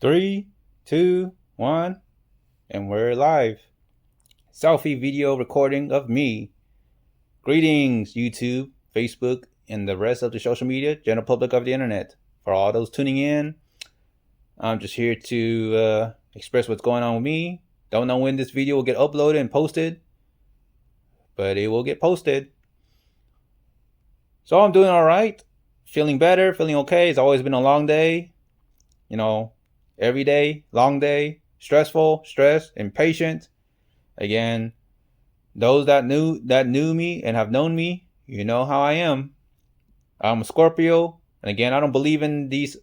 Three, two, one, and we're live. Selfie video recording of me. Greetings, YouTube, Facebook, and the rest of the social media, general public of the internet. For all those tuning in, I'm just here to express what's going on with me. Don't know when this video will get uploaded and posted, but it will get posted. So I'm doing all right, feeling better, feeling okay. It's always been a long day, every day, long day, stressful, stressed, impatient. Again, those that knew me and have known me, you know how I am. I'm a Scorpio, and again, I don't believe in these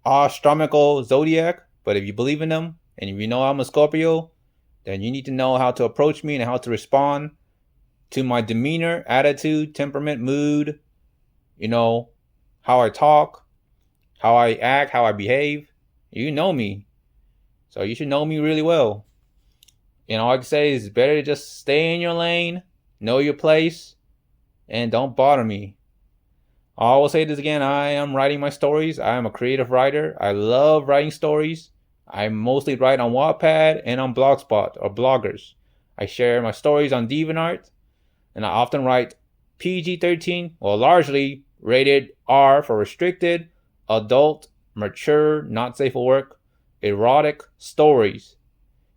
astronomical zodiac, but if you believe in them and if you know I'm a Scorpio, then you need to know how to approach me and how to respond to my demeanor, attitude, temperament, mood, how I talk, how I act, how I behave. You know me, so you should know me really well. All I can say is better to just stay in your lane, know your place, and don't bother me. I will say this again, I am writing my stories. I am a creative writer. I love writing stories. I mostly write on Wattpad and on Blogspot or bloggers. I share my stories on DeviantArt, and I often write PG-13, or largely rated R for restricted, adult, mature, not safe for work, erotic stories.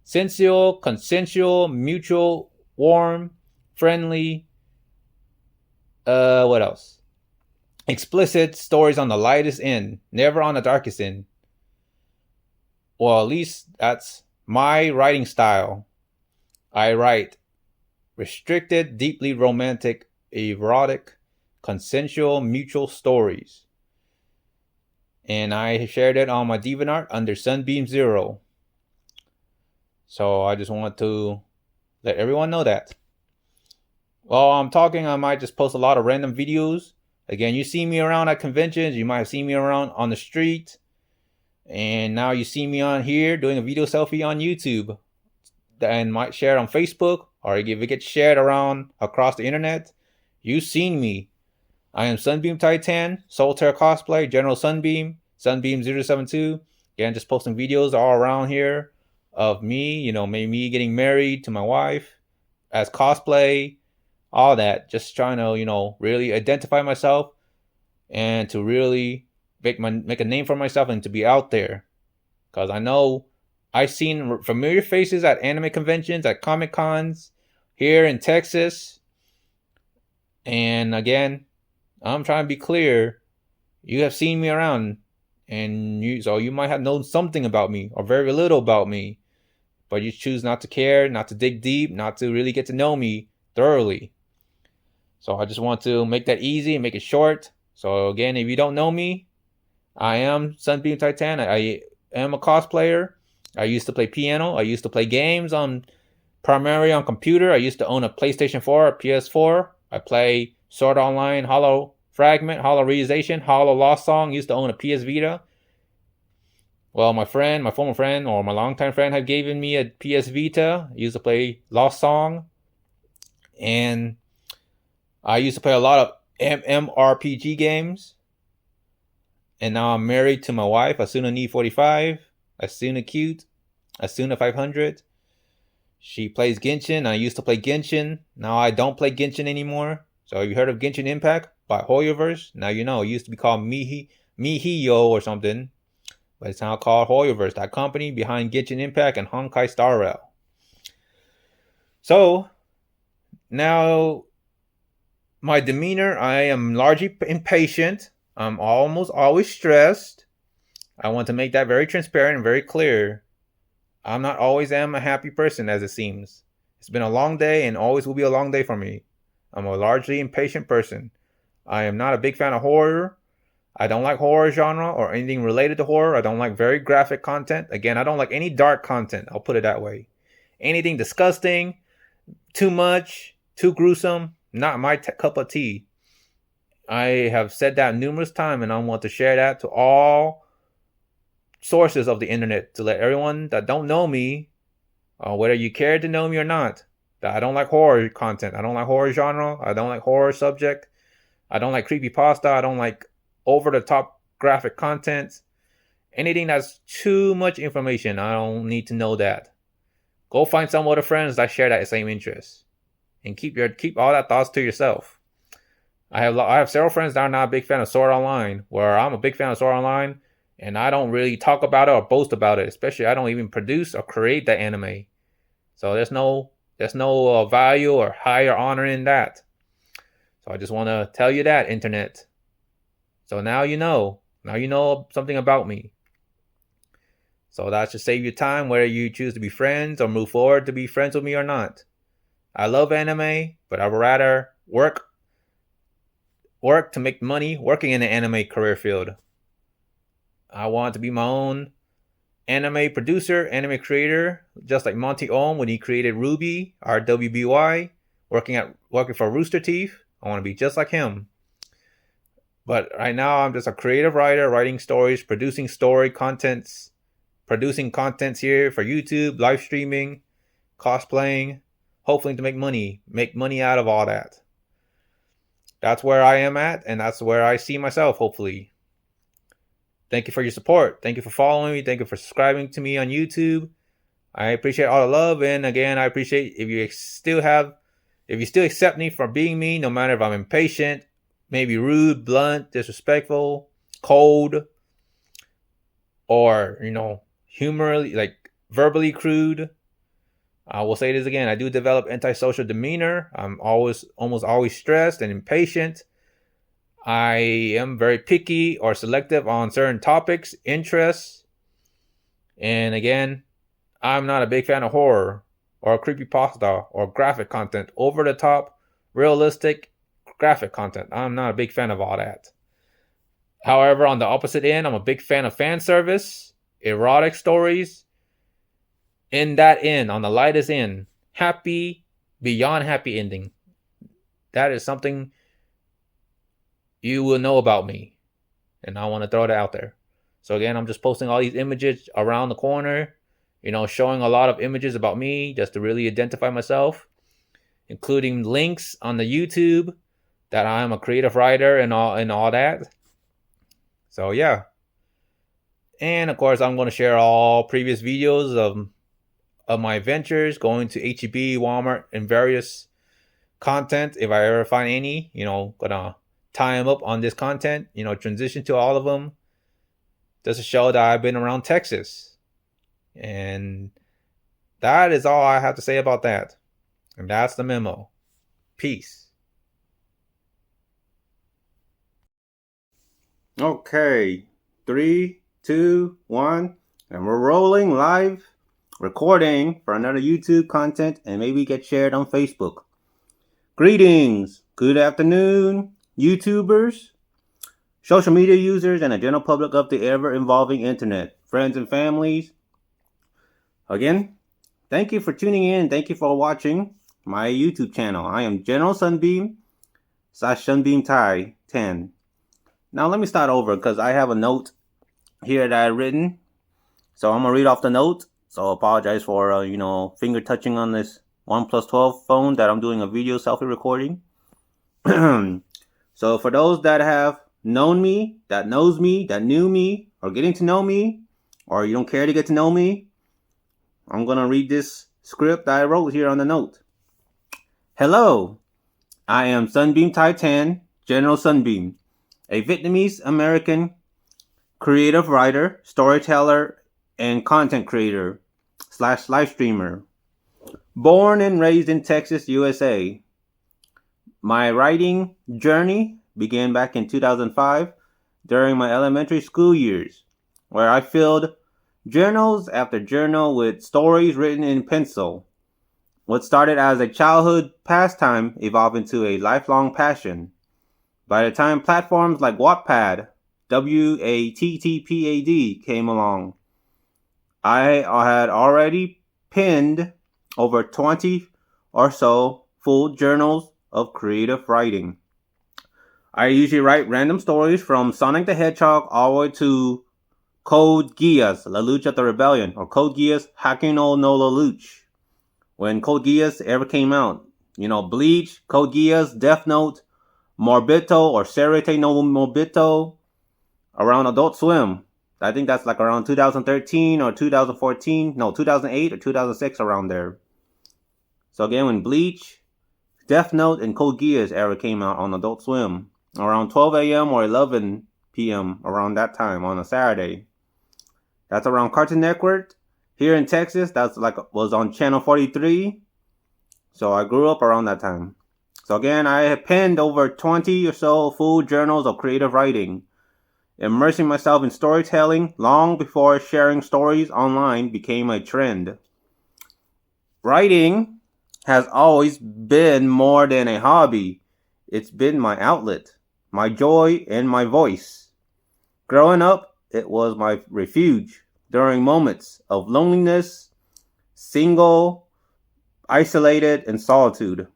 Sensual, consensual, mutual, warm, friendly, what else? Explicit stories on the lightest end, never on the darkest end. Well, at least that's my writing style. I write restricted, deeply romantic, erotic, consensual, mutual stories. And I shared it on my DeviantArt under Sunbeam 0. So I just want to let everyone know that. While I'm talking, I might just post a lot of random videos. Again, you see me around at conventions. You might have seen me around on the street. And now you see me on here doing a video selfie on YouTube. And might share it on Facebook. Or if it gets shared around across the internet, you've seen me. I am Sunbeam Titan, Soltaire Cosplay, General Sunbeam, Sunbeam 072. Again, just posting videos all around here of me, maybe me getting married to my wife, as cosplay, all that. Just trying to, really identify myself and to really make a name for myself and to be out there. Because I know I've seen familiar faces at anime conventions, at Comic Cons here in Texas. And again, I'm trying to be clear. You have seen me around, and so you might have known something about me or very little about me, but you choose not to care, not to dig deep, not to really get to know me thoroughly. So I just want to make that easy and make it short. So again, if you don't know me, I am Sunbeam Titan. I am a cosplayer. I used to play piano. I used to play games primarily on computer. I used to own a PlayStation 4, a PS4. I play Sword Online, Hollow Fragment, Hollow Realization, Hollow Lost Song. Used to own a PS Vita. Well, my former friend, or my longtime friend had given me a PS Vita. I used to play Lost Song. And I used to play a lot of MMORPG games. And now I'm married to my wife, Asuna Need 45, Asuna Cute, Asuna 500. She plays Genshin. I used to play Genshin. Now I don't play Genshin anymore. So have you heard of Genshin Impact by Hoyoverse? Now you know. It used to be called Mihiyo or something. But it's now called Hoyoverse, that company behind Genshin Impact and Honkai Star Rail. So, now, my demeanor, I am largely impatient. I'm almost always stressed. I want to make that very transparent and very clear. I'm not always a happy person, as it seems. It's been a long day and always will be a long day for me. I'm a largely impatient person. I am not a big fan of horror. I don't like horror genre or anything related to horror. I don't like very graphic content. Again, I don't like any dark content. I'll put it that way. Anything disgusting, too much, too gruesome, not my cup of tea. I have said that numerous times, and I want to share that to all sources of the internet to let everyone that don't know me, whether you care to know me or not, that I don't like horror content. I don't like horror genre. I don't like horror subject. I don't like creepypasta. I don't like over-the-top graphic content. Anything that's too much information, I don't need to know that. Go find some other friends that share that same interest, and keep all that thoughts to yourself. I have several friends that are not a big fan of Sword Online, where I'm a big fan of Sword Online, and I don't really talk about it or boast about it. Especially, I don't even produce or create that anime, so there's no value or higher honor in that. So I just want to tell you that, internet. So now you know. Now you know something about me. So that should save you time whether you choose to be friends or move forward to be friends with me or not. I love anime, but I would rather work to make money working in the anime career field. I want to be my own anime producer, anime creator, just like Monty when he created RWBY, RWBY, working for Rooster Teeth. I want to be just like him. But right now I'm just a creative writer, writing stories, producing contents here for YouTube, live streaming, cosplaying, hopefully to make money out of all that. That's where I am at, and that's where I see myself, hopefully. Thank you for your support. Thank you for following me. Thank you for subscribing to me on YouTube. I appreciate all the love, and again, I appreciate if you still accept me for being me, no matter if I'm impatient, maybe rude, blunt, disrespectful, cold, or humorly, like verbally crude. I will say this again. I do develop antisocial demeanor. I'm almost always stressed and impatient. I am very picky or selective on certain topics, interests. And again, I'm not a big fan of horror or creepypasta or graphic content, over the top, realistic graphic content. I'm not a big fan of all that. However, on the opposite end, I'm a big fan of fan service, erotic stories. In that end, on the lightest end, happy, beyond happy ending. That is something you will know about me. And I want to throw that out there. So again, I'm just posting all these images around the corner, showing a lot of images about me just to really identify myself, including links on the YouTube that I'm a creative writer and all that. So yeah. And of course, I'm going to share all previous videos of my adventures, going to HEB, Walmart, and various content. If I ever find any, gonna tie them up on this content, transition to all of them, just to show that I've been around Texas. And that is all I have to say about that. And that's the memo. Peace. Okay, 3, 2, 1, and we're rolling live. Recording for another YouTube content and maybe get shared on Facebook. Greetings, good afternoon, YouTubers, social media users, and the general public of the ever-evolving internet, friends and families. Again, thank you for tuning in. Thank you for watching my YouTube channel. I am General Sunbeam / Sunbeam Tai 10. Now let me start over because I have a note here that I've written. So I'm going to read off the note. So I apologize for, finger touching on this OnePlus 12 phone that I'm doing a video selfie recording. So for those that have known me, that knows me, that knew me, or getting to know me, or you don't care to get to know me, I'm going to read this script that I wrote here on the note. Hello, I am Sunbeam Tai 10, General Sunbeam, a Vietnamese American creative writer, storyteller, and content creator / live streamer. Born and raised in Texas, USA. My writing journey began back in 2005 during my elementary school years, where I filled journals after journal with stories written in pencil. What started as a childhood pastime evolved into a lifelong passion. By the time platforms like Wattpad, WATTPAD, came along, I had already penned over 20 or so full journals of creative writing. I usually write random stories from Sonic the Hedgehog all the way to Code Geass, La Lucha the Rebellion, or Code Geass, Hakino no La Lucha. When Code Geass ever came out, Bleach, Code Geass, Death Note, Morbito or Serete no Morbito, around Adult Swim. I think that's like around 2013 or 2014. No, 2008 or 2006, around there. So again, when Bleach, Death Note, and Code Geass era came out on Adult Swim, around 12 a.m. or 11 p.m. around that time on a Saturday. That's around Cartoon Network. Here in Texas, was on channel 43. So I grew up around that time. So again, I have penned over 20 or so full journals of creative writing, immersing myself in storytelling long before sharing stories online became a trend. Writing has always been more than a hobby. It's been my outlet, my joy, and my voice. Growing up, it was my refuge during moments of loneliness, single, isolated, and solitude,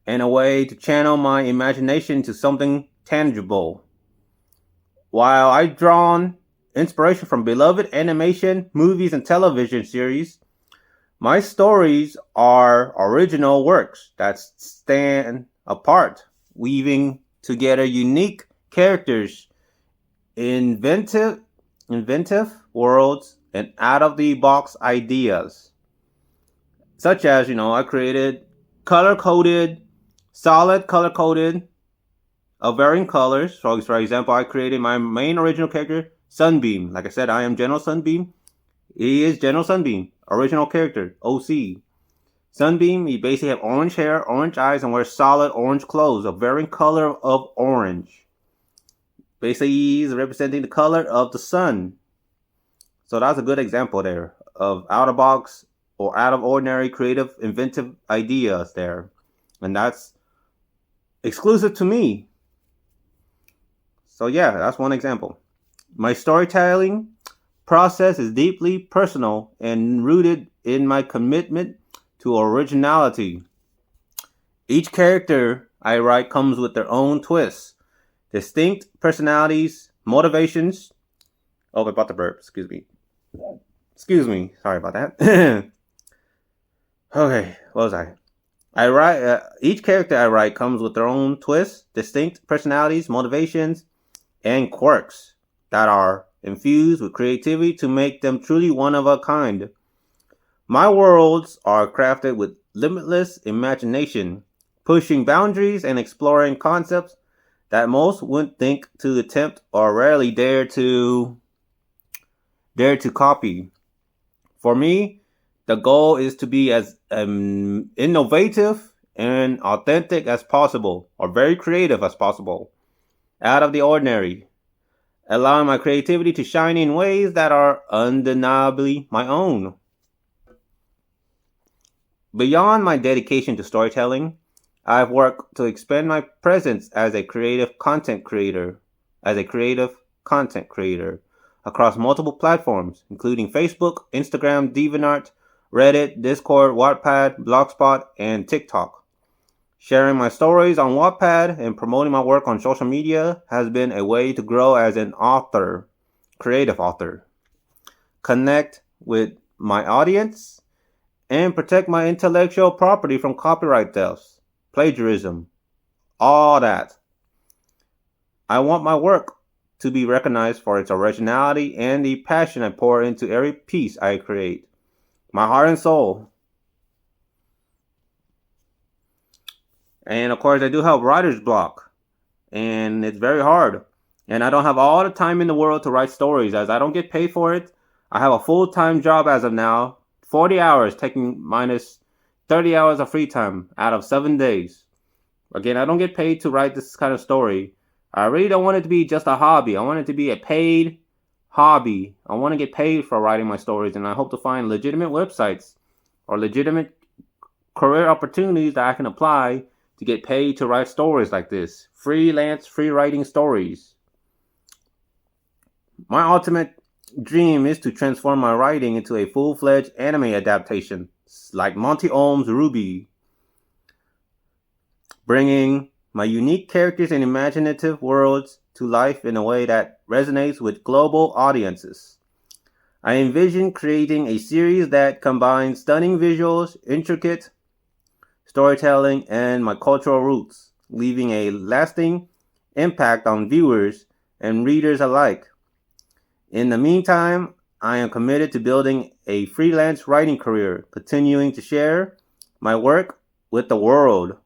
and a way to channel my imagination to something tangible. While I've drawn inspiration from beloved animation, movies, and television series, my stories are original works that stand apart, weaving together unique characters, inventive worlds, and out-of-the-box ideas. Such as, I created solid color-coded of varying colors. So, for example, I created my main original character, Sunbeam. Like I said, I am General Sunbeam. He is General Sunbeam, original character, OC. Sunbeam, he basically have orange hair, orange eyes, and wears solid orange clothes of varying color of orange. Basically, he's representing the color of the sun. So that's a good example there of out-of-box or out-of-ordinary creative, inventive ideas there. And that's exclusive to me. So yeah, that's one example. My storytelling process is deeply personal and rooted in my commitment to originality. Each character I write comes with their own twists, distinct personalities, motivations. Oh, about the burp. Excuse me. Sorry about that. Okay, what was I? Each character I write comes with their own twists, distinct personalities, motivations, and quirks that are infused with creativity to make them truly one of a kind. My worlds are crafted with limitless imagination, pushing boundaries and exploring concepts that most wouldn't think to attempt or rarely dare to copy. For me, the goal is to be as innovative and authentic as possible, or very creative as possible, out of the ordinary, allowing my creativity to shine in ways that are undeniably my own. Beyond my dedication to storytelling, I've worked to expand my presence as a creative content creator across multiple platforms, including Facebook, Instagram, DeviantArt, Reddit, Discord, Wattpad, Blogspot, and TikTok. Sharing my stories on Wattpad and promoting my work on social media has been a way to grow as an creative author, connect with my audience, and protect my intellectual property from copyright thefts, plagiarism, all that. I want my work to be recognized for its originality and the passion I pour into every piece I create. My heart and soul. And of course, I do have writer's block, and it's very hard. And I don't have all the time in the world to write stories, as I don't get paid for it. I have a full-time job as of now, 40 hours, taking minus 30 hours of free time out of 7 days. Again, I don't get paid to write this kind of story. I really don't want it to be just a hobby. I want it to be a paid hobby. I want to get paid for writing my stories, and I hope to find legitimate websites or legitimate career opportunities that I can apply to get paid to write stories like this. Freelance, free writing stories. My ultimate dream is to transform my writing into a full-fledged anime adaptation, like Monty RWBY, bringing my unique characters and imaginative worlds to life in a way that resonates with global audiences. I envision creating a series that combines stunning visuals, intricate storytelling, and my cultural roots, leaving a lasting impact on viewers and readers alike. In the meantime, I am committed to building a freelance writing career, continuing to share my work with the world,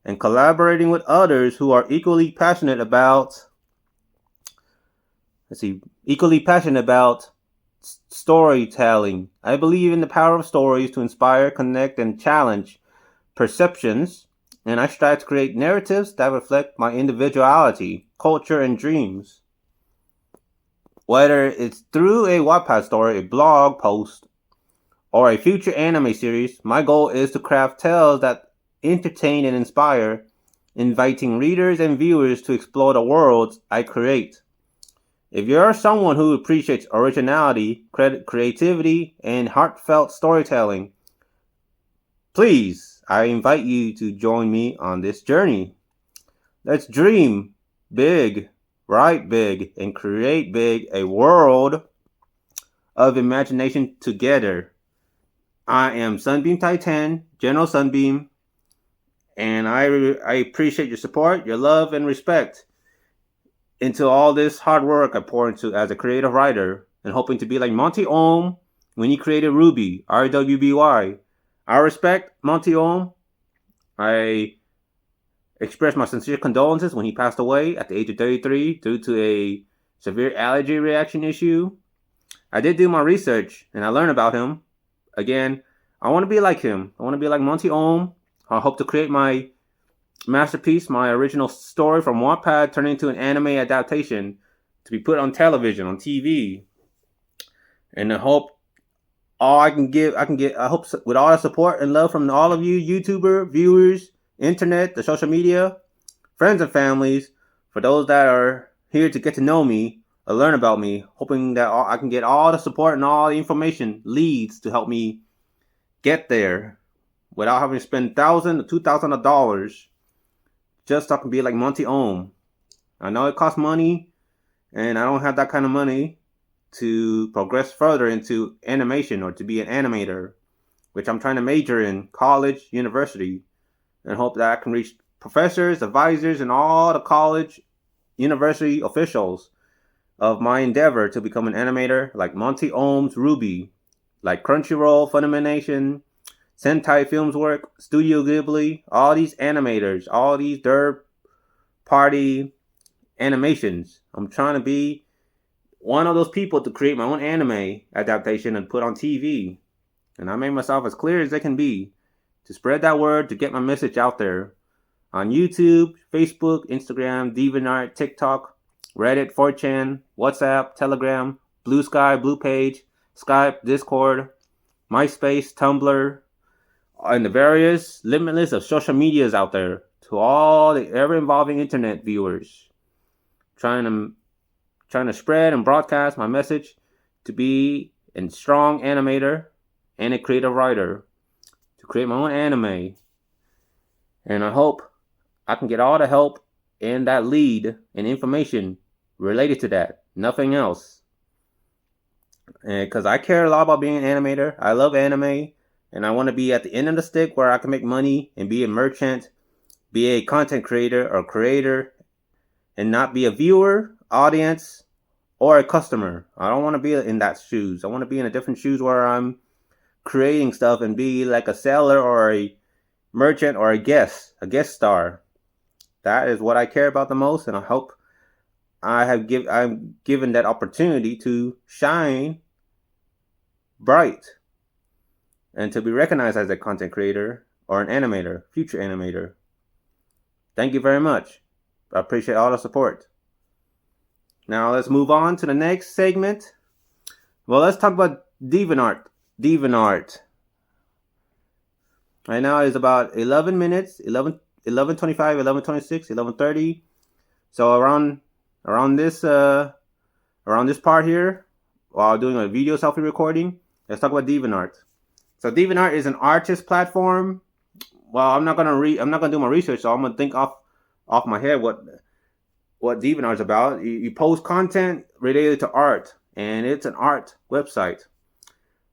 and collaborating with others who are equally passionate about storytelling. I believe in the power of stories to inspire, connect, and challenge perceptions, and I strive to create narratives that reflect my individuality, culture, and dreams. Whether it's through a Wattpad story, a blog post, or a future anime series, my goal is to craft tales that entertain and inspire, inviting readers and viewers to explore the worlds I create. If you're someone who appreciates originality, creativity, and heartfelt storytelling, please, I invite you to join me on this journey. Let's dream big, write big, and create big, a world of imagination together. I am Sunbeam Titan, General Sunbeam, and I appreciate your support, your love, and respect into all this hard work I pour into as a creative writer, and hoping to be like Monty when he created RWBY, RWBY. I respect Monty. I express my sincere condolences when he passed away at the age of 33 due to a severe allergy reaction issue. I did do my research and I learned about him. Again, I want to be like him. I want to be like Monty. I hope to create my masterpiece, my original story from Wattpad, turn into an anime adaptation to be put on television, on TV. And I hope I hope with all the support and love from all of you YouTuber viewers, internet, the social media, friends and families, for those that are here to get to know me or learn about me, hoping that I can get all the support and all the information, leads to help me get there without having to spend $1,000 to $2,000 just so I can be like Monty. I know it costs money, and I don't have that kind of money to progress further into animation or to be an animator, which I'm trying to major in college, university, and hope that I can reach professors, advisors, and all the college, university officials of my endeavor to become an animator like Monty RWBY, like Crunchyroll, Funimation, Sentai Films Work, Studio Ghibli, all these animators, all these third-party animations. I'm trying to be one of those people to create my own anime adaptation and put on TV. And I made myself as clear as they can be to spread that word, to get my message out there on YouTube, Facebook, Instagram, DeviantArt, TikTok, Reddit, 4chan, WhatsApp, Telegram, Blue Sky, Blue Page, Skype, Discord, MySpace, Tumblr, and the various limitless of social medias out there, to all the ever-involving internet viewers, trying to spread and broadcast my message to be a strong animator and a creative writer, to create my own anime. And I hope I can get all the help and that lead and information related to that, nothing else. Because I care a lot about being an animator. I love anime, and I want to be at the end of the stick where I can make money and be a merchant, be a content creator or creator, and not be a viewer, audience, or a customer. I don't want to be in that shoes. I want to be in a different shoes where I'm creating stuff and be like a seller or a merchant or a guest star. That is what I care about the most, and I hope I'm given that opportunity to shine bright and to be recognized as a content creator or an animator, future animator. Thank you very much. I appreciate all the support. Now let's move on to the next segment. Well, let's talk about DeviantArt. Right now it's about 11 minutes, 11:25, 11:26, 11:30. So around this part here, while doing a video selfie recording, let's talk about DeviantArt. So DeviantArt is an artist platform. Well, I'm not gonna do my research, so I'm gonna think off my head what DeviantArt is about. You post content related to art, and it's an art website.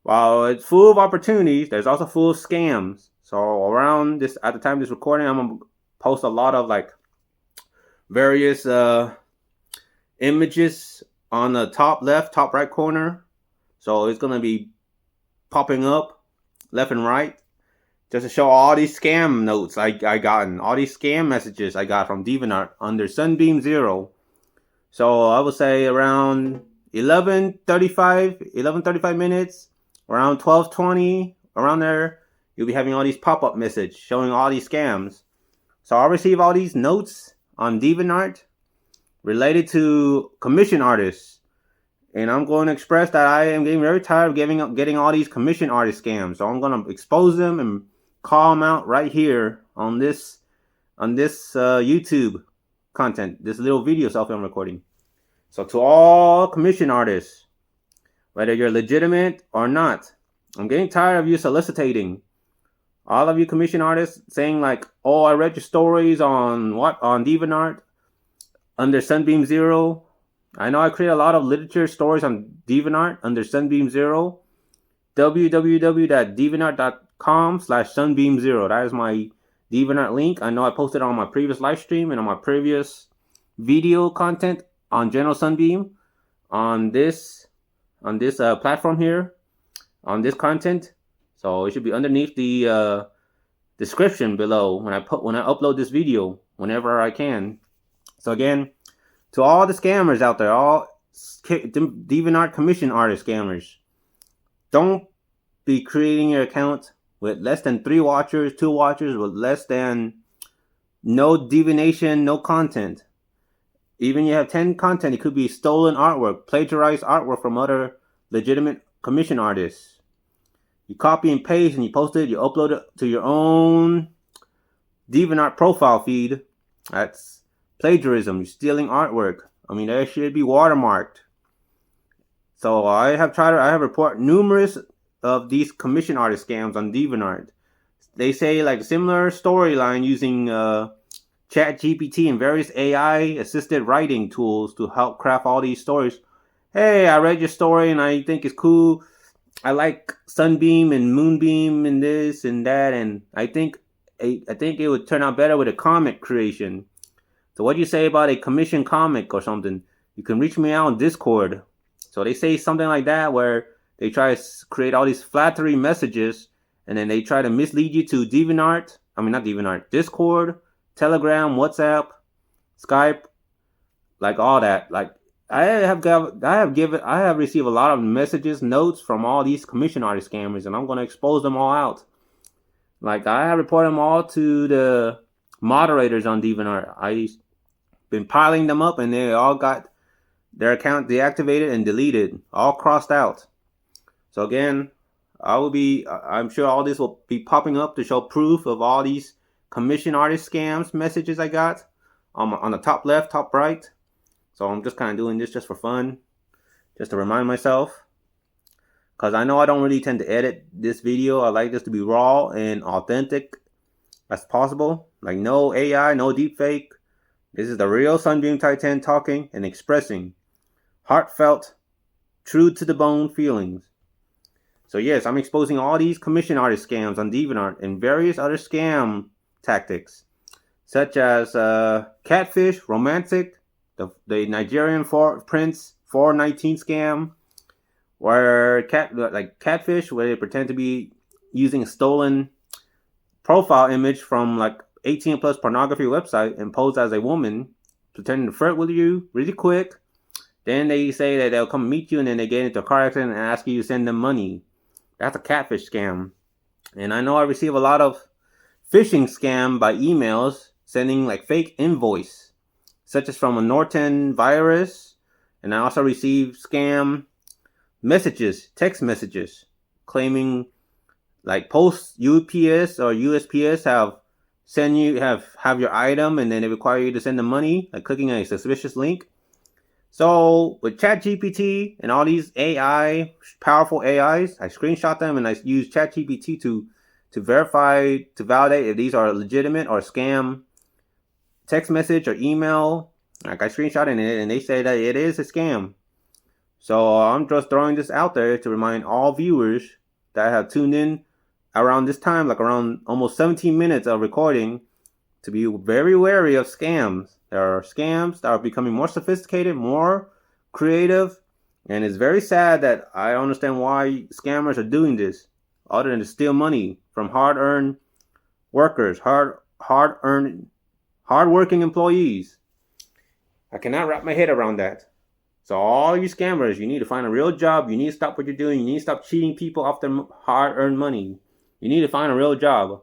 While it's full of opportunities, there's also full of scams. So around this, at the time of this recording, I'm gonna post a lot of like various images on the top left, top right corner. So it's going to be popping up left and right just to show all these scam notes I gotten, all these scam messages I got from DeviantArt under Sunbeam 0. So I would say around 11:35 minutes, around 12:20, around there, you'll be having all these pop-up messages showing all these scams. So I'll receive all these notes on DeviantArt related to commission artists. And I'm going to express that I am getting very tired of getting all these commission artist scams. So I'm going to expose them and call them out right here on this YouTube content, this little video self-film recording. So to all commission artists, whether you're legitimate or not, I'm getting tired of you soliciting. All of you commission artists saying like, oh, I read your stories on DeviantArt under Sunbeam 0. I know I create a lot of literature stories on DeviantArt under Sunbeam 0. www.deviantart.com/sunbeam0. That is my DeviantArt link. I know I posted on my previous live stream and on my previous video content on General Sunbeam on this platform here, on this content. So it should be underneath the description below when I upload this video whenever I can. So again, to all the scammers out there, all DeviantArt commission artist scammers, don't be creating your account with less than 3 watchers, 2 watchers, with less than no divination, no content. Even you have 10 content, it could be stolen artwork, plagiarized artwork from other legitimate commission artists. You copy and paste and you post it, you upload it to your own DeviantArt profile feed. That's plagiarism. You're stealing artwork. I mean, that should be watermarked. So I have reported numerous of these commission artist scams on DeviantArt. They say like similar storyline using ChatGPT and various AI assisted writing tools to help craft all these stories. Hey, I read your story and I think it's cool. I like Sunbeam and Moonbeam and this and that, and I think it would turn out better with a comic creation. So what do you say about a commission comic or something? You can reach me out on Discord. So they say something like that where they try to create all these flattery messages and then they try to mislead you to DeviantArt. I mean, not DeviantArt, Discord, Telegram, WhatsApp, Skype, like all that. Like I have received a lot of messages, notes from all these commission artist scammers, and I'm going to expose them all out. Like I have reported them all to the moderators on DeviantArt. I've been piling them up, and they all got their account deactivated and deleted, all crossed out. So again, I'm sure all this will be popping up to show proof of all these commission artist scams messages I got on the top left, top right. So I'm just kind of doing this just for fun, just to remind myself, because I know I don't really tend to edit this video. I like this to be raw and authentic as possible. Like no AI, no deepfake. This is the real Sunbeam Titan talking and expressing heartfelt, true to the bone feelings. So yes, I'm exposing all these commission artist scams on DeviantArt and various other scam tactics, such as catfish, romantic, the Nigerian Prince 419 scam, where catfish, where they pretend to be using a stolen profile image from like 18 plus pornography website and pose as a woman, pretending to flirt with you really quick. Then they say that they'll come meet you, and then they get into a car accident and ask you to send them money. That's a catfish scam. And I know I receive a lot of phishing scam by emails, sending like fake invoice, such as from a Norton virus. And I also receive scam messages, text messages, claiming like Post UPS or USPS have your item, and then they require you to send them money, like clicking a suspicious link. So with ChatGPT and all these AI, powerful AIs, I screenshot them and I use ChatGPT to verify, to validate if these are legitimate or scam text message or email. Like I screenshot it and they say that it is a scam. So I'm just throwing this out there to remind all viewers that have tuned in around this time, like around almost 17 minutes of recording, to be very wary of scams. There are scams that are becoming more sophisticated, more creative, and it's very sad that I don't understand why scammers are doing this, other than to steal money from hard-earned workers, hard-working employees. I cannot wrap my head around that. So all you scammers, you need to find a real job. You need to stop what you're doing. You need to stop cheating people off their hard-earned money. You need to find a real job.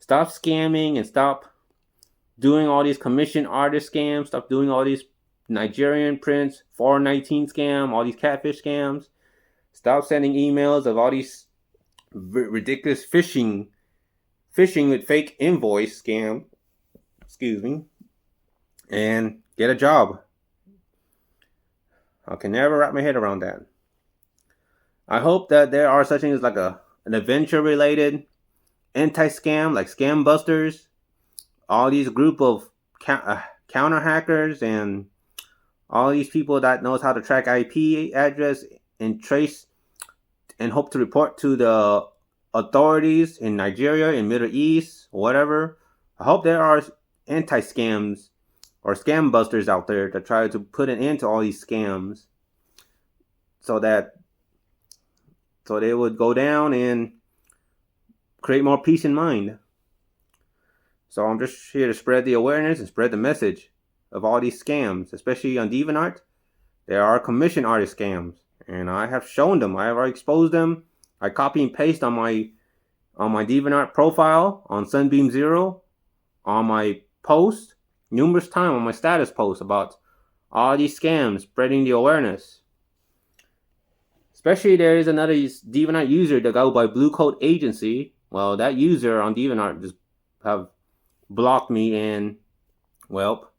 Stop scamming and stop doing all these commission artist scams. Stop doing all these Nigerian prince 419 scam, all these catfish scams. Stop sending emails of all these ridiculous phishing with fake invoice scam. Excuse me. And get a job. I can never wrap my head around that. I hope that there are such things like an adventure-related anti-scam, like Scam Busters. All these group of counter hackers and all these people that knows how to track IP address and trace and hope to report to the authorities in Nigeria, in Middle East, whatever. I hope there are anti-scams or scam busters out there to try to put an end to all these scams so they would go down and create more peace in mind. So I'm just here to spread the awareness and spread the message of all these scams, especially on DeviantArt. There are commission artist scams, and I have shown them. I have already exposed them. I copy and paste on my DeviantArt profile on Sunbeam 0 on my post numerous times on my status post about all these scams, spreading the awareness. Especially there is another DeviantArt user that go by Blue Coat Agency. Well, that user on DeviantArt just have blocked me, and well,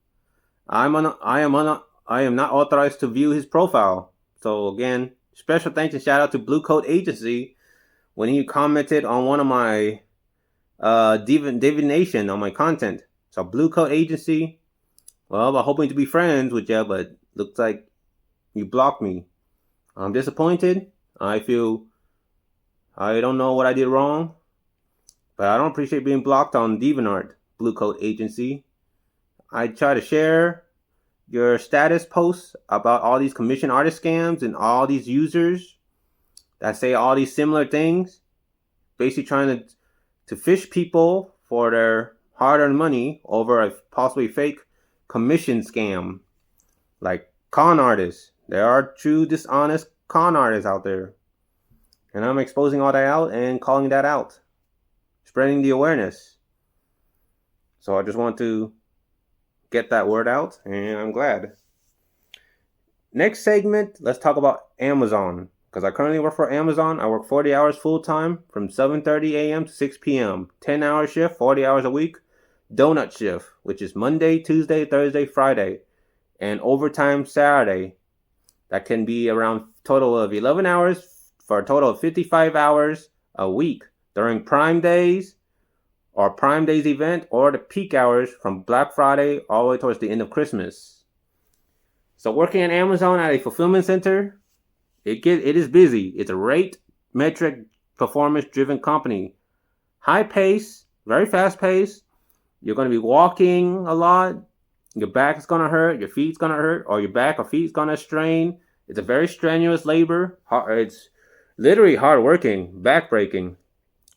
I am not authorized to view his profile. So again, special thanks and shout out to Blue Coat Agency when he commented on one of my divination on my content. So Blue Coat Agency, well, I'm hoping to be friends with you, but looks like you blocked me. I'm disappointed. I don't know what I did wrong, but I don't appreciate being blocked on DeviantArt, Blue Coat Agency. I try to share your status posts about all these commission artist scams and all these users that say all these similar things, basically trying to fish people for their hard-earned money over a possibly fake commission scam, like con artists. There are true dishonest con artists out there, and I'm exposing all that out and calling that out, spreading the awareness. So I just want to get that word out, and I'm glad. Next segment, let's talk about Amazon, because I currently work for Amazon. I work 40 hours full-time from 7:30 a.m. to 6 p.m. 10-hour shift, 40 hours a week. Donut shift, which is Monday, Tuesday, Thursday, Friday, and overtime Saturday. That can be around total of 11 hours for a total of 55 hours a week during Prime Days or Prime Days event or the peak hours from Black Friday all the way towards the end of Christmas. So working at Amazon at a fulfillment center, it is busy. It's a rate metric performance driven company. High pace, very fast pace. You're going to be walking a lot. Your back is going to hurt. Your feet's going to hurt. Or your back or feet's going to strain. It's a very strenuous labor. It's literally hard working, back breaking.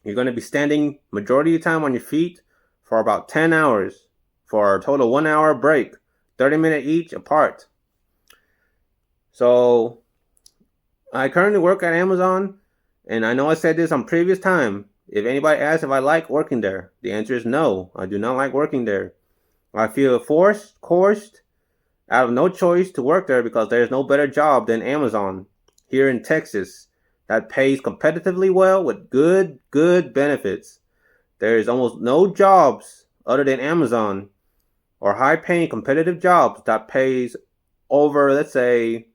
You're going to be standing majority of the time on your feet for about 10 hours for a total 1 hour break, 30 minutes each apart. So I currently work at Amazon, and I know I said this on previous time. If anybody asks if I like working there, the answer is no. I do not like working there. I feel coerced, out of no choice to work there because there is no better job than Amazon here in Texas that pays competitively well with good benefits. There is almost no jobs other than Amazon or high-paying competitive jobs that pays over, let's say,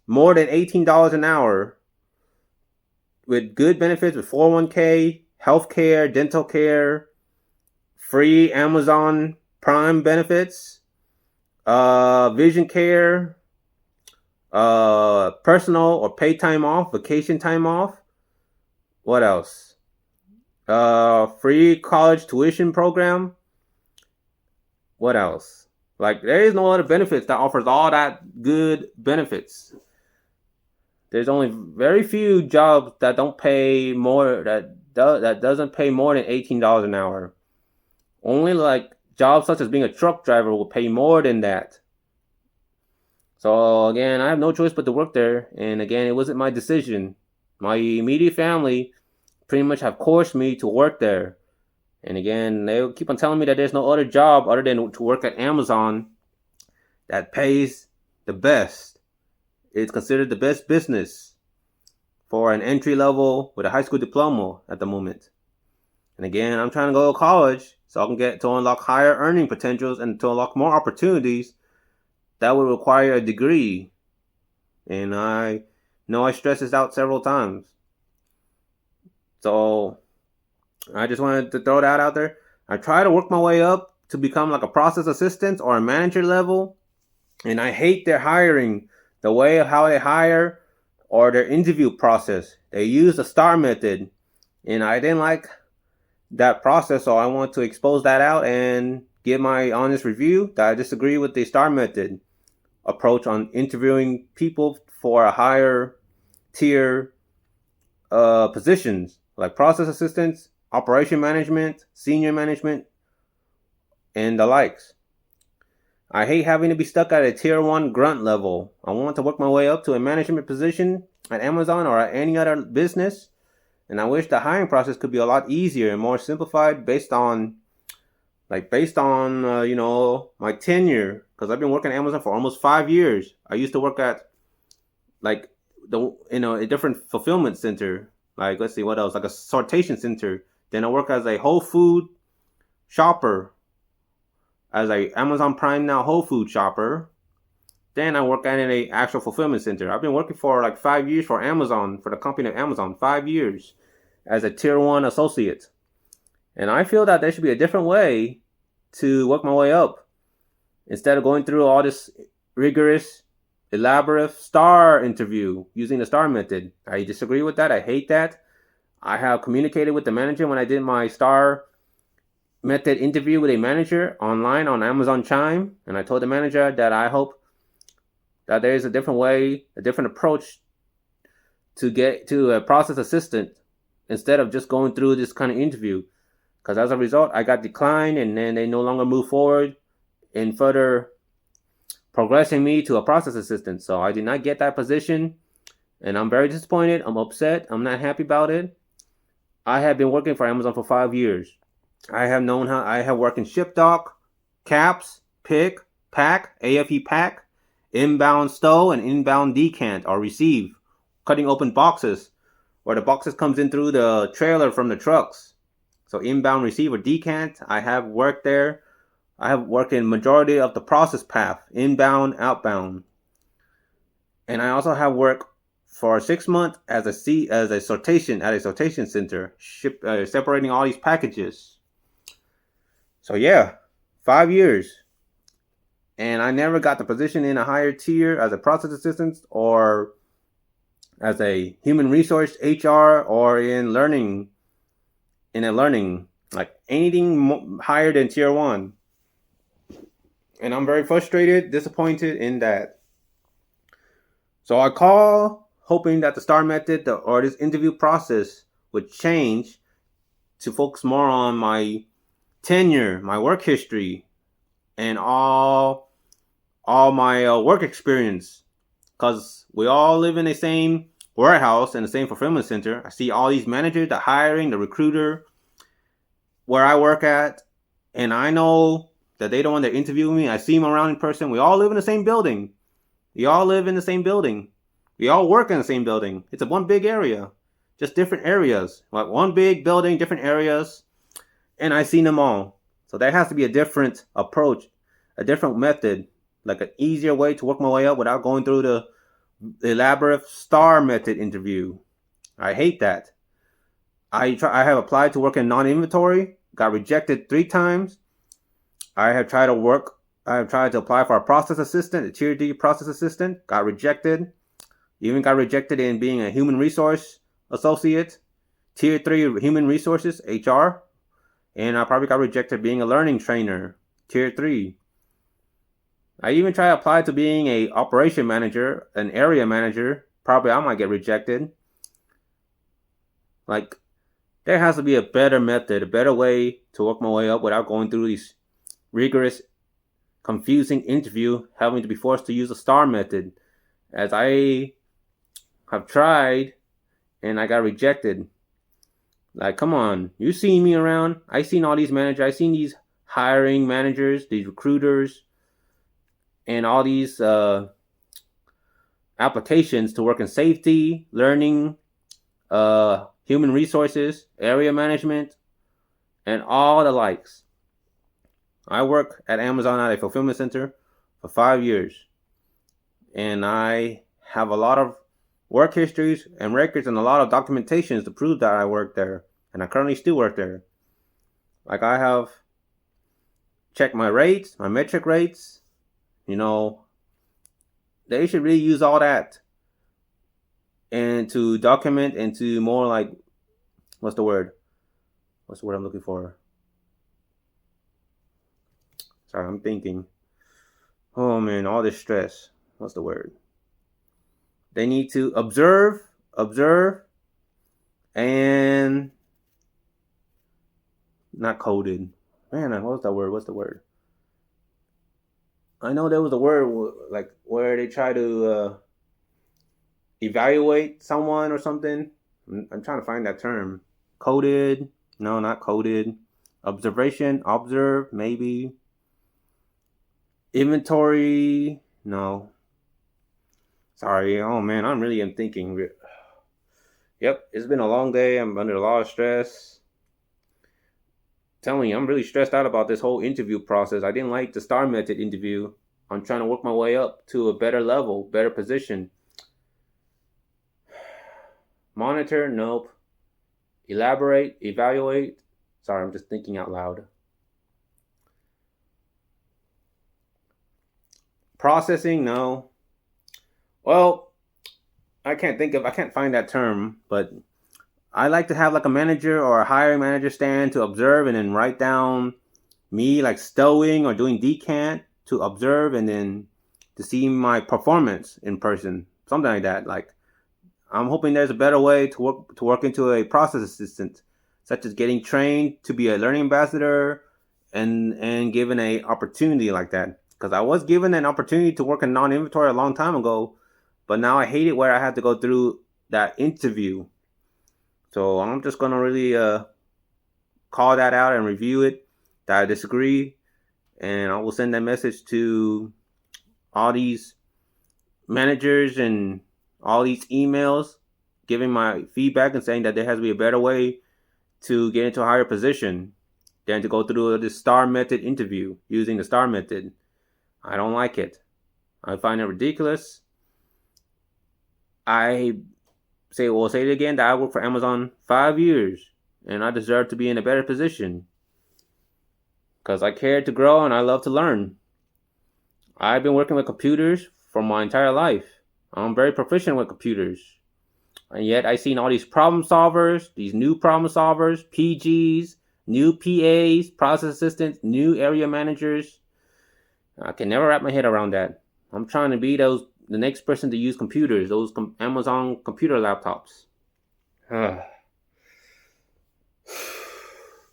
more than $18 an hour with good benefits with 401k, healthcare, dental care, free Amazon Prime benefits, vision care, personal or paid time off, vacation time off. What else? Free college tuition program. What else? Like, there is no other benefits that offers all that good benefits. There's only very few jobs that don't pay more, that doesn't pay more than $18 an hour. Only like jobs such as being a truck driver will pay more than that. So again, I have no choice but to work there. And again, it wasn't my decision. My immediate family pretty much have coerced me to work there. And again, they keep on telling me that there's no other job other than to work at Amazon that pays the best. It's considered the best business for an entry level with a high school diploma at the moment. And again, I'm trying to go to college so I can get to unlock higher earning potentials and to unlock more opportunities that would require a degree. And I know I stressed this out several times. So I just wanted to throw that out there. I try to work my way up to become like a process assistant or a manager level. And I hate their hiring, the way of how they hire or their interview process. They use the STAR method. And I didn't like that process, so I want to expose that out and give my honest review that I disagree with the STAR method approach on interviewing people for a higher tier positions like process assistants, operation management, senior management, and the likes. I hate having to be stuck at a tier 1 grunt level. I want to work my way up to a management position at Amazon or at any other business. And I wish the hiring process could be a lot easier and more simplified based on my tenure. Because I've been working at Amazon for almost 5 years. I used to work at a different fulfillment center. Like, let's see, what else? Like a sortation center. Then I work as a Whole Food shopper, as a Amazon Prime Now Whole Food shopper. Then I work at an actual fulfillment center. I've been working for like 5 years for Amazon, for the company of Amazon, 5 years as a tier 1 associate. And I feel that there should be a different way to work my way up instead of going through all this rigorous, elaborate STAR interview using the STAR method. I disagree with that. I hate that. I have communicated with the manager when I did my STAR method interview with a manager online on Amazon Chime. And I told the manager that I hope that there is a different way, a different approach to get to a process assistant instead of just going through this kind of interview. Because as a result, I got declined and then they no longer move forward in further progressing me to a process assistant. So I did not get that position and I'm very disappointed. I'm upset. I'm not happy about it. I have been working for Amazon for 5 years. I have worked in ship dock, caps, pick, pack, AFE pack, inbound stow, and inbound decant or receive, cutting open boxes where the boxes comes in through the trailer from the trucks. So inbound receive or decant, I have worked there. I have worked in majority of the process path, inbound, outbound. And I also have worked for 6 months as a sortation center, separating all these packages. So yeah, 5 years. And I never got the position in a higher tier as a process assistant or as a human resource HR or in learning, like anything higher than tier 1. And I'm very frustrated, disappointed in that. So I call hoping that the STAR method or this interview process would change to focus more on my tenure, my work history, and all my work experience. Because we all live in the same warehouse and the same fulfillment center. I see all these managers, the hiring, the recruiter, where I work at, and I know that they don't want to interview me. I see them around in person. We all live in the same building. We all live in the same building. We all work in the same building. It's a one big area, just different areas. Like one big building, different areas, and I seen them all. So there has to be a different approach, a different method, like an easier way to work my way up without going through the elaborate STAR method interview. I hate that. I have applied to work in non-inventory, got rejected 3 times. I have tried to apply for a process assistant, a tier D process assistant, got rejected. Even got rejected in being a human resource associate, tier 3 human resources, HR. And I probably got rejected being a learning trainer, tier 3. I even try to apply to being a operation manager, an area manager. Probably I might get rejected. Like, there has to be a better method, a better way to work my way up without going through these rigorous, confusing interview, having to be forced to use the STAR method, as I have tried and I got rejected. Like, come on, you seen me around. I seen all these managers. I seen these hiring managers, these recruiters, and all these applications to work in safety, learning, human resources, area management, and all the likes. I work at Amazon at a fulfillment center for 5 years, and I have a lot of work histories and records and a lot of documentations to prove that I work there, and I currently still work there. Like, I have checked my rates, my metric rates. You know, they should really use all that and to document and to more like, what's the word I'm looking for? Sorry, I'm thinking. Oh man, all this stress. What's the word? They need to observe, and not coded. Man, what's that word? What's the word? I know there was a word like where they try to evaluate someone or something. I'm trying to find that term. Coded? No, not coded. Observation, observe, maybe. Inventory? No. Sorry. Oh man, I'm really thinking. Yep, it's been a long day. I'm under a lot of stress. Telling you, I'm really stressed out about this whole interview process. I didn't like the STAR method interview. I'm trying to work my way up to a better level, better position. Monitor, nope. Elaborate, evaluate. Sorry, I'm just thinking out loud. Processing, no. Well, I can't find that term, but I like to have like a manager or a hiring manager stand to observe and then write down me like stowing or doing decant to observe and then to see my performance in person. Something like that. Like, I'm hoping there's a better way to work into a process assistant, such as getting trained to be a learning ambassador and given an opportunity like that. Because I was given an opportunity to work in non-inventory a long time ago, but now I hate it where I have to go through that interview. So I'm just going to really call that out and review it, that I disagree. And I will send that message to all these managers and all these emails giving my feedback and saying that there has to be a better way to get into a higher position than to go through the STAR method interview using the STAR method. I don't like it. I find it ridiculous. I say it again, that I worked for Amazon 5 years and I deserve to be in a better position because I care to grow and I love to learn. I've been working with computers for my entire life. I'm very proficient with computers. And yet I've seen all these problem solvers, these new problem solvers, PGs, new PAs, process assistants, new area managers. I can never wrap my head around that. I'm trying to be the next person to use computers, those Amazon computer laptops.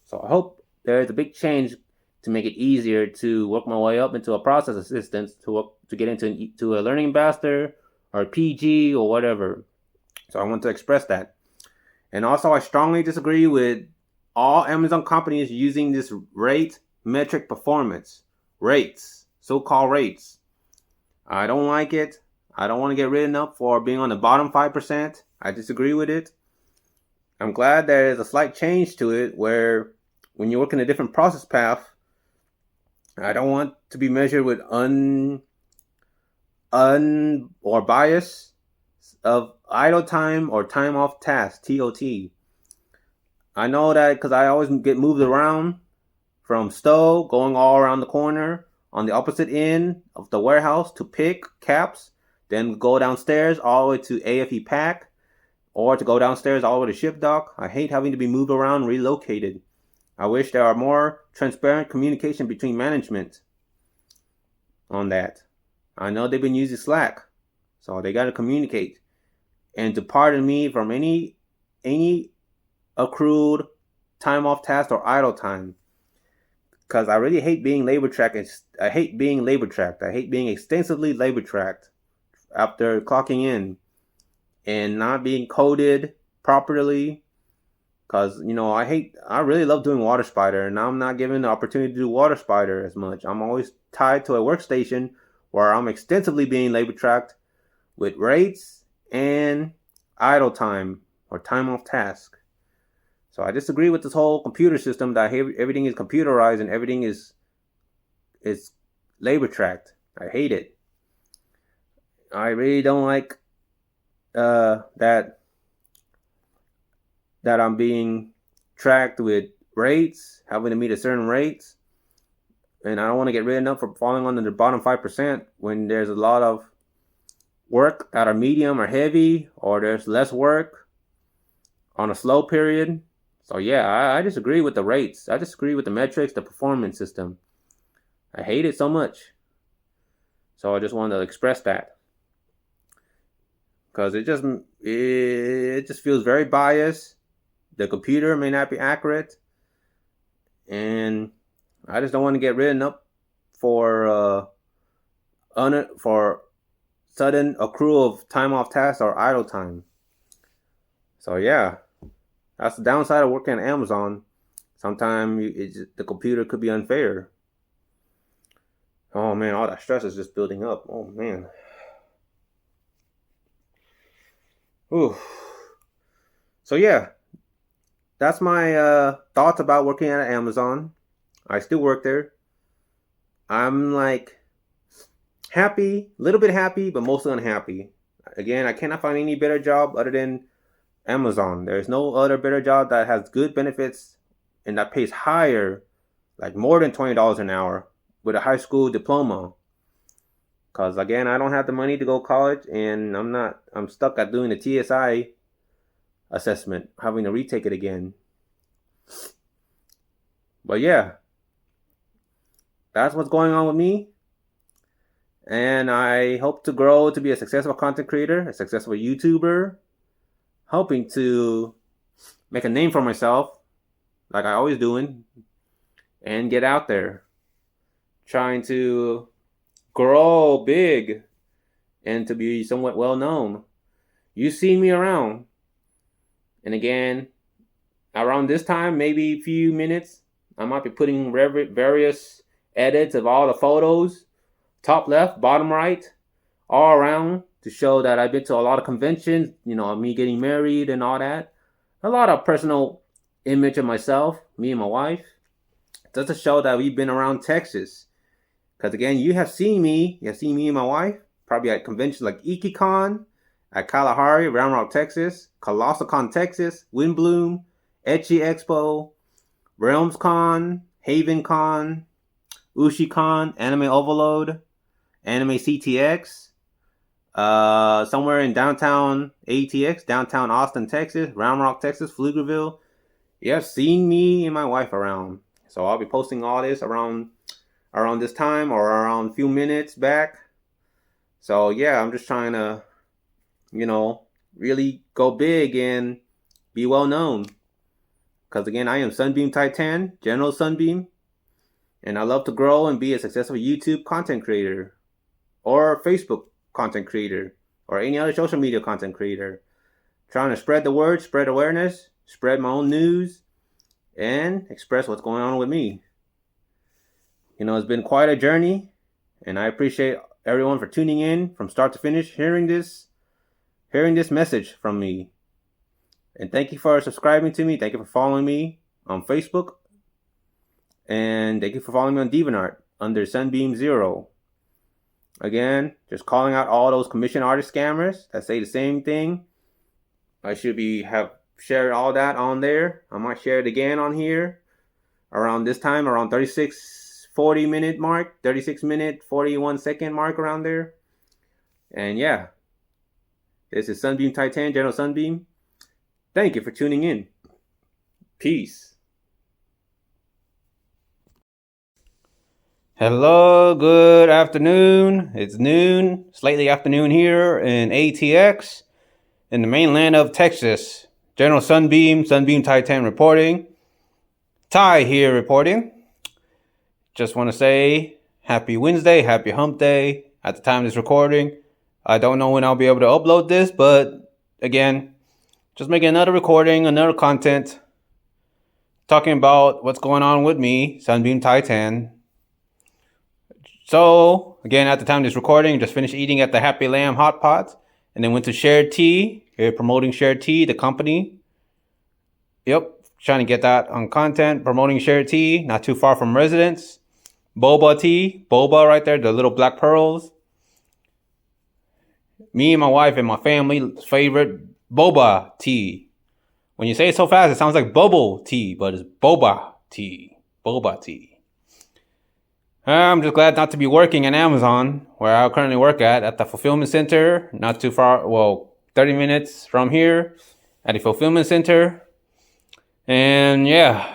So I hope there is a big change to make it easier to work my way up into a process assistant, to get into a learning ambassador or a PG or whatever. So I want to express that. And also, I strongly disagree with all Amazon companies using this rate metric performance. Rates, so-called rates. I don't like it. I don't want to get written up for being on the bottom 5%. I disagree with it. I'm glad there is a slight change to it where when you work in a different process path, I don't want to be measured with or bias of idle time or time off task, TOT. I know that because I always get moved around from stow, going all around the corner on the opposite end of the warehouse to pick caps, then go downstairs all the way to AFE pack, or to go downstairs all the way to ship dock. I hate having to be moved around, relocated. I wish there are more transparent communication between management. on that. I know they've been using Slack, so they got to communicate. And to pardon me from any accrued time off task or idle time, because I really hate being labor tracked. I hate being labor tracked. I hate being extensively labor tracked after clocking in and not being coded properly. Because, I really love doing Water Spider, and I'm not given the opportunity to do Water Spider as much. I'm always tied to a workstation where I'm extensively being labor tracked with rates and idle time or time off task. So I disagree with this whole computer system that everything is computerized and everything is labor tracked. I hate it. I really don't like that I'm being tracked with rates, having to meet a certain rates, and I don't want to get written up for falling under the bottom 5% when there's a lot of work that are medium or heavy, or there's less work on a slow period. So yeah, I disagree with the rates. I disagree with the metrics, the performance system. I hate it so much. So I just wanted to express that, because it just feels very biased. The computer may not be accurate, and I just don't want to get written up for sudden accrual of time off task or idle time. So yeah, that's the downside of working at Amazon. Sometimes the computer could be unfair. Oh man, all that stress is just building up. Oh man. Ooh. So yeah, that's my thoughts about working at Amazon. I still work there. I'm like happy, a little bit happy, but mostly unhappy. Again, I cannot find any better job other than Amazon. There's no other better job that has good benefits and that pays higher, like more than $20 an hour with a high school diploma. Because again, I don't have the money to go to college, and I'm stuck at doing the TSI assessment, having to retake it again. But yeah, that's what's going on with me. And I hope to grow to be a successful content creator, a successful YouTuber, hoping to make a name for myself, like I always doing, and get out there, trying to grow big and to be somewhat well known. You see me around. And again, around this time, maybe a few minutes, I might be putting various edits of all the photos, top left, bottom right, all around, to show that I've been to a lot of conventions, me getting married and all that. A lot of personal image of myself, me and my wife, just to show that we've been around Texas. Because again, you have seen me and my wife, probably at conventions like IkiCon, at Kalahari, Round Rock, Texas, ColossalCon, Texas, Windbloom, Etchy Expo, RealmsCon, HavenCon, UshiCon, Anime Overload, Anime CTX, somewhere in downtown ATX, downtown Austin, Texas, Round Rock, Texas, Pflugerville. You have seen me and my wife around. So I'll be posting all this around this time or around a few minutes back. So yeah, I'm just trying to, really go big and be well known. Because again, I am Sunbeam Titan, General Sunbeam, and I love to grow and be a successful YouTube content creator, or Facebook content creator, or any other social media content creator. Trying to spread the word, spread awareness, spread my own news, and express what's going on with me. It's been quite a journey, and I appreciate everyone for tuning in from start to finish, hearing this message from me. And thank you for subscribing to me. Thank you for following me on Facebook. And thank you for following me on DeviantArt under Sunbeam0. Again, just calling out all those commission artist scammers that say the same thing. I should have shared all that on there. I might share it again on here around this time, around 40 minute mark, 36 minute, 41 second mark, around there. And yeah, this is Sunbeam Titan, General Sunbeam. Thank you for tuning in. Peace. Hello, good afternoon. It's noon, slightly afternoon here in ATX, in the mainland of Texas. General Sunbeam, Sunbeam Titan reporting. Ty here reporting. Just want to say happy Wednesday, happy hump day at the time of this recording. I don't know when I'll be able to upload this, but again, just making another recording, another content, talking about what's going on with me, Sunbeam Titan. So, again, at the time of this recording, just finished eating at the Happy Lamb Hot Pot, and then went to Shared Tea, here promoting Shared Tea, the company. Yep, trying to get that on content, promoting Shared Tea, not too far from residence. Boba tea, boba right there, the little black pearls. Me and my wife and my family's favorite boba tea. When you say it so fast, it sounds like bubble tea, but it's boba tea. Boba tea. I'm just glad not to be working at Amazon, where I currently work at the fulfillment center, not too far, 30 minutes from here, at the fulfillment center. And yeah,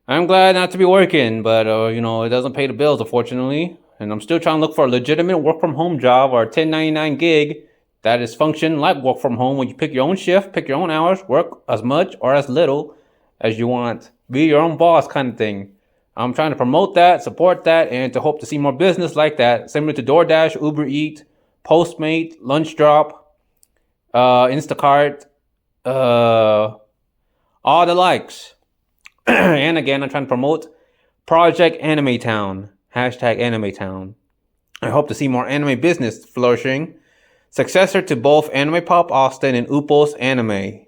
I'm glad not to be working, but it doesn't pay the bills, unfortunately. And I'm still trying to look for a legitimate work from home job or a 1099 gig that is function like work from home, when you pick your own shift, pick your own hours, work as much or as little as you want. Be your own boss kind of thing. I'm trying to promote that, support that, and to hope to see more business like that, similar to DoorDash, Uber Eats, Postmate, Lunch Drop, Instacart, all the likes. And again, I'm trying to promote Project Anime Town, hashtag Anime Town. I hope to see more anime business flourishing, successor to both Anime Pop Austin and Uppos Anime.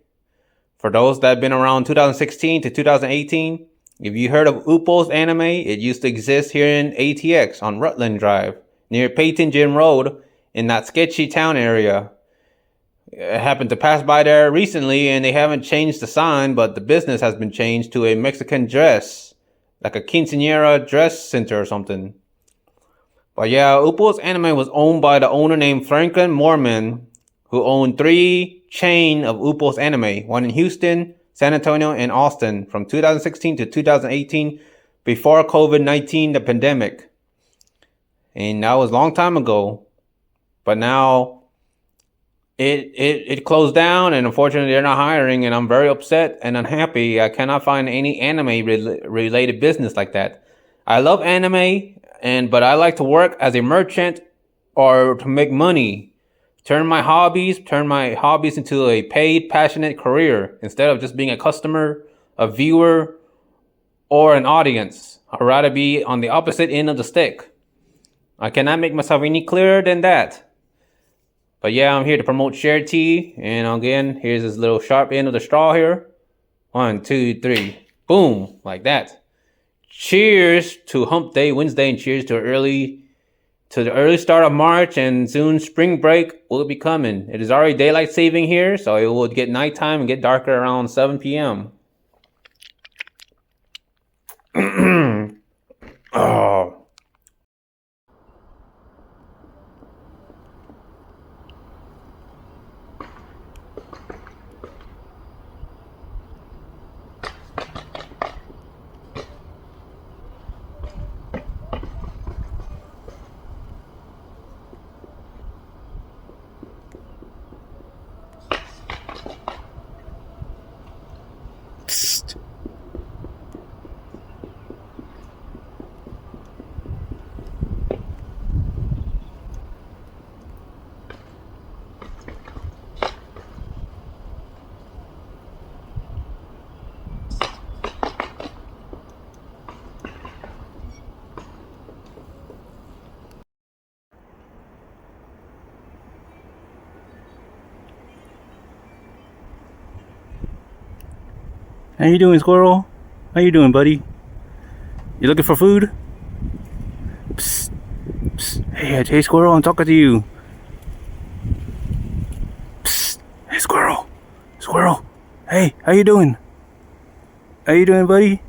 For those that have been around 2016 to 2018, if you heard of Uppos Anime, it used to exist here in ATX on Rutland Drive, near Peyton Gym Road, in that sketchy town area. I happened to pass by there recently, and they haven't changed the sign, but the business has been changed to a Mexican dress, like a quinceañera dress center or something. But yeah, Uppos Anime was owned by the owner named Franklin Mormon, who owned 3 chain of Uppos Anime, one in Houston, San Antonio, and Austin from 2016 to 2018, before COVID-19, the pandemic. And that was a long time ago. But now it closed down, and unfortunately they're not hiring, and I'm very upset and unhappy. I cannot find any anime related business like that. I love anime, but I like to work as a merchant or to make money. Turn my hobbies into a paid, passionate career, instead of just being a customer, a viewer, or an audience. I'd rather be on the opposite end of the stick. I cannot make myself any clearer than that. But yeah, I'm here to promote Shared Tea, and again, here's this little sharp end of the straw here. 1, 2, 3, boom, like that. Cheers to Hump Day Wednesday, and cheers to the early start of March, and soon spring break will be coming. It is already daylight saving here, so it will get nighttime and get darker around 7 p.m. Oh. Psst. How you doing, squirrel? How you doing, buddy? You looking for food? Psst. Psst. Hey, squirrel, I'm talking to you. Psst. Hey, squirrel. Squirrel. Hey, how you doing? How you doing, buddy?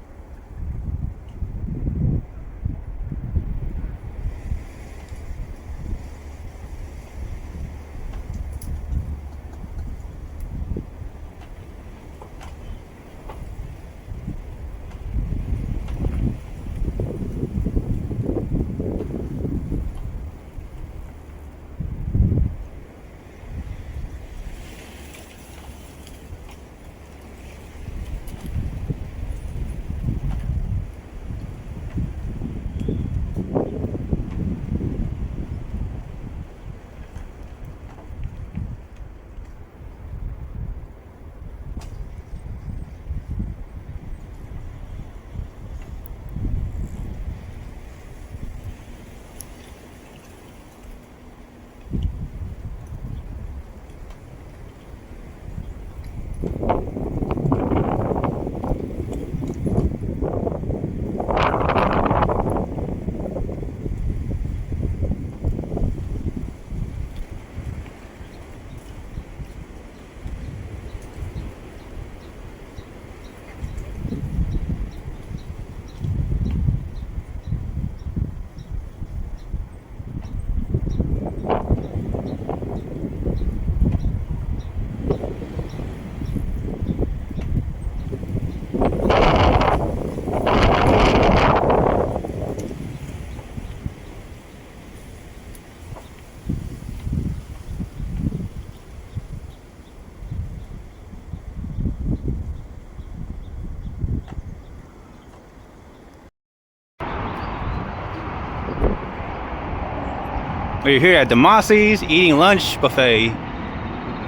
We're here at Demasi's eating lunch buffet.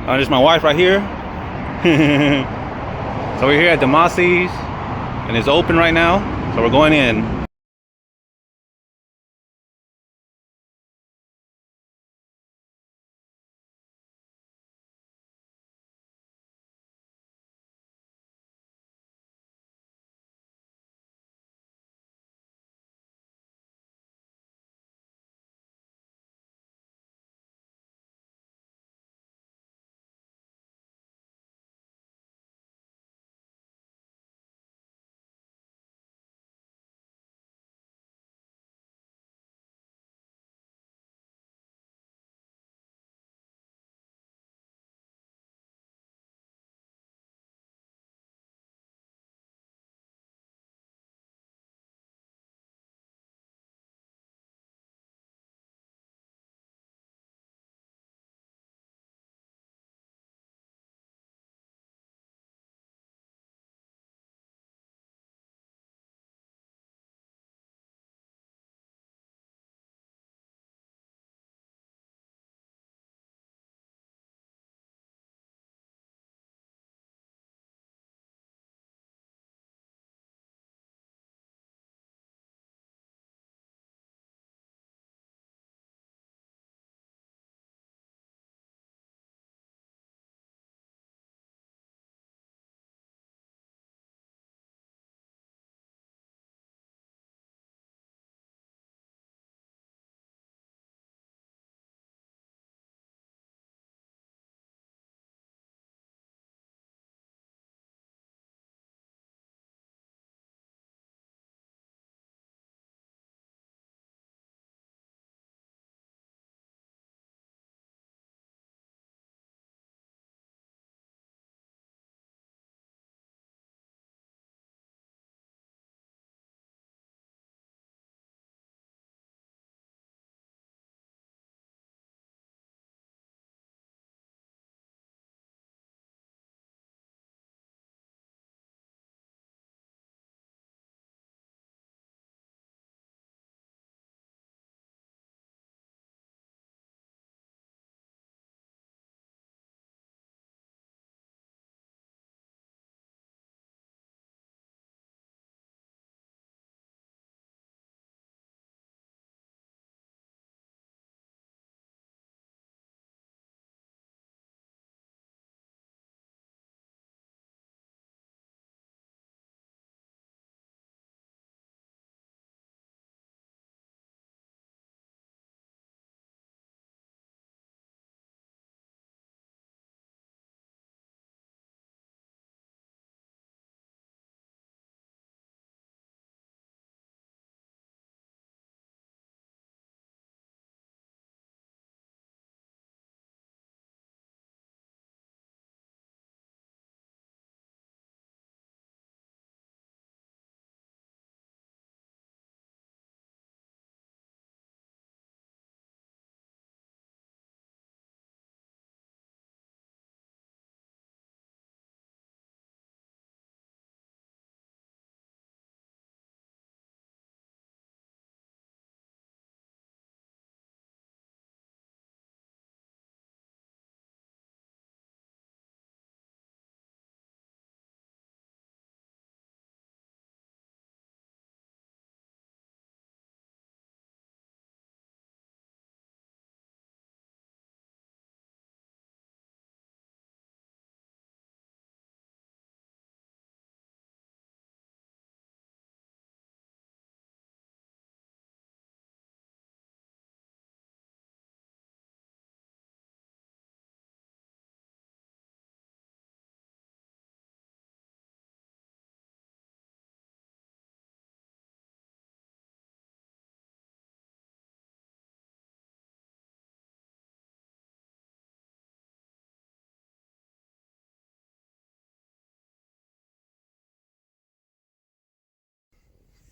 There's my wife right here. So we're here at Demasi's, and it's open right now. So we're going in.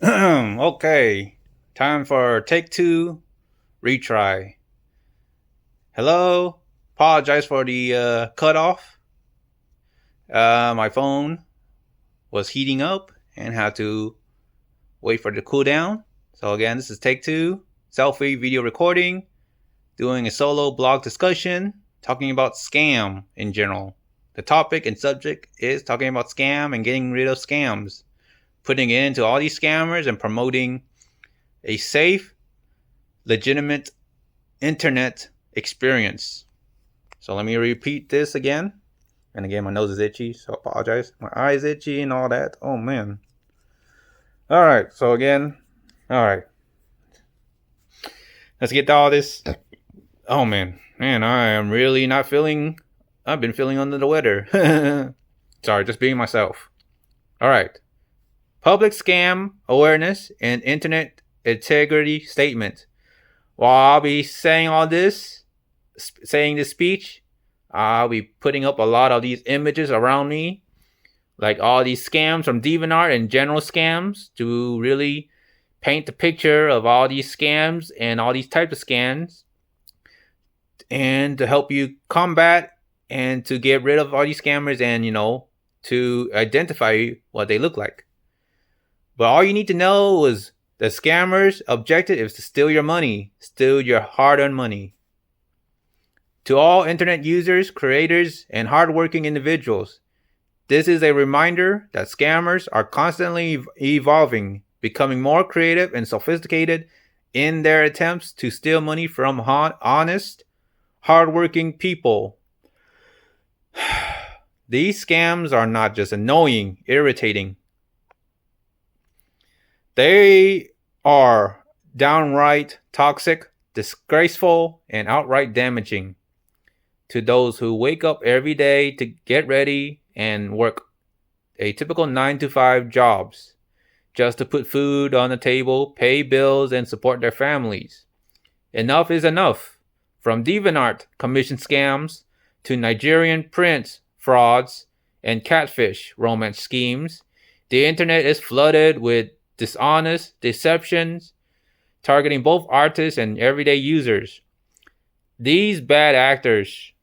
Okay, time for take two, retry. Hello, apologize for the cutoff. My phone was heating up and had to wait for the cool down. So again, this is take two, selfie video recording. doing a solo blog discussion talking about scam in general. The topic and subject is talking about scam and getting rid of scams, putting it into all these scammers and promoting a safe, legitimate internet experience. So let me repeat this again. And again, my nose is itchy, so I apologize. My eye is itchy and all that. Oh, man. All right, so again, all right. Let's get to all this. Oh, man, I am really not feeling, I've been feeling under the weather. Sorry, just being myself. All right. Public scam awareness and internet integrity statement. While I'll be saying all this, saying this speech, I'll be putting up a lot of these images around me, like all these scams from DeviantArt and general scams, to really paint the picture of all these scams and all these types of scams, and to help you combat and to get rid of all these scammers and, to identify what they look like. But all you need to know is the scammers' objective is to steal your money, steal your hard-earned money. To all internet users, creators, and hardworking individuals, this is a reminder that scammers are constantly evolving, becoming more creative and sophisticated in their attempts to steal money from honest, hardworking people. These scams are not just annoying, irritating. They are downright toxic, disgraceful, and outright damaging to those who wake up every day to get ready and work a typical 9-to-5 jobs just to put food on the table, pay bills, and support their families. Enough is enough. From DeviantArt commission scams to Nigerian prince frauds and catfish romance schemes, the internet is flooded with dishonest deceptions targeting both artists and everyday users. These bad actors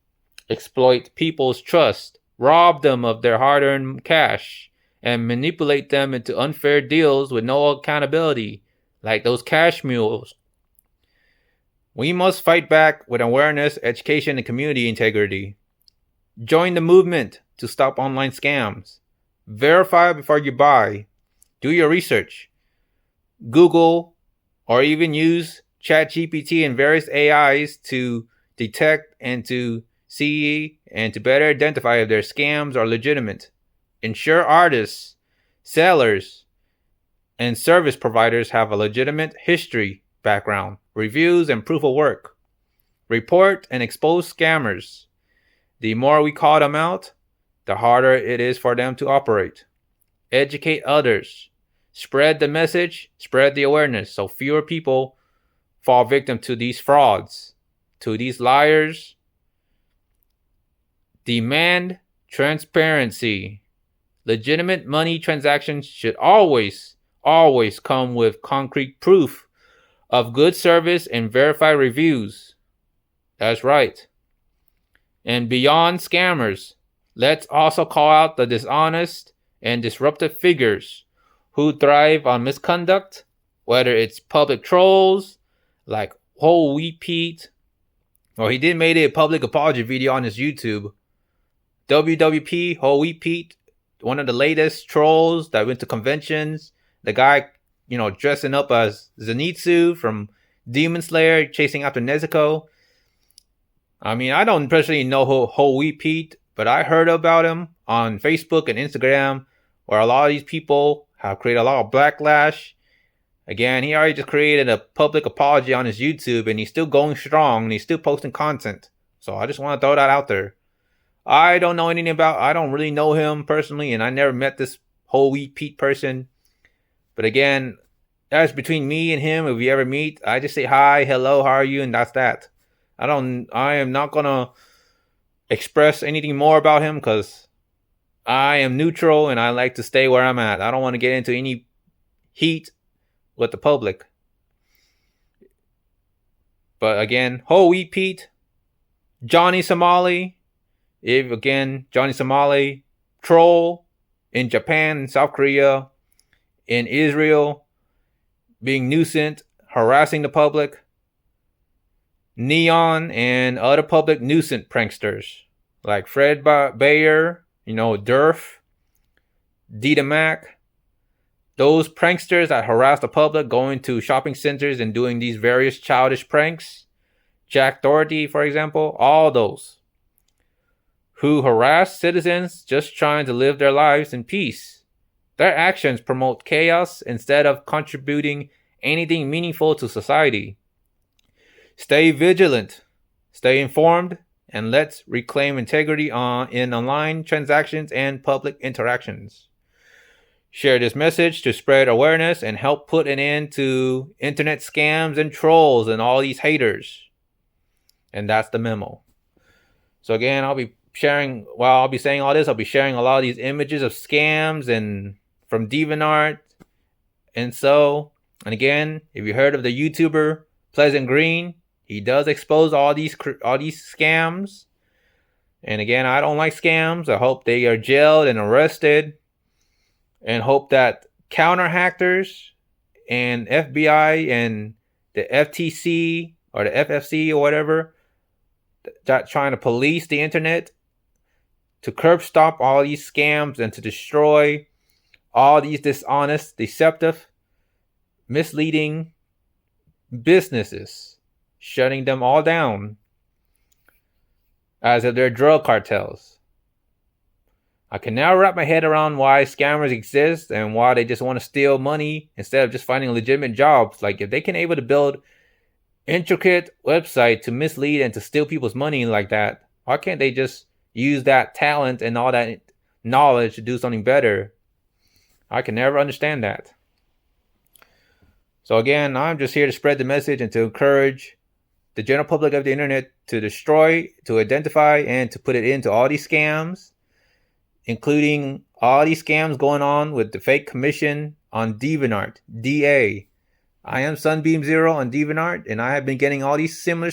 exploit people's trust, rob them of their hard-earned cash, and manipulate them into unfair deals with no accountability, like those cash mules. We must fight back with awareness, education, and community integrity. Join the movement to stop online scams. Verify before you buy. Do your research. Google or even use ChatGPT and various AIs to detect and to see and to better identify if their scams are legitimate. Ensure artists, sellers, and service providers have a legitimate history, background, reviews, and proof of work. Report and expose scammers. The more we call them out, the harder it is for them to operate. Educate others. Spread the message, spread the awareness, so fewer people fall victim to these frauds, to these liars. Demand transparency. Legitimate money transactions should always come with concrete proof of good service and verified reviews. That's right. And beyond scammers, let's also call out the dishonest and disruptive figures who thrive on misconduct, whether it's public trolls like RWBY Pete, or he did make a public apology video on his YouTube. WWP, RWBY Pete, one of the latest trolls that went to conventions. The guy, dressing up as Zenitsu from Demon Slayer, chasing after Nezuko. I mean, I don't personally know RWBY Pete, but I heard about him on Facebook and Instagram, where a lot of these people have created a lot of backlash. Again, he already just created a public apology on his YouTube, and he's still going strong, and he's still posting content. So I just want to throw that out there. I don't know anything I don't really know him personally, and I never met this RWBY Pete person. But again, that's between me and him. If we ever meet, I just say hi, hello, how are you, and that's that. I am not gonna express anything more about him because I am neutral and I like to stay where I'm at. I don't want to get into any heat with the public. But again, RWBY Pete, Johnny Somali, Johnny Somali, troll in Japan, South Korea, in Israel, being nuisance, harassing the public. Neon, and other public nuisance pranksters like Fred Bayer, Durf, Dita Mac. Those pranksters that harass the public going to shopping centers and doing these various childish pranks. Jack Doherty, for example, all those who harass citizens just trying to live their lives in peace. Their actions promote chaos instead of contributing anything meaningful to society. Stay vigilant, stay informed, and let's reclaim integrity in online transactions and public interactions. Share this message to spread awareness and help put an end to internet scams and trolls and all these haters. And that's the memo. So again, I'll be saying all this, I'll be sharing a lot of these images of scams and from DeviantArt. And again, if you heard of the YouTuber Pleasant Green, he does expose all these scams. And again, I don't like scams. I hope they are jailed and arrested. And hope that counter hackers and FBI and the FTC or the FFC or whatever that trying to police the internet to curb stop all these scams and to destroy all these dishonest, deceptive, misleading businesses, shutting them all down as if they're drug cartels. I can now wrap my head around why scammers exist and why they just want to steal money instead of just finding legitimate jobs. Like, if they can able to build intricate website to mislead and to steal people's money like that, why can't they just use that talent and all that knowledge to do something better? I can never understand that. So again, I'm just here to spread the message and to encourage the general public of the internet to destroy, to identify, and to put it into all these scams, including all these scams going on with the fake commission on DeviantArt, DA. I am Sunbeam Zero on DeviantArt, and I have been getting all these similar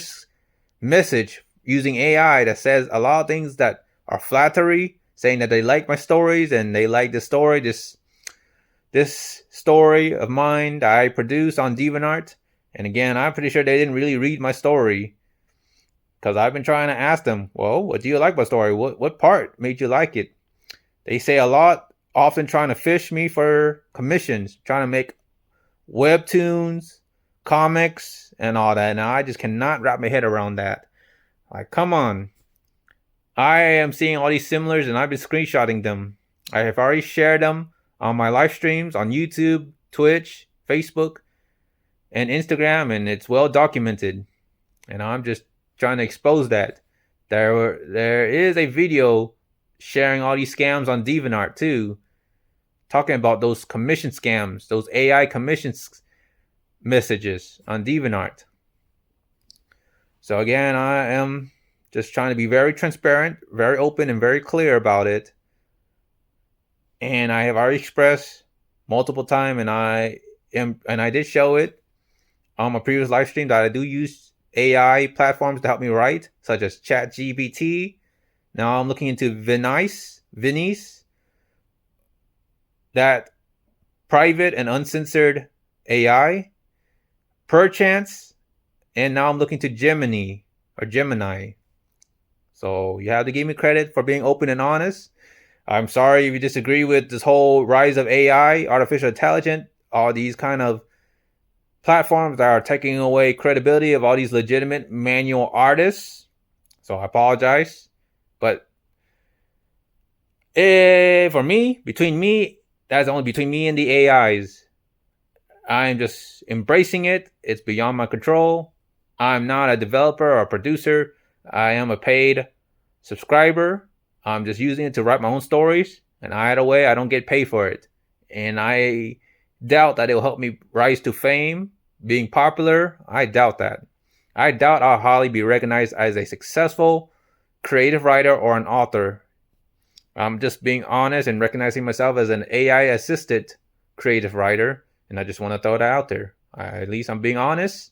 message using AI that says a lot of things that are flattery, saying that they like my stories and they like the story, this story of mine that I produced on DeviantArt. And again, I'm pretty sure they didn't really read my story, because I've been trying to ask them, well, what do you like my story? What part made you like it? They say a lot, often trying to fish me for commissions, trying to make webtoons, comics, and all that. And I just cannot wrap my head around that. Like, come on. I am seeing all these similars and I've been screenshotting them. I have already shared them on my live streams on YouTube, Twitch, Facebook, and Instagram, and it's well documented. And I'm just trying to expose that. There is a video sharing all these scams on DeviantArt too, talking about those commission scams, those AI commissions messages on DeviantArt. So again, I am just trying to be very transparent, very open, and very clear about it. And I have already expressed multiple times, and I did show it on my previous live stream that I do use AI platforms to help me write, such as ChatGPT. Now I'm looking into Venice, that private and uncensored AI, Perchance, and now I'm looking to Gemini. So you have to give me credit for being open and honest. I'm sorry if you disagree with this whole rise of AI, artificial intelligence, all these kind of platforms that are taking away credibility of all these legitimate manual artists. So I apologize. But for me, that's only between me and the AIs. I'm just embracing it. It's beyond my control. I'm not a developer or a producer. I am a paid subscriber. I'm just using it to write my own stories. And either way, I don't get paid for it. And I doubt that it will help me rise to fame, being popular. I doubt that. I doubt I'll hardly be recognized as a successful creative writer or an author. I'm just being honest and recognizing myself as an AI-assisted creative writer, and I just want to throw that out there. At least I'm being honest.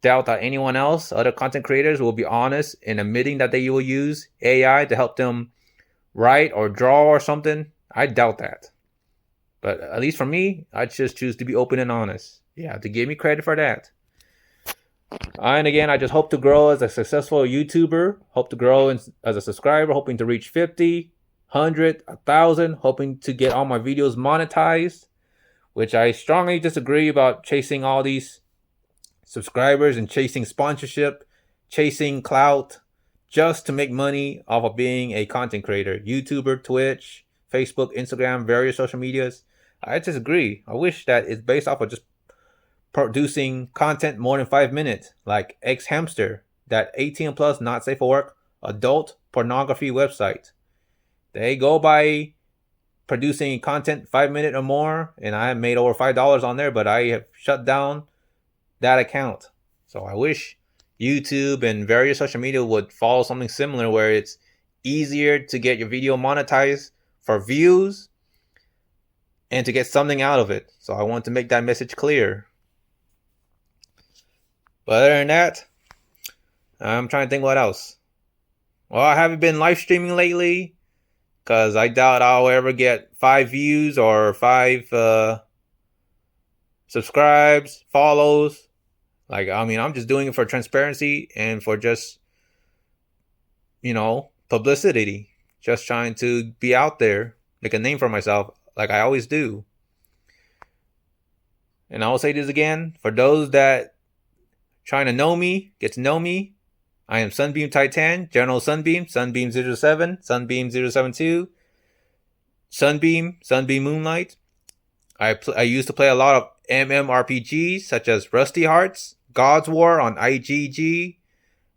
Doubt that anyone else, other content creators, will be honest in admitting that they will use AI to help them write or draw or something. I doubt that. But at least for me, I just choose to be open and honest. You have to give me credit for that. And again, I just hope to grow as a successful YouTuber. Hope to grow as a subscriber. Hoping to reach 50, 100, 1,000. Hoping to get all my videos monetized. Which I strongly disagree about chasing all these subscribers and chasing sponsorship, chasing clout, just to make money off of being a content creator. YouTuber, Twitch, Facebook, Instagram, various social medias. I disagree. I wish that it's based off of just producing content more than 5 minutes, like X Hamster, that 18 plus, not safe for work, adult pornography website. They go by producing content 5 minutes or more, and I have made over $5 on there, but I have shut down that account. So I wish YouTube and various social media would follow something similar, where it's easier to get your video monetized for views and to get something out of it. So I want to make that message clear. But other than that, I'm trying to think what else. Well, I haven't been live streaming lately, because I doubt I'll ever get 5 views or 5 subscribes, follows. Like, I mean, I'm just doing it for transparency and for just, publicity. Just trying to be out there, make a name for myself, like I always do. And I will say this again, for those that trying to know me, get to know me, I am Sunbeam Titan, General Sunbeam, Sunbeam 07, Sunbeam 072, Sunbeam Moonlight. I used to play a lot of MMORPGs such as Rusty Hearts, God's War on IGG,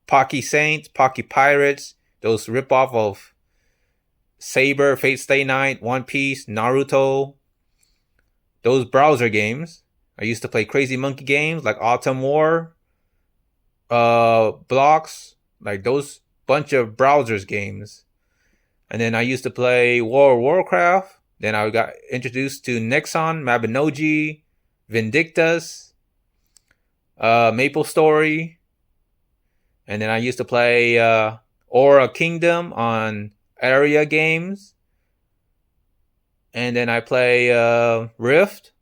Pocky Saints, Pocky Pirates, those ripoff of Saber, Fate Stay Night, One Piece, Naruto, those browser games. I used to play Crazy Monkey games like Autumn War, Blocks, like those bunch of browsers games. And then I used to play World of Warcraft. Then I got introduced to Nexon, Mabinogi, Vindictus, Maple Story. And then I used to play Aura Kingdom on Area Games. And then I play Rift.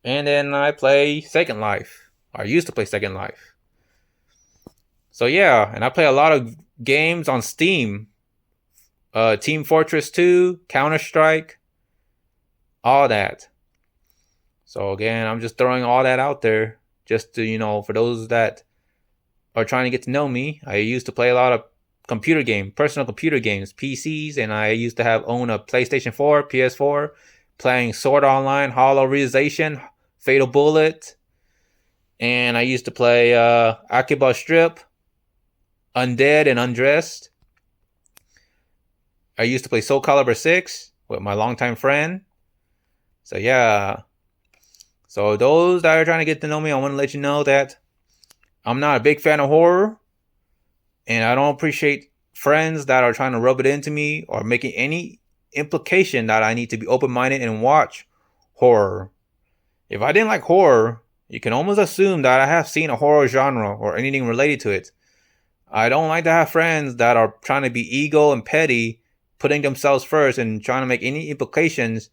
And then I play Second Life. I used to play Second Life. So yeah, and I play a lot of games on Steam. Team Fortress 2, Counter-Strike, all that. So again, I'm just throwing all that out there just to, for those that are trying to get to know me. I used to play a lot of computer games, personal computer games, PCs, and I used to own a PlayStation 4, PS4, playing Sword Online, Hollow Realization, Fatal Bullet, and I used to play Akiba Strip, Undead and Undressed. I used to play Soul Calibur 6 with my longtime friend. So yeah. So those that are trying to get to know me, I want to let you know that I'm not a big fan of horror. And I don't appreciate friends that are trying to rub it into me or making any implication that I need to be open-minded and watch horror. If I didn't like horror, you can almost assume that I have seen a horror genre or anything related to it. I don't like to have friends that are trying to be ego and petty, putting themselves first and trying to make any implications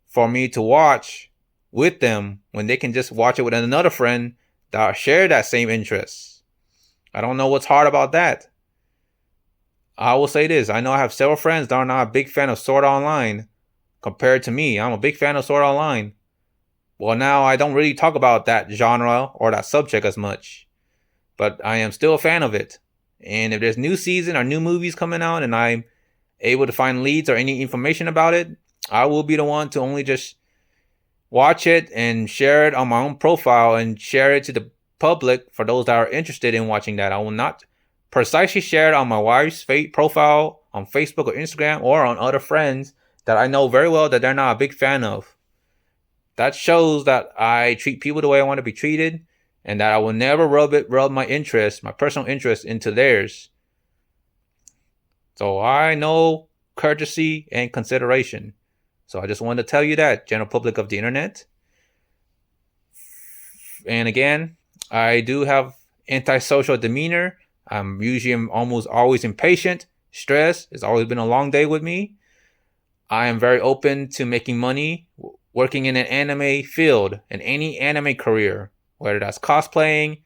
for me to watch with them when they can just watch it with another friend that share that same interests. I don't know what's hard about that. I will say this. I know I have several friends that are not a big fan of Sword Online compared to me. I'm a big fan of Sword Online. Well, now I don't really talk about that genre or that subject as much, but I am still a fan of it. And if there's new season or new movies coming out and I'm able to find leads or any information about it, I will be the one to only just watch it and share it on my own profile and share it to the public for those that are interested in watching that. I will not precisely share it on my wife's profile on Facebook or Instagram or on other friends that I know very well that they're not a big fan of. That shows that I treat people the way I want to be treated and that I will never rub my interest, my personal interest into theirs. So I know courtesy and consideration. So I just wanted to tell you that, general public of the internet. And again, I do have antisocial demeanor. I'm usually almost always impatient, stressed. It's always been a long day with me. I am very open to making money, working in an anime field, in any anime career, whether that's cosplaying,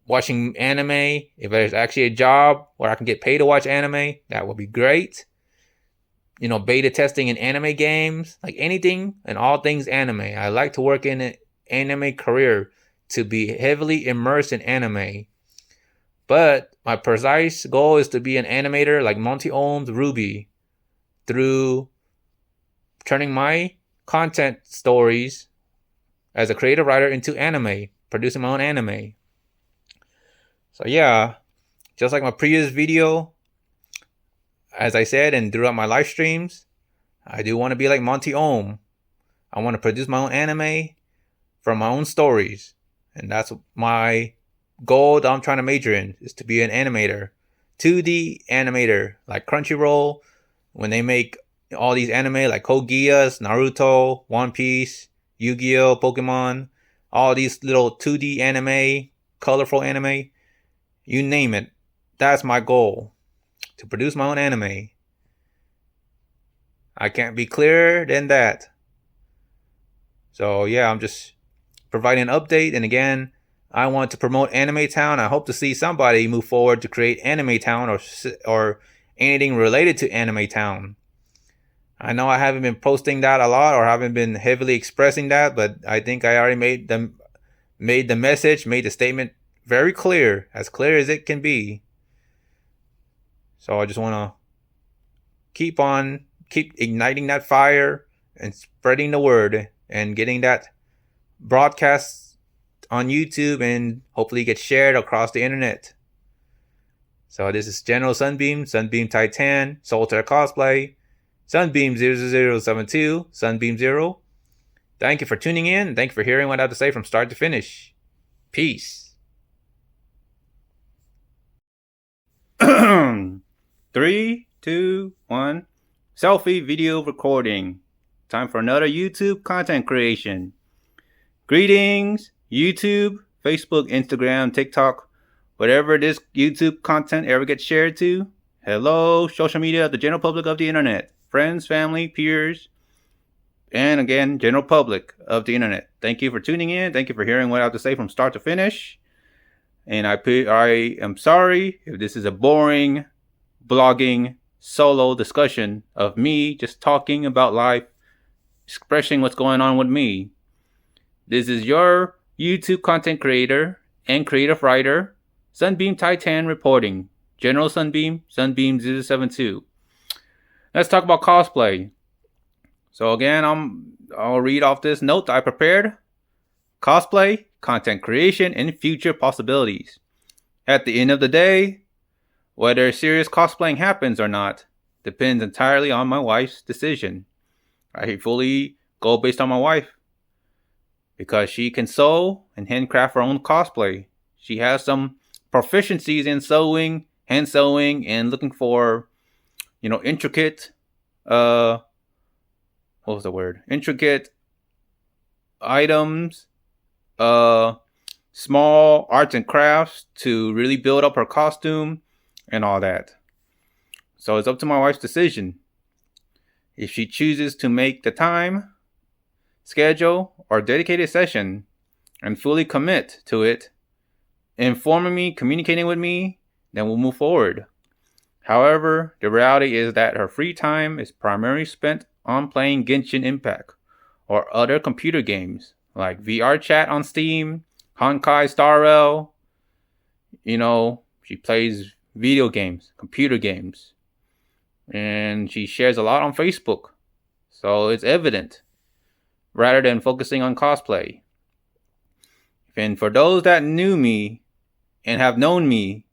watching anime. If there's actually a job where I can get paid to watch anime, that would be great. Beta testing in anime games, like anything and all things anime. I like to work in an anime career to be heavily immersed in anime. But my precise goal is to be an animator like Monty owns RWBY through turning my content stories as a creative writer into anime, producing my own anime. So yeah, just like my previous video, as I said, and throughout my live streams, I do want to be like Monty Ohm. I want to produce my own anime from my own stories. And that's my goal that I'm trying to major in, is to be an animator. 2D animator, like Crunchyroll, when they make all these anime like Code Geass, Naruto, One Piece, Yu-Gi-Oh, Pokemon, all these little 2D anime, colorful anime, you name it. That's my goal, to produce my own anime. I can't be clearer than that. So yeah, I'm just providing an update. And again, I want to promote Anime Town. I hope to see somebody move forward to create Anime Town or anything related to Anime Town. I know I haven't been posting that a lot, or haven't been heavily expressing that, but I think I already made the statement very clear as it can be. So I just want to keep igniting that fire and spreading the word and getting that broadcast on YouTube and hopefully get shared across the internet. So this is General Sunbeam, Sunbeam Titan, Soltaire Cosplay, Sunbeam 0072, Sunbeam 0. Thank you for tuning in, and thank you for hearing what I have to say from start to finish. Peace. 3, 2, 1. Selfie video recording. Time for another YouTube content creation. Greetings, YouTube, Facebook, Instagram, TikTok, whatever this YouTube content ever gets shared to. Hello, social media, the general public of the internet. Friends, family, peers, and again, general public of the internet. Thank you for tuning in. Thank you for hearing what I have to say from start to finish. And I am sorry if this is a boring blogging solo discussion of me just talking about life, expressing what's going on with me. This is your YouTube content creator and creative writer, Sunbeam Titan reporting. General Sunbeam, Sunbeam 072. Let's talk about cosplay. So again, I'll read off this note that I prepared. Cosplay, content creation, and future possibilities. At the end of the day, whether serious cosplaying happens or not depends entirely on my wife's decision. I fully go based on my wife, because she can sew and handcraft her own cosplay. She has some proficiencies in sewing, hand sewing, and looking for, intricate, intricate items, small arts and crafts to really build up her costume and all that. So it's up to my wife's decision. If she chooses to make the time, schedule, or dedicated session and fully commit to it, informing me, communicating with me, then we'll move forward. However, the reality is that her free time is primarily spent on playing Genshin Impact or other computer games like VR Chat on Steam, Honkai Star Rail. She plays video games, computer games, and she shares a lot on Facebook. So it's evident, rather than focusing on cosplay. And for those that knew me and have known me,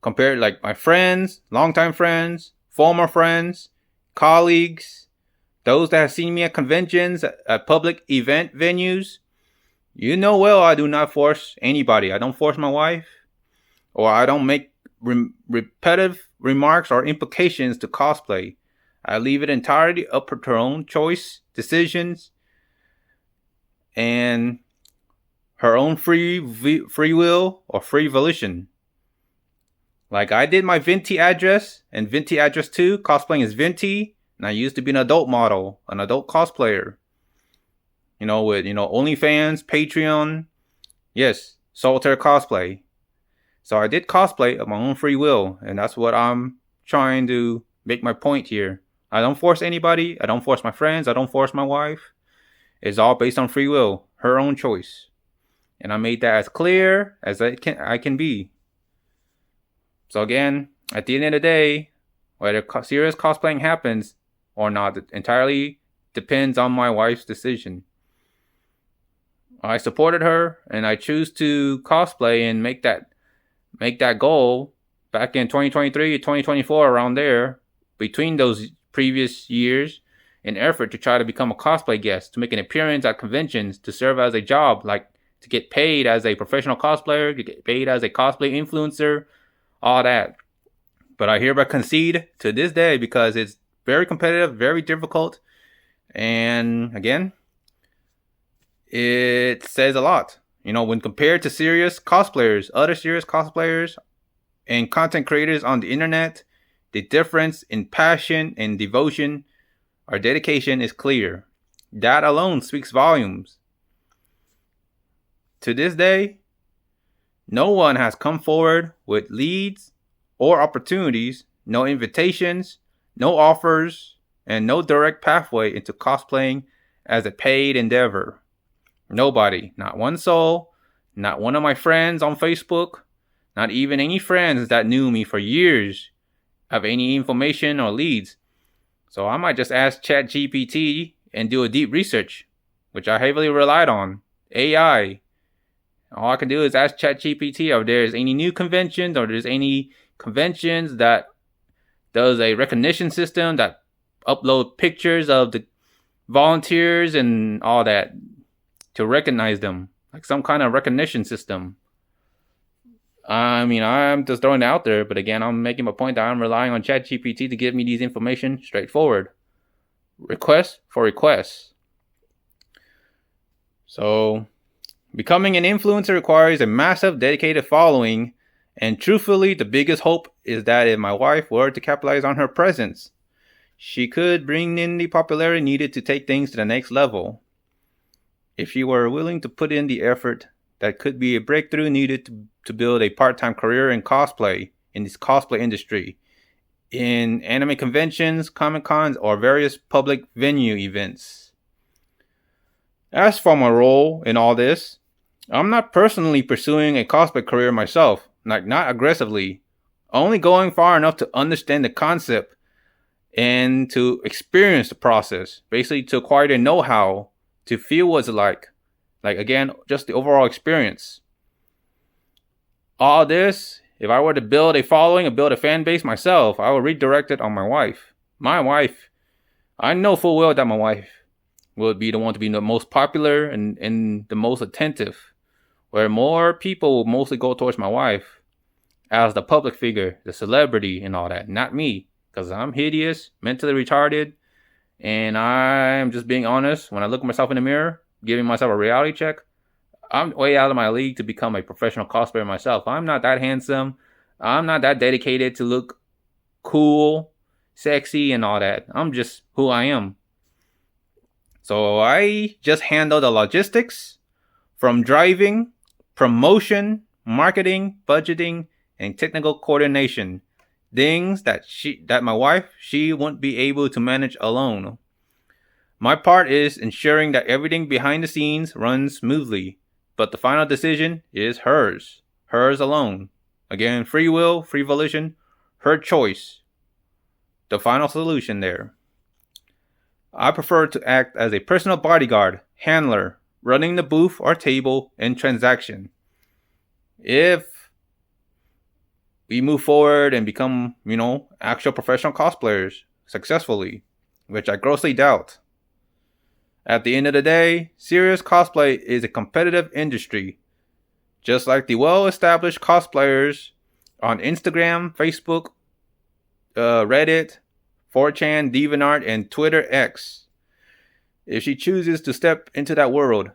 compared like my friends, longtime friends, former friends, colleagues, those that have seen me at conventions, at public event venues, well I do not force anybody. I don't force my wife, or I don't make repetitive remarks or implications to cosplay. I leave it entirely up to her own choice, decisions, and her own free will or free volition. Like I did my Venti address and Venti address 2, cosplaying as Venti, and I used to be an adult model, an adult cosplayer. With OnlyFans, Patreon, Yes, Soltaire Cosplay. So I did cosplay of my own free will, and that's what I'm trying to make my point here. I don't force anybody. I don't force my friends. I don't force my wife. It's all based on free will, her own choice. And I made that as clear as I can be. So again, at the end of the day, whether serious cosplaying happens or not entirely depends on my wife's decision. I supported her, and I choose to cosplay and make that goal back in 2023, 2024, around there, between those previous years, in effort to try to become a cosplay guest, to make an appearance at conventions, to serve as a job, like to get paid as a professional cosplayer, to get paid as a cosplay influencer, all that. But I hereby concede to this day because it's very competitive, very difficult, and again, it says a lot. You know, when compared to other serious cosplayers and content creators on the internet, the difference in passion and devotion or dedication is clear. That alone speaks volumes. To this day, no one has come forward with leads or opportunities, no invitations, no offers, and no direct pathway into cosplaying as a paid endeavor. Nobody, not one soul, not one of my friends on Facebook, not even any friends that knew me for years have any information or leads. So I might just ask ChatGPT and do a deep research, which I heavily relied on. AI. All I can do is ask ChatGPT if there's any new conventions or there's any conventions that does a recognition system that upload pictures of the volunteers and all that to recognize them, like some kind of recognition system. I mean, I'm just throwing it out there, but again, I'm making my point that I'm relying on ChatGPT to give me these information straightforward. Request for requests. So, becoming an influencer requires a massive dedicated following, and truthfully, the biggest hope is that if my wife were to capitalize on her presence, she could bring in the popularity needed to take things to the next level. If she were willing to put in the effort, that could be a breakthrough needed to build a part-time career in cosplay, in this cosplay industry, in anime conventions, comic-cons, or various public venue events. As for my role in all this, I'm not personally pursuing a cosplay career myself, not aggressively, only going far enough to understand the concept and to experience the process, basically to acquire the know-how, to feel what it's like again, just the overall experience. All this, if I were to build a following and build a fan base myself, I would redirect it on my wife. My wife, I know full well that my wife will be the one to be the most popular and the most attentive, where more people will mostly go towards my wife as the public figure, the celebrity and all that, not me, because I'm hideous, mentally retarded, and I'm just being honest. When I look at myself in the mirror, giving myself a reality check, I'm way out of my league to become a professional cosplayer myself. I'm not that handsome. I'm not that dedicated to look cool, sexy, and all that. I'm just who I am. So I just handle the logistics from driving, promotion, marketing, budgeting, and technical coordination. Things that my wife, she wouldn't be able to manage alone. My part is ensuring that everything behind the scenes runs smoothly, but the final decision is hers alone. Again, free will, free volition, her choice. The final solution there. I prefer to act as a personal bodyguard, handler, running the booth or table and transaction. If we move forward and become, actual professional cosplayers successfully, which I grossly doubt. At the end of the day, serious cosplay is a competitive industry. Just like the well-established cosplayers on Instagram, Facebook, Reddit, 4chan, DeviantArt, and Twitter X. If she chooses to step into that world,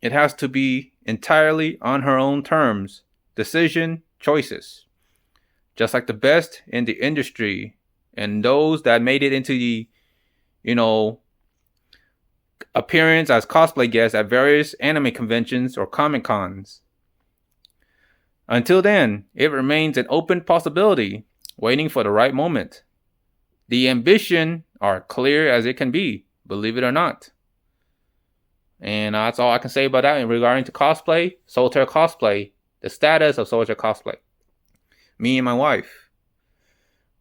it has to be entirely on her own terms, decision, choices. Just like the best in the industry and those that made it into the, appearance as cosplay guests at various anime conventions or comic cons. Until then, it remains an open possibility, waiting for the right moment. The ambition are clear as it can be, believe it or not. And that's all I can say about that in regarding to cosplay. Soltaire Cosplay, the status of Soltaire Cosplay. Me and my wife.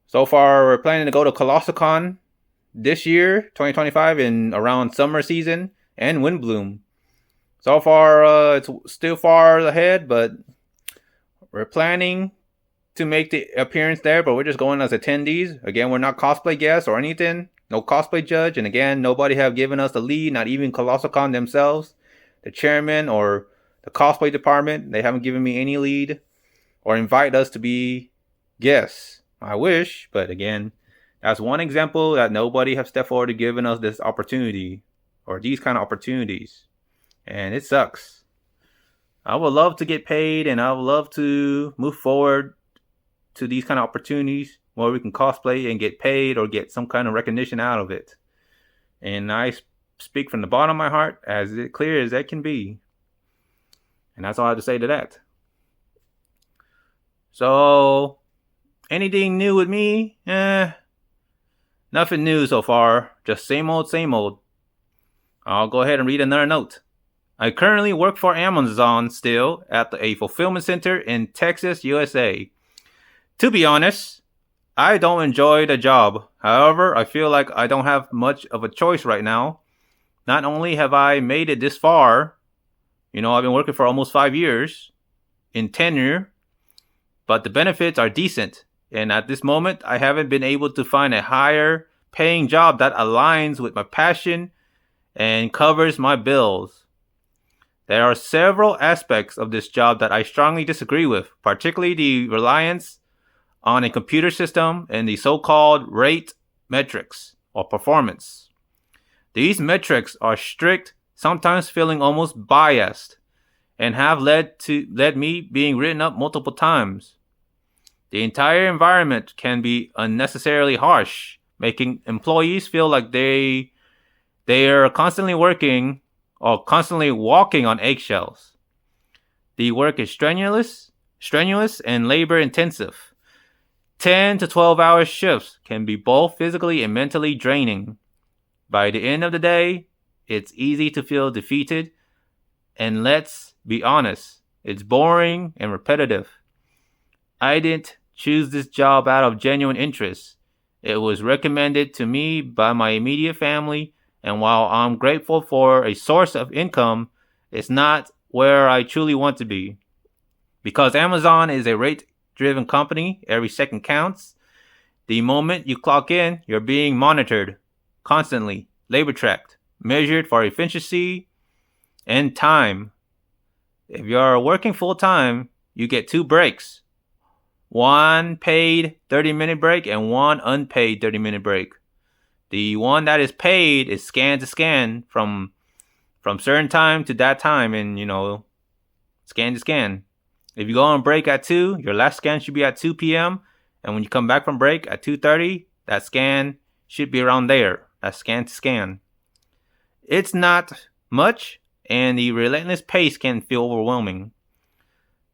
So far, we're planning to go to ColossalCon this year, 2025, in around summer season and Windbloom. So far, it's still far ahead, but we're planning to make the appearance there, but we're just going as attendees. Again, we're not cosplay guests or anything. No cosplay judge. And again, nobody have given us the lead, not even ColossalCon themselves. The chairman or the cosplay department, they haven't given me any lead or invite us to be guests. I wish, but again, that's one example that nobody have stepped forward to giving us this opportunity or these kind of opportunities. And it sucks. I would love to get paid and I would love to move forward to these kind of opportunities where we can cosplay and get paid or get some kind of recognition out of it. And I speak from the bottom of my heart, as clear as that can be. And that's all I have to say to that. So, anything new with me? Nothing new so far. Just same old, same old. I'll go ahead and read another note. I currently work for Amazon still at a fulfillment center in Texas, USA. To be honest, I don't enjoy the job. However, I feel like I don't have much of a choice right now. Not only have I made it this far, I've been working for almost 5 years in tenure, but the benefits are decent. And at this moment, I haven't been able to find a higher paying job that aligns with my passion and covers my bills. There are several aspects of this job that I strongly disagree with, particularly the reliance on a computer system and the so-called rate metrics or performance. These metrics are strict, sometimes feeling almost biased, and have led me being written up multiple times. The entire environment can be unnecessarily harsh, making employees feel like they are constantly working or constantly walking on eggshells. The work is strenuous and labor intensive. 10 to 12 hour shifts can be both physically and mentally draining. By the end of the day, it's easy to feel defeated, and let's be honest, it's boring and repetitive. I didn't choose this job out of genuine interest. It was recommended to me by my immediate family, and while I'm grateful for a source of income, it's not where I truly want to be. Because Amazon is a rate-driven company, every second counts. The moment you clock in, you're being monitored constantly, labor tracked, measured for efficiency and time. If you're working full-time, you get 2 breaks. One paid 30-minute break and one unpaid 30-minute break. The one that is paid is scan to scan from certain time to that time, and scan to scan. If you go on break at 2, your last scan should be at 2 p.m. And when you come back from break at 2:30, that scan should be around there. That's scan to scan. It's not much, and the relentless pace can feel overwhelming.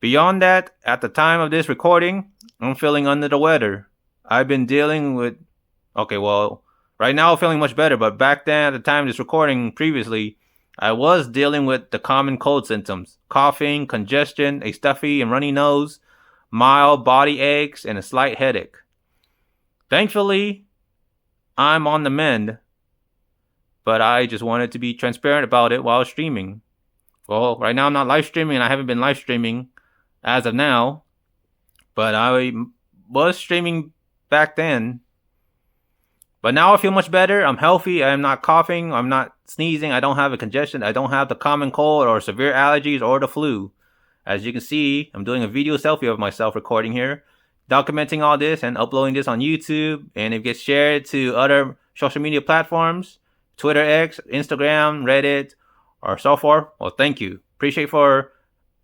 Beyond that, at the time of this recording, I'm feeling under the weather. I've been dealing with... right now I'm feeling much better, but back then, at the time of this recording previously, I was dealing with the common cold symptoms. Coughing, congestion, a stuffy and runny nose, mild body aches, and a slight headache. Thankfully, I'm on the mend, but I just wanted to be transparent about it while streaming. Well, right now I'm not live streaming, and I haven't been live streaming as of now, but I was streaming back then. But now I feel much better. I'm healthy. I'm not coughing. I'm not sneezing. I don't have a congestion. I don't have the common cold or severe allergies or the flu. As you can see, I'm doing a video selfie of myself recording here, documenting all this and uploading this on YouTube. And it gets shared to other social media platforms, Twitter, X, Instagram, Reddit, or so forth. Well, thank you. Appreciate for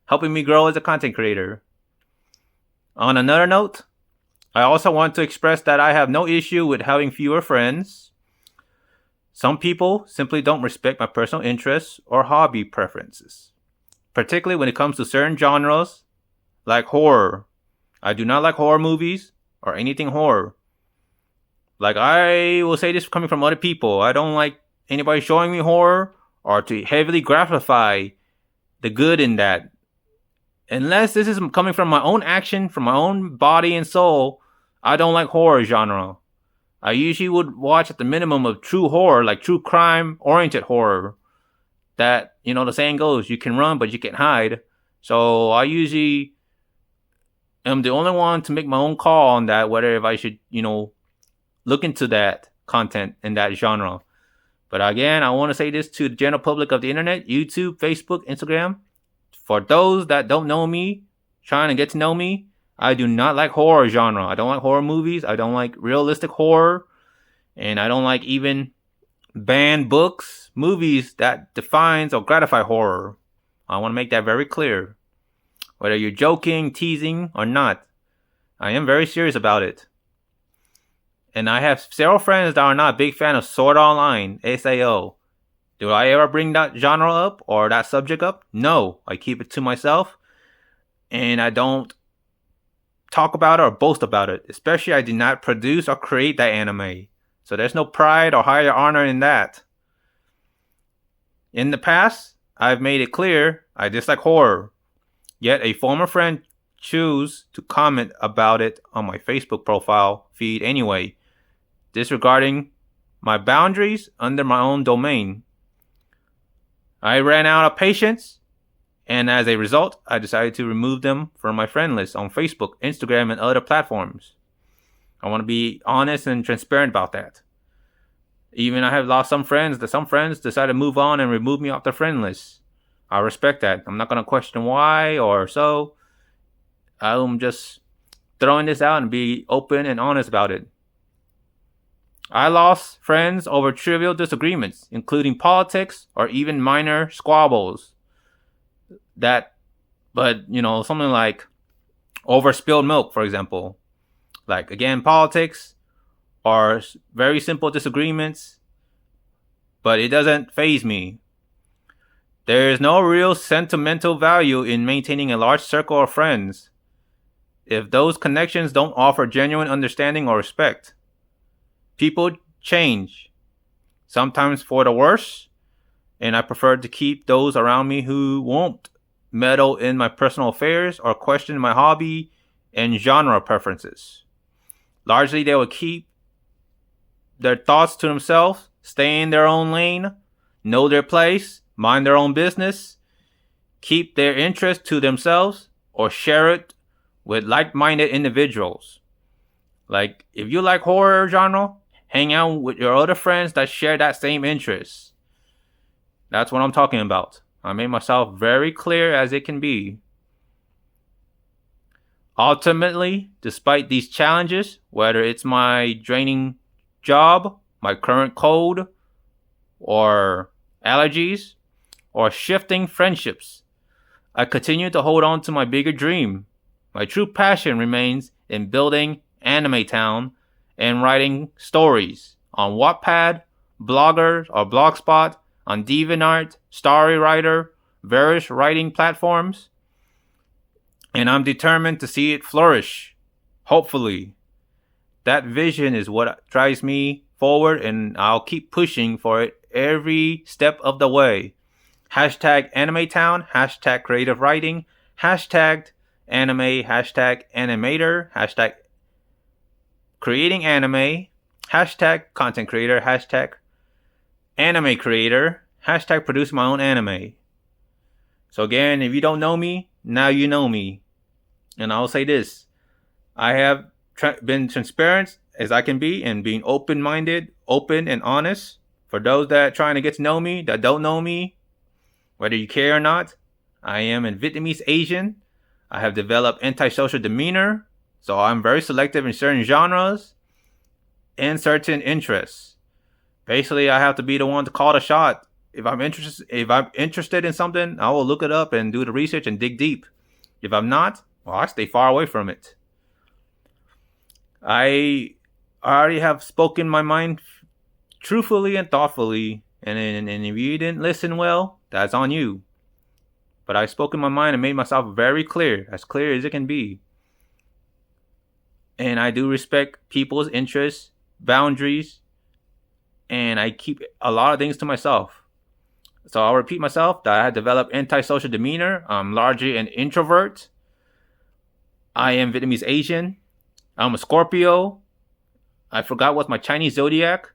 helping me grow as a content creator. On another note, I also want to express that I have no issue with having fewer friends. Some people simply don't respect my personal interests or hobby preferences, particularly when it comes to certain genres like horror. I do not like horror movies or anything horror. Like, I will say this coming from other people. I don't like anybody showing me horror or to heavily gratify the good in that. Unless this is coming from my own action, from my own body and soul, I don't like horror genre. I usually would watch at the minimum of true horror, like true crime-oriented horror. That, the saying goes, you can run, but you can't hide. So I usually am the only one to make my own call on that, whether if I should, look into that content in that genre. But again, I want to say this to the general public of the internet, YouTube, Facebook, Instagram. For those that don't know me, trying to get to know me, I do not like horror genre. I don't like horror movies. I don't like realistic horror. And I don't like even banned books, movies that defines or gratify horror. I want to make that very clear. Whether you're joking, teasing, or not, I am very serious about it. And I have several friends that are not a big fan of Sword Online, SAO. Do I ever bring that genre up or that subject up? No, I keep it to myself. And I don't talk about it or boast about it. Especially I did not produce or create that anime. So there's no pride or higher honor in that. In the past, I've made it clear I dislike horror. Yet a former friend chose to comment about it on my Facebook profile feed anyway, disregarding my boundaries under my own domain. I ran out of patience, and as a result, I decided to remove them from my friend list on Facebook, Instagram, and other platforms. I want to be honest and transparent about that. Even I have lost some friends decided to move on and remove me off their friend list. I respect that. I'm not going to question why or so. I'm just throwing this out and be open and honest about it. I lost friends over trivial disagreements, including politics or even minor squabbles. Something like over spilled milk, for example. Like, again, politics or very simple disagreements, but it doesn't faze me. There is no real sentimental value in maintaining a large circle of friends if those connections don't offer genuine understanding or respect. People change, sometimes for the worse, and I prefer to keep those around me who won't meddle in my personal affairs or question my hobby and genre preferences. Largely, they will keep their thoughts to themselves, stay in their own lane, know their place, mind their own business, keep their interest to themselves, or share it with like-minded individuals. Like, if you like horror genre, hang out with your other friends that share that same interest. That's what I'm talking about. I made myself very clear as it can be. Ultimately, despite these challenges, whether it's my draining job, my current cold, or allergies, or shifting friendships, I continue to hold on to my bigger dream. My true passion remains in building Anime Town and writing stories on Wattpad, Bloggers or Blogspot, on DeviantArt, Storywriter, various writing platforms. And I'm determined to see it flourish. Hopefully. That vision is what drives me forward, and I'll keep pushing for it every step of the way. Hashtag Anime Town, hashtag creative writing, hashtag anime, hashtag animator, hashtag creating anime, hashtag content creator, hashtag anime creator, hashtag produce my own anime. So again, if you don't know me, now you know me. And I'll say this. I have been transparent as I can be and being open-minded, open and honest. For those that are trying to get to know me, that don't know me, whether you care or not, I am a Vietnamese Asian. I have developed antisocial demeanor, so I'm very selective in certain genres and certain interests. Basically, I have to be the one to call the shot. If I'm interested in something, I will look it up and do the research and dig deep. If I'm not, well, I stay far away from it. I already have spoken my mind truthfully and thoughtfully, and if you didn't listen well, that's on you. But I spoke in my mind and made myself very clear as it can be. And I do respect people's interests, boundaries, and I keep a lot of things to myself. So I'll repeat myself that I have developed antisocial demeanor. I'm largely an introvert. I am Vietnamese Asian. I'm a Scorpio. I forgot what's my Chinese zodiac,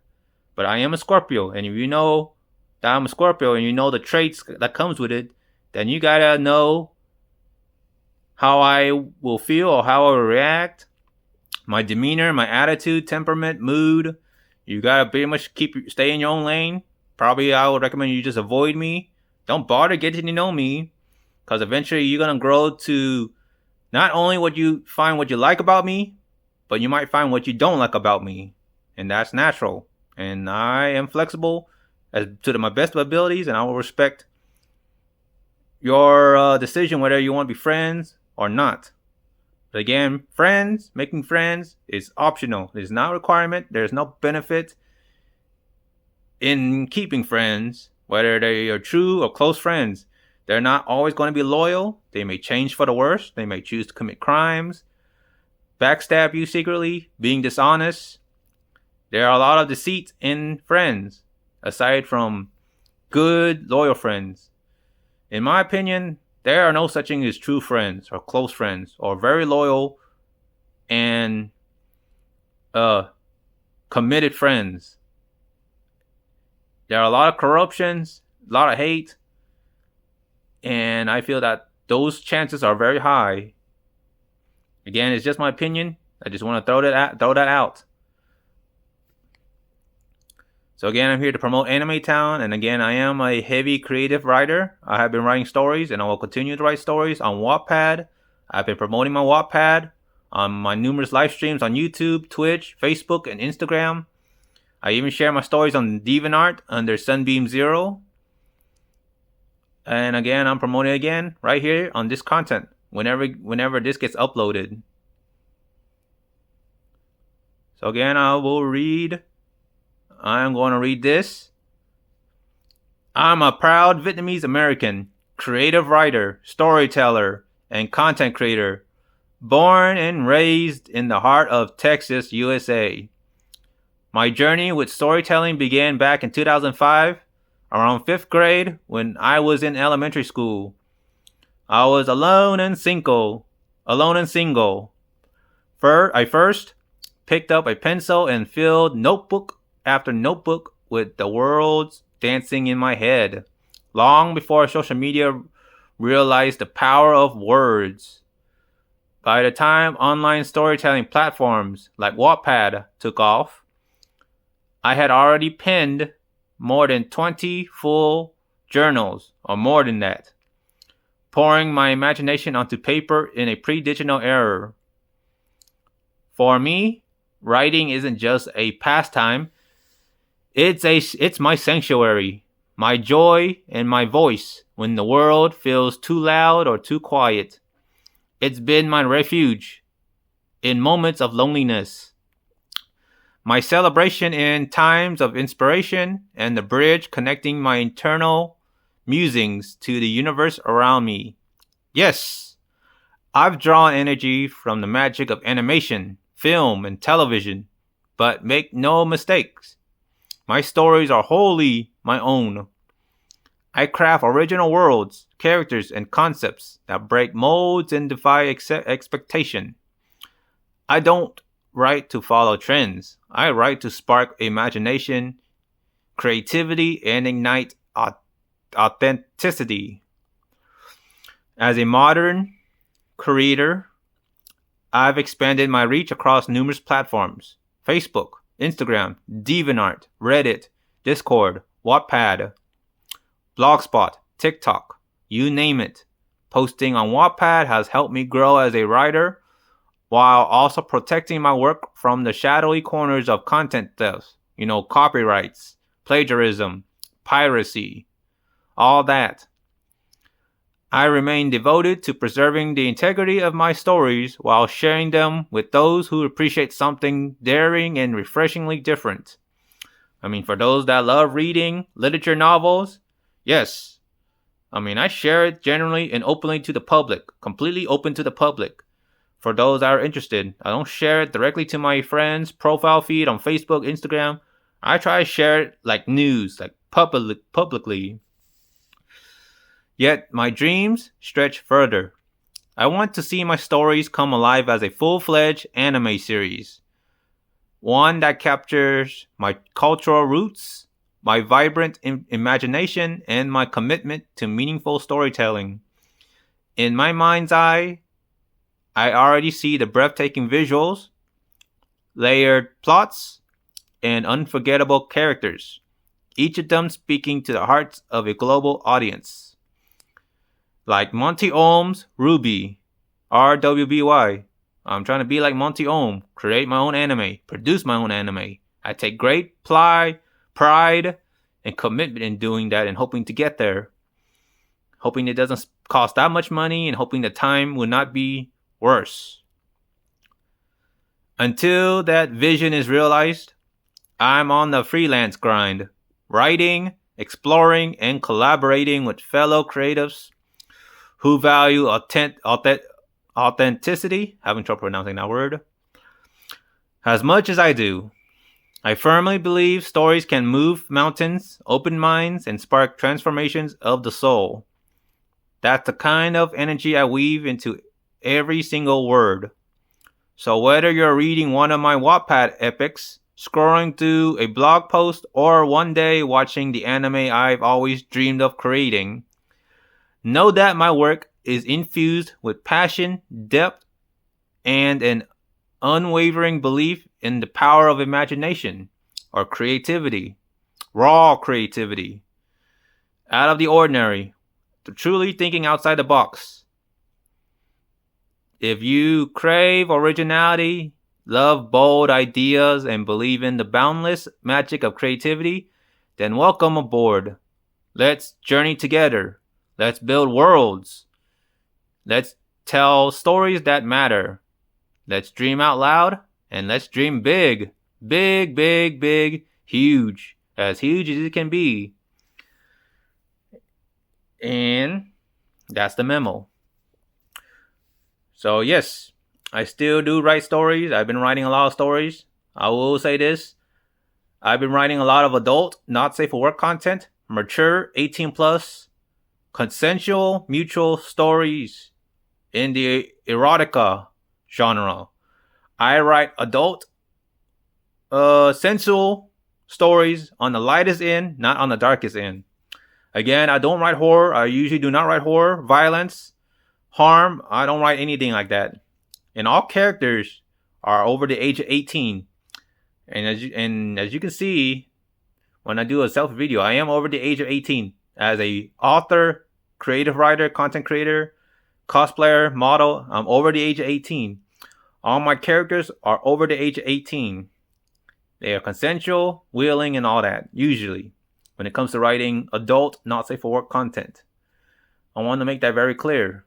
but I am a Scorpio. And if you know that I'm a Scorpio and you know the traits that comes with it, then you gotta know how I will feel or how I will react. My demeanor, my attitude, temperament, mood. You gotta pretty much stay in your own lane. Probably I would recommend you just avoid me. Don't bother getting to know me, because eventually you're gonna grow to not only what you like about me, but you might find what you don't like about me, and that's natural. And I am flexible as to my best of abilities, and I will respect your decision whether you want to be friends or not. But again, making friends is optional. It is not a requirement. There's no benefit in keeping friends, whether they are true or close friends. They're not always going to be loyal. They may change for the worse. They may choose to commit crimes, backstab you secretly, being dishonest. There are a lot of deceit in friends, aside from good, loyal friends. In my opinion, there are no such thing as true friends or close friends or very loyal and committed friends. There are a lot of corruptions, a lot of hate, and I feel that those chances are very high. Again, it's just my opinion. I just want to throw that out. So again, I'm here to promote Anime Town, and again, I am a heavy creative writer. I have been writing stories, and I will continue to write stories on Wattpad. I've been promoting my Wattpad on my numerous live streams on YouTube, Twitch, Facebook, and Instagram. I even share my stories on DeviantArt under Sunbeam 0. And again, I'm promoting again right here on this content whenever this gets uploaded. So again, I'm going to read this. I'm a proud Vietnamese American, creative writer, storyteller, and content creator, born and raised in the heart of Texas, USA. My journey with storytelling began back in 2005, around 5th grade, when I was in elementary school. I was alone and single. I first picked up a pencil and filled notebook after notebook with the words dancing in my head, long before social media realized the power of words. By the time online storytelling platforms like Wattpad took off, I had already penned more than 20 full journals, or more than that, pouring my imagination onto paper in a pre-digital era. For me, writing isn't just a pastime. It's my sanctuary, my joy, and my voice when the world feels too loud or too quiet. It's been my refuge in moments of loneliness, my celebration in times of inspiration, and the bridge connecting my internal musings to the universe around me. Yes, I've drawn energy from the magic of animation, film, and television, but make no mistakes. My stories are wholly my own. I craft original worlds, characters, and concepts that break molds and defy expectation. I don't write to follow trends. I write to spark imagination, creativity, and ignite authenticity. As a modern creator, I've expanded my reach across numerous platforms: Facebook, Instagram, DeviantArt, Reddit, Discord, Wattpad, Blogspot, TikTok, you name it. Posting on Wattpad has helped me grow as a writer, while also protecting my work from the shadowy corners of content theft, copyrights, plagiarism, piracy, all that. I remain devoted to preserving the integrity of my stories while sharing them with those who appreciate something daring and refreshingly different. For those that love reading literature novels, yes, I mean, I share it generally and openly to the public, completely open to the public. For those that are interested, I don't share it directly to my friends' profile feed on Facebook, Instagram. I try to share it like news, like publicly. Yet my dreams stretch further. I want to see my stories come alive as a full-fledged anime series. One that captures my cultural roots, my vibrant imagination, and my commitment to meaningful storytelling. In my mind's eye, I already see the breathtaking visuals, layered plots, and unforgettable characters, each of them speaking to the hearts of a global audience. Like Monty Ohm's RWBY, RWBY. I'm trying to be like Monty Ohm, create my own anime, produce my own anime. I take great pride and commitment in doing that and hoping to get there. Hoping it doesn't cost that much money and hoping the time will not be worse. Until that vision is realized, I'm on the freelance grind, writing, exploring, and collaborating with fellow creatives who value authenticity, having trouble pronouncing that word, as much as I do. I firmly believe stories can move mountains, open minds, and spark transformations of the soul. That's the kind of energy I weave into every single word. So whether you're reading one of my Wattpad epics, scrolling through a blog post, or one day watching the anime I've always dreamed of creating, know that my work is infused with passion, depth, and an unwavering belief in the power of imagination or creativity, raw creativity, out of the ordinary, to truly thinking outside the box. If you crave originality, love bold ideas, and believe in the boundless magic of creativity, then welcome aboard. Let's journey together. Let's build worlds. Let's tell stories that matter. Let's dream out loud and let's dream big. Big, big, big, huge. As huge as it can be. And that's the memo. So yes, I still do write stories. I've been writing a lot of stories. I will say this. I've been writing a lot of adult, not safe for work content, mature, 18 plus, consensual, mutual stories in the erotica genre. I write adult, sensual stories on the lightest end, not on the darkest end. Again, I don't write horror. I usually do not write horror, violence, harm. I don't write anything like that. And all characters are over the age of 18. And as you can see, when I do a self video, I am over the age of 18 as a author, creative writer, content creator, cosplayer, model. I'm over the age of 18. All my characters are over the age of 18. They are consensual, willing, and all that, usually, when it comes to writing adult, not safe for work content. I want to make that very clear.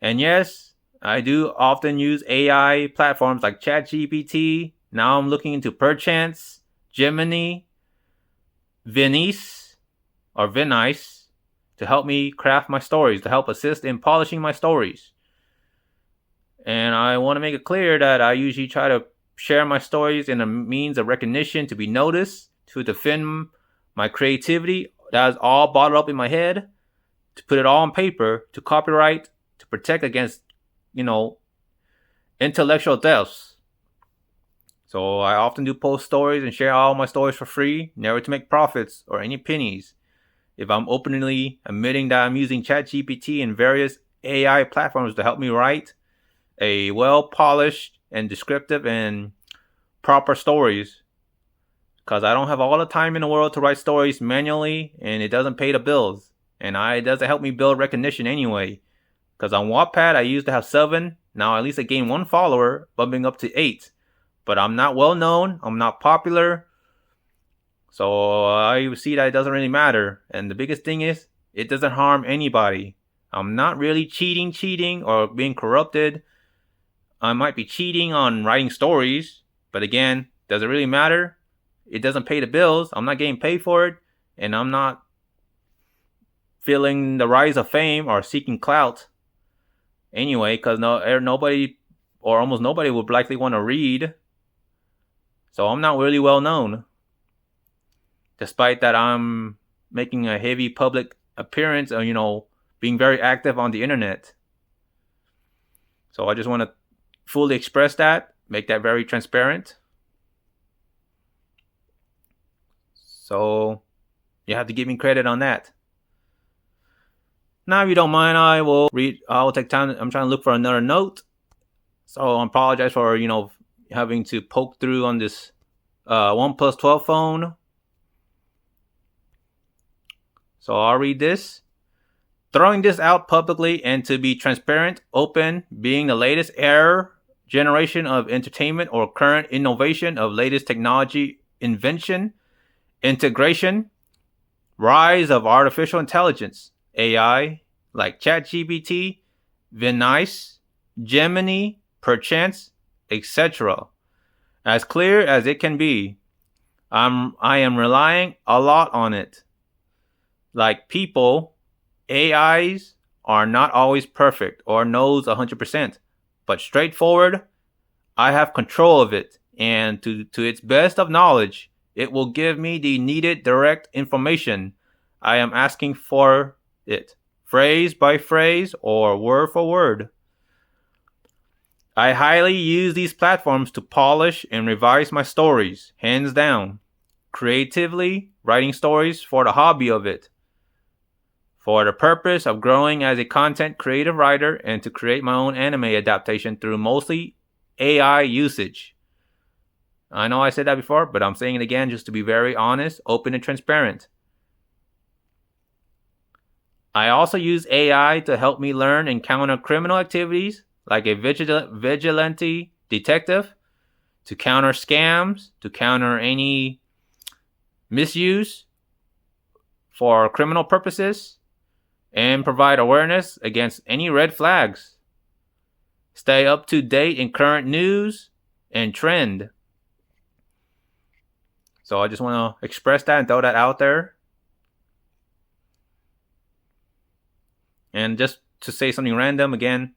And yes, I do often use AI platforms like ChatGPT. Now I'm looking into Perchance, Gemini, Venice, to help me craft my stories, to help assist in polishing my stories. And I want to make it clear that I usually try to share my stories in a means of recognition, to be noticed, to defend my creativity that is all bottled up in my head, to put it all on paper, to copyright, to protect against, intellectual thefts. So I often do post stories and share all my stories for free, never to make profits or any pennies. If I'm openly admitting that I'm using ChatGPT and various AI platforms to help me write a well-polished and descriptive and proper stories, because I don't have all the time in the world to write stories manually, and it doesn't pay the bills, and it doesn't help me build recognition anyway. Because on Wattpad, I used to have 7. Now at least I gained 1 follower, bumping up to 8. But I'm not well known. I'm not popular. So I see that it doesn't really matter. And the biggest thing is, it doesn't harm anybody. I'm not really cheating or being corrupted. I might be cheating on writing stories. But again, does it really matter? It doesn't pay the bills. I'm not getting paid for it. And I'm not feeling the rise of fame or seeking clout anyway, because nobody or almost nobody would likely want to read. So I'm not really well known, despite that I'm making a heavy public appearance and, being very active on the internet. So I just want to fully express that, make that very transparent. So you have to give me credit on that. Now, if you don't mind, I will take time. I'm trying to look for another note. So I apologize for, having to poke through on this OnePlus 12 phone. So I'll read this. Throwing this out publicly and to be transparent, open, being the latest era generation of entertainment or current innovation of latest technology invention, integration, rise of artificial intelligence, AI, like ChatGPT, Venice, Gemini, Perchance, etc. As clear as it can be. I am relying a lot on it. Like people, AIs are not always perfect or knows 100%, but straightforward, I have control of it, and to its best of knowledge, it will give me the needed direct information I am asking for it, phrase by phrase or word for word. I highly use these platforms to polish and revise my stories, hands down. Creatively, writing stories for the hobby of it. For the purpose of growing as a content creative writer and to create my own anime adaptation through mostly AI usage. I know I said that before, but I'm saying it again just to be very honest, open, and transparent. I also use AI to help me learn and counter criminal activities like a vigilante detective, to counter scams, to counter any misuse for criminal purposes, and provide awareness against any red flags. Stay up to date in current news and trend. So I just want to express that and throw that out there. And just to say something random again,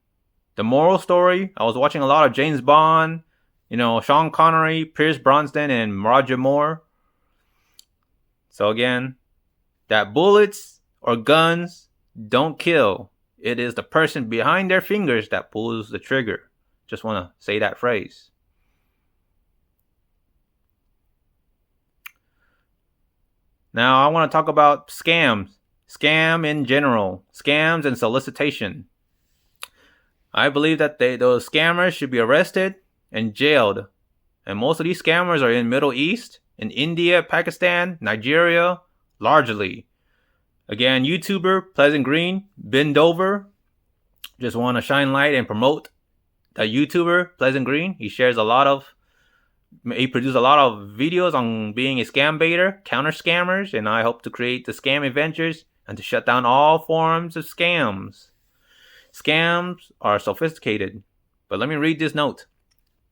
the moral story, I was watching a lot of James Bond, Sean Connery, Pierce Brosnan, and Roger Moore. So again, that bullets or guns don't kill. It is the person behind their fingers that pulls the trigger. Just want to say that phrase. Now I want to talk about scams. Scam in general. Scams and solicitation. I believe that those scammers should be arrested and jailed. And most of these scammers are in Middle East, in India, Pakistan, Nigeria, largely. Again, YouTuber Pleasant Green, bend over. Just want to shine light and promote the YouTuber Pleasant Green. He produces a lot of videos on being a scam baiter, counter scammers, and I hope to create the scam adventures and to shut down all forms of scams. Scams are sophisticated, but let me read this note.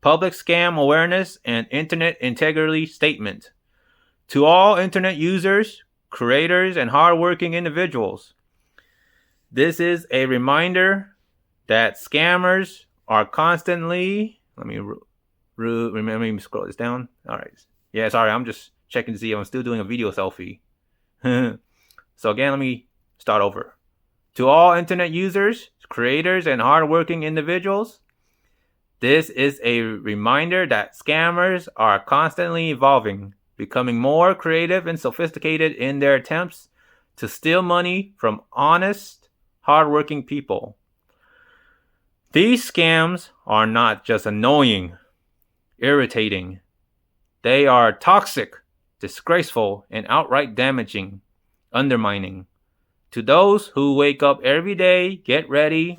Public Scam Awareness and Internet Integrity Statement. To all Internet users, creators, and hardworking individuals, this is a reminder that scammers are constantly... Let me scroll this down. All right. Yeah, sorry, I'm just checking to see if I'm still doing a video selfie. So again, let me start over. To all Internet users, creators, and hardworking individuals, this is a reminder that scammers are constantly evolving, becoming more creative and sophisticated in their attempts to steal money from honest, hardworking people. These scams are not just annoying, irritating. They are toxic, disgraceful, and outright damaging, undermining. To those who wake up every day, get ready.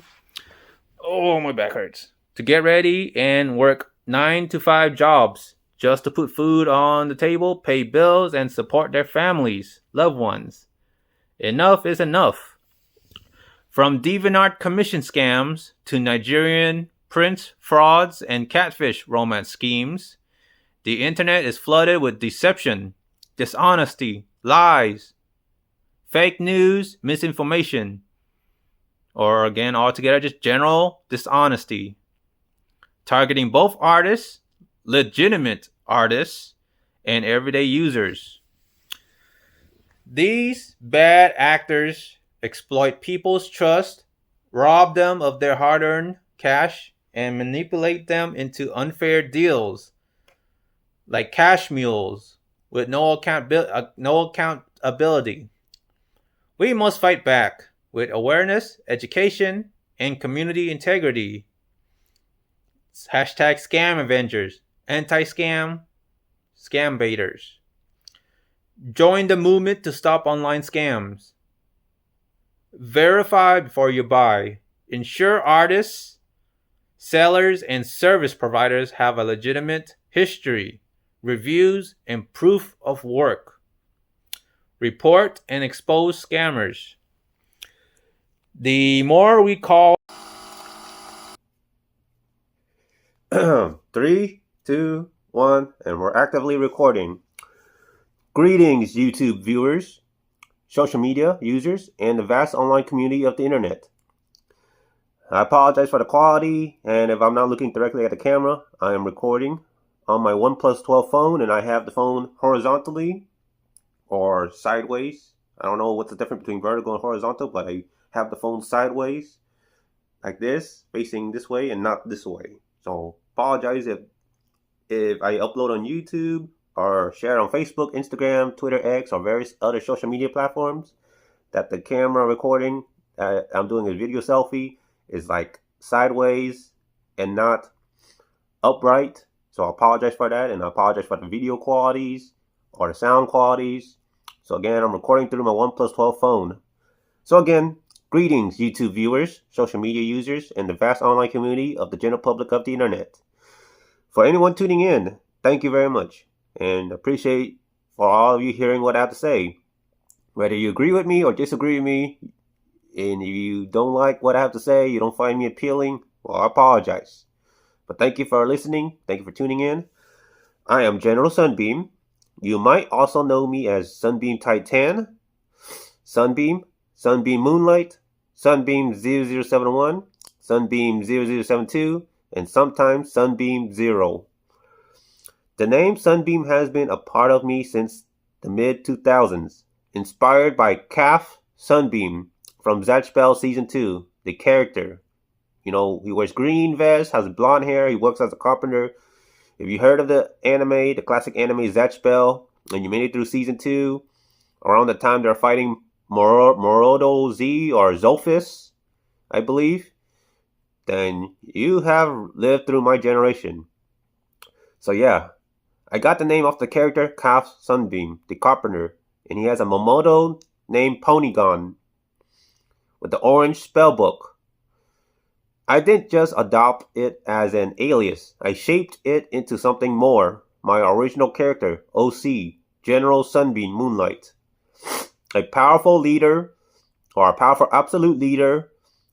Oh, my back hurts. To get ready and work 9 to 5 jobs just to put food on the table, pay bills, and support their families, loved ones. Enough is enough. From DeviantArt commission scams to Nigerian prince frauds and catfish romance schemes, the internet is flooded with deception, dishonesty, lies, fake news, misinformation, or again, altogether just general dishonesty. Targeting both artists, legitimate artists, and everyday users. These bad actors exploit people's trust, rob them of their hard-earned cash, and manipulate them into unfair deals like cash mules with no accountability. We must fight back with awareness, education, and community integrity. Hashtag Scam Avengers, anti-scam, scam baiters. Join the movement to stop online scams. Verify before you buy. Ensure artists, sellers, and service providers have a legitimate history, reviews, and proof of work. Report and expose scammers. The more we call... 3, 2, 1, and we're actively recording. Greetings, YouTube viewers, social media users, and the vast online community of the internet. I apologize for the quality, and if I'm not looking directly at the camera, I am recording on my OnePlus 12 phone, and I have the phone horizontally or sideways. I don't know what's the difference between vertical and horizontal, but I have the phone sideways, like this, facing this way and not this way. So apologize if I upload on YouTube or share on Facebook, Instagram, Twitter, X, or various other social media platforms, that the camera recording I'm doing a video selfie is like sideways and not upright. So I apologize for that, and I apologize for the video qualities or the sound qualities. So again, I'm recording through my OnePlus 12 phone. So again, greetings, YouTube viewers, social media users, and the vast online community of the general public of the internet. For anyone tuning in, thank you very much, and appreciate for all of you hearing what I have to say. Whether you agree with me or disagree with me, and if you don't like what I have to say, you don't find me appealing, well, I apologize. But thank you for listening. Thank you for tuning in. I am General Sunbeam. You might also know me as Sunbeam Titan, Sunbeam, Sunbeam Moonlight, Sunbeam 0071, Sunbeam 0072, and sometimes Sunbeam 0. The name Sunbeam has been a part of me since the mid-2000s, inspired by Calf Sunbeam from Zatchbell Season 2, the character. You know, he wears green vest, has blonde hair, he works as a carpenter. If you heard of the anime, the classic anime Zatchbell, and you made it through Season 2, around the time they're fighting Morodo Z or Zolfus, I believe, then you have lived through my generation. So yeah, I got the name off the character Calf Sunbeam, the carpenter, and he has a Momodo named Ponygon with the orange spellbook. I didn't just adopt it as an alias. I shaped it into something more. My original character, OC, General Sunbeam Moonlight. A powerful leader, or a powerful absolute leader,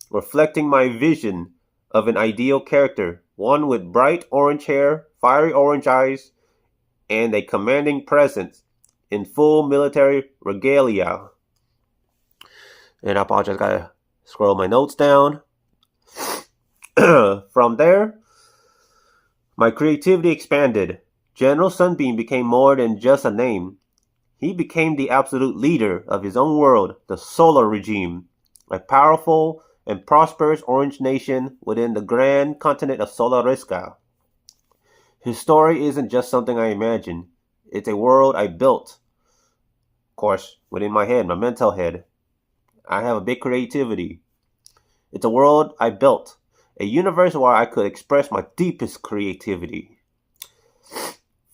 reflecting my vision of an ideal character. One with bright orange hair, fiery orange eyes, and a commanding presence in full military regalia. And I apologize, gotta scroll my notes down. From there, my creativity expanded. General Sunbeam became more than just a name. He became the absolute leader of his own world, the Solar Regime, a powerful and prosperous orange nation within the grand continent of Solariska. His story isn't just something I imagined. It's a world I built. Of course, within my head, my mental head. I have a big creativity. It's a world I built. A universe where I could express my deepest creativity.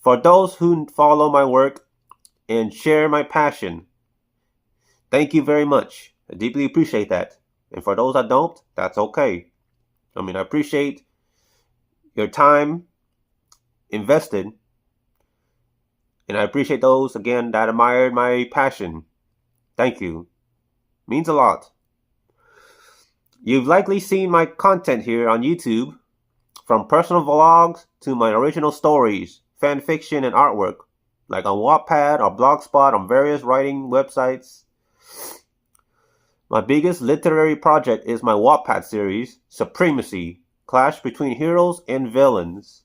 For those who follow my work and share my passion, thank you very much. I deeply appreciate that. And for those that don't, that's okay. I mean, I appreciate your time invested. And I appreciate those, again, that admired my passion. Thank you. Means a lot. You've likely seen my content here on YouTube, from personal vlogs to my original stories, fan fiction, and artwork, like on Wattpad or Blogspot, on various writing websites. My biggest literary project is my Wattpad series, Supremacy, Clash Between Heroes and Villains.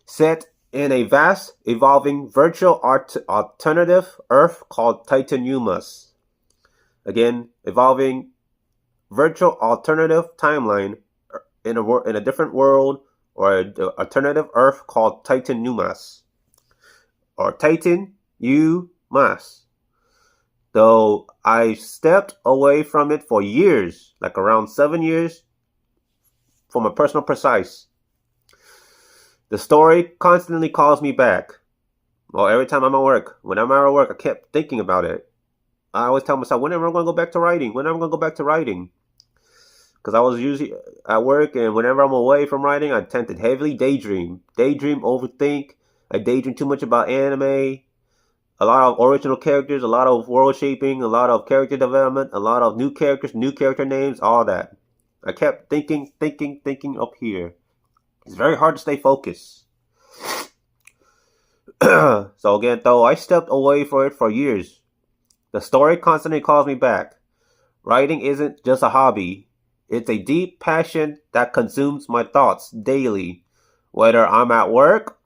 Set in a vast, evolving virtual alternative Earth called Titanumas. Again, evolving virtual alternative timeline in a different world or an alternative Earth called Titanumas. Or Titan-U-Mas. Though I stepped away from it for years, like around 7 years, for my personal precise. The story constantly calls me back. Well, every time I'm at work, when I'm at work, I kept thinking about it. I always tell myself, when am I going to go back to writing? When am I going to go back to writing? Because I was usually at work, and whenever I'm away from writing, I tend to heavily daydream. Daydream, overthink. I daydream too much about anime. A lot of original characters, a lot of world shaping, a lot of character development, a lot of new characters, new character names, all that. I kept thinking up here. It's very hard to stay focused. So again, though I stepped away from it for years, the story constantly calls me back. Writing isn't just a hobby. It's a deep passion that consumes my thoughts daily, whether I'm at work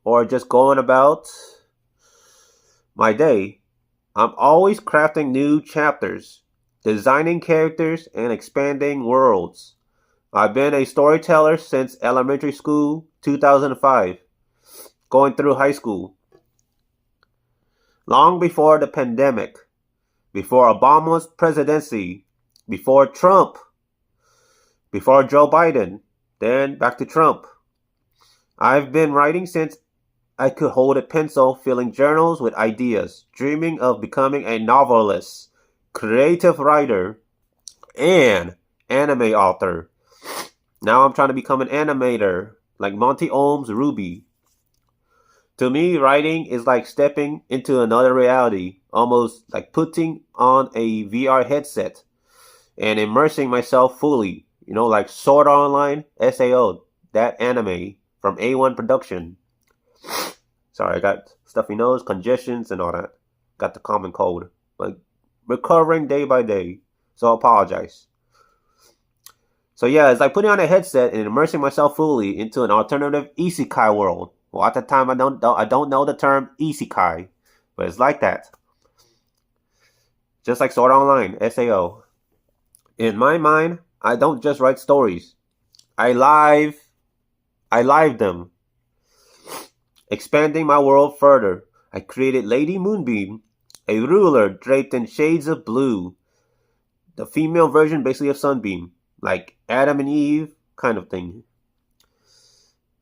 or just going about my day. I'm always crafting new chapters, designing characters, and expanding worlds. I've been a storyteller since elementary school, 2005, going through high school. Long before the pandemic, before Obama's presidency, before Trump, before Joe Biden, then back to Trump. I've been writing since I could hold a pencil, filling journals with ideas, dreaming of becoming a novelist, creative writer, and anime author. Now I'm trying to become an animator, like Monty Ohm's RWBY. To me, writing is like stepping into another reality, almost like putting on a VR headset and immersing myself fully. You know, like Sword Art Online, SAO, that anime from A1 Production. Sorry, I got stuffy nose, congestions, and all that. Got the common cold. Like, recovering day by day. So I apologize. So yeah, it's like putting on a headset and immersing myself fully into an alternative isekai world. Well, at the time, I don't know the term isekai, but it's like that. Just like Sword Art Online, SAO. In my mind, I don't just write stories. I live them. Expanding my world further, I created Lady Moonbeam, a ruler draped in shades of blue. The female version basically of Sunbeam, like Adam and Eve kind of thing.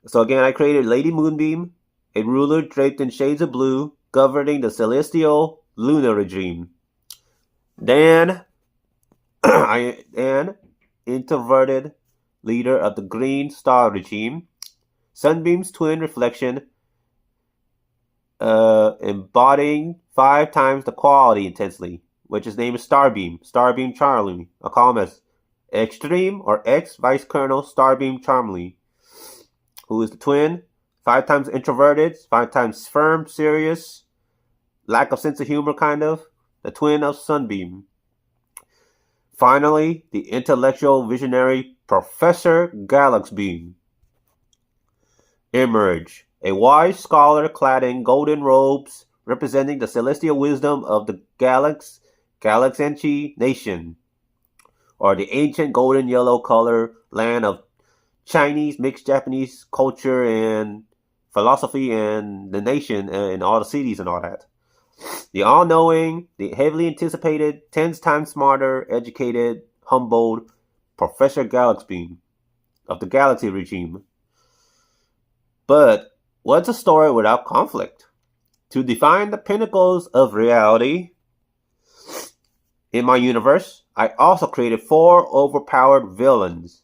So again, I created Lady Moonbeam, a ruler draped in shades of blue, governing the celestial lunar regime. Then, I am introverted leader of the Green Star regime, Sunbeam's twin reflection, embodying 5 times the quality intensely, which his name is Starbeam Charlie. I'll call him as Extreme or ex-Vice Colonel Starbeam Charlie, who is the twin, 5 times introverted, 5 times firm, serious, lack of sense of humor kind of, the twin of Sunbeam. Finally, the intellectual visionary Professor Galaxbeam. Emerge, a wise scholar clad in golden robes, representing the celestial wisdom of the Galaxenchi nation, or the ancient golden yellow color land of Chinese mixed Japanese culture and philosophy and the nation and all the cities and all that. The all-knowing, the heavily anticipated, 10 times smarter, educated, humbled Professor Galaxbeam of the Galaxy regime. But what's a story without conflict? To define the pinnacles of reality, in my universe, I also created 4 overpowered villains.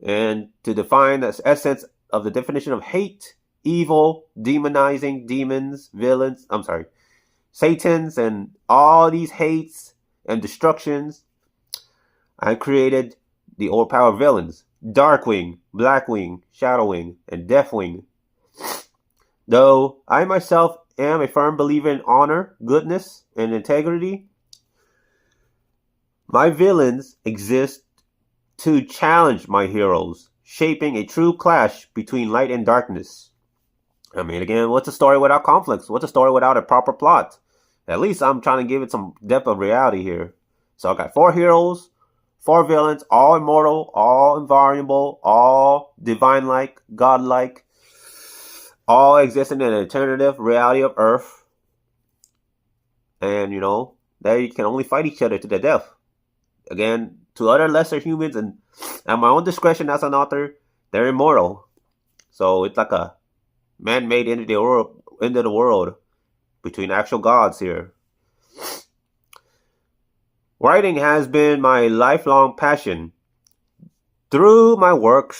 And to define the essence of the definition of hate, evil, demonizing demons, villains, Satans, and all these hates and destructions, I created the overpowered villains. Darkwing, Blackwing, Shadowwing, and Deathwing. Though I myself am a firm believer in honor, goodness, and integrity. My villains exist to challenge my heroes, shaping a true clash between light and darkness. I mean, again, what's a story without conflicts? What's a story without a proper plot? At least I'm trying to give it some depth of reality here. So I got 4 heroes, 4 villains, all immortal, all invulnerable, all divine-like, godlike, all existing in an alternative reality of Earth. And, they can only fight each other to the death. Again, to other lesser humans and at my own discretion as an author, they're immortal. So it's like a man-made end of the world between actual gods here. Writing has been my lifelong passion. Through my work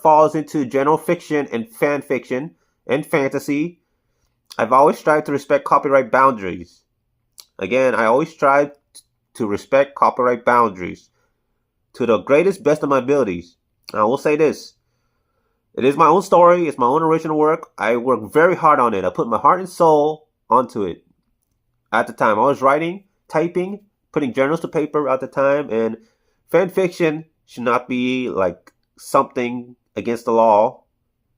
falls into general fiction and fan fiction and fantasy. I've always strived to respect copyright boundaries. Again, I always strive to respect copyright boundaries to the best of my abilities. I will say this. It is my own story. It's my own original work. I work very hard on it. I put my heart and soul onto it. At the time, I was writing, typing, putting journals to paper at the time, and fan fiction should not be like something against the law,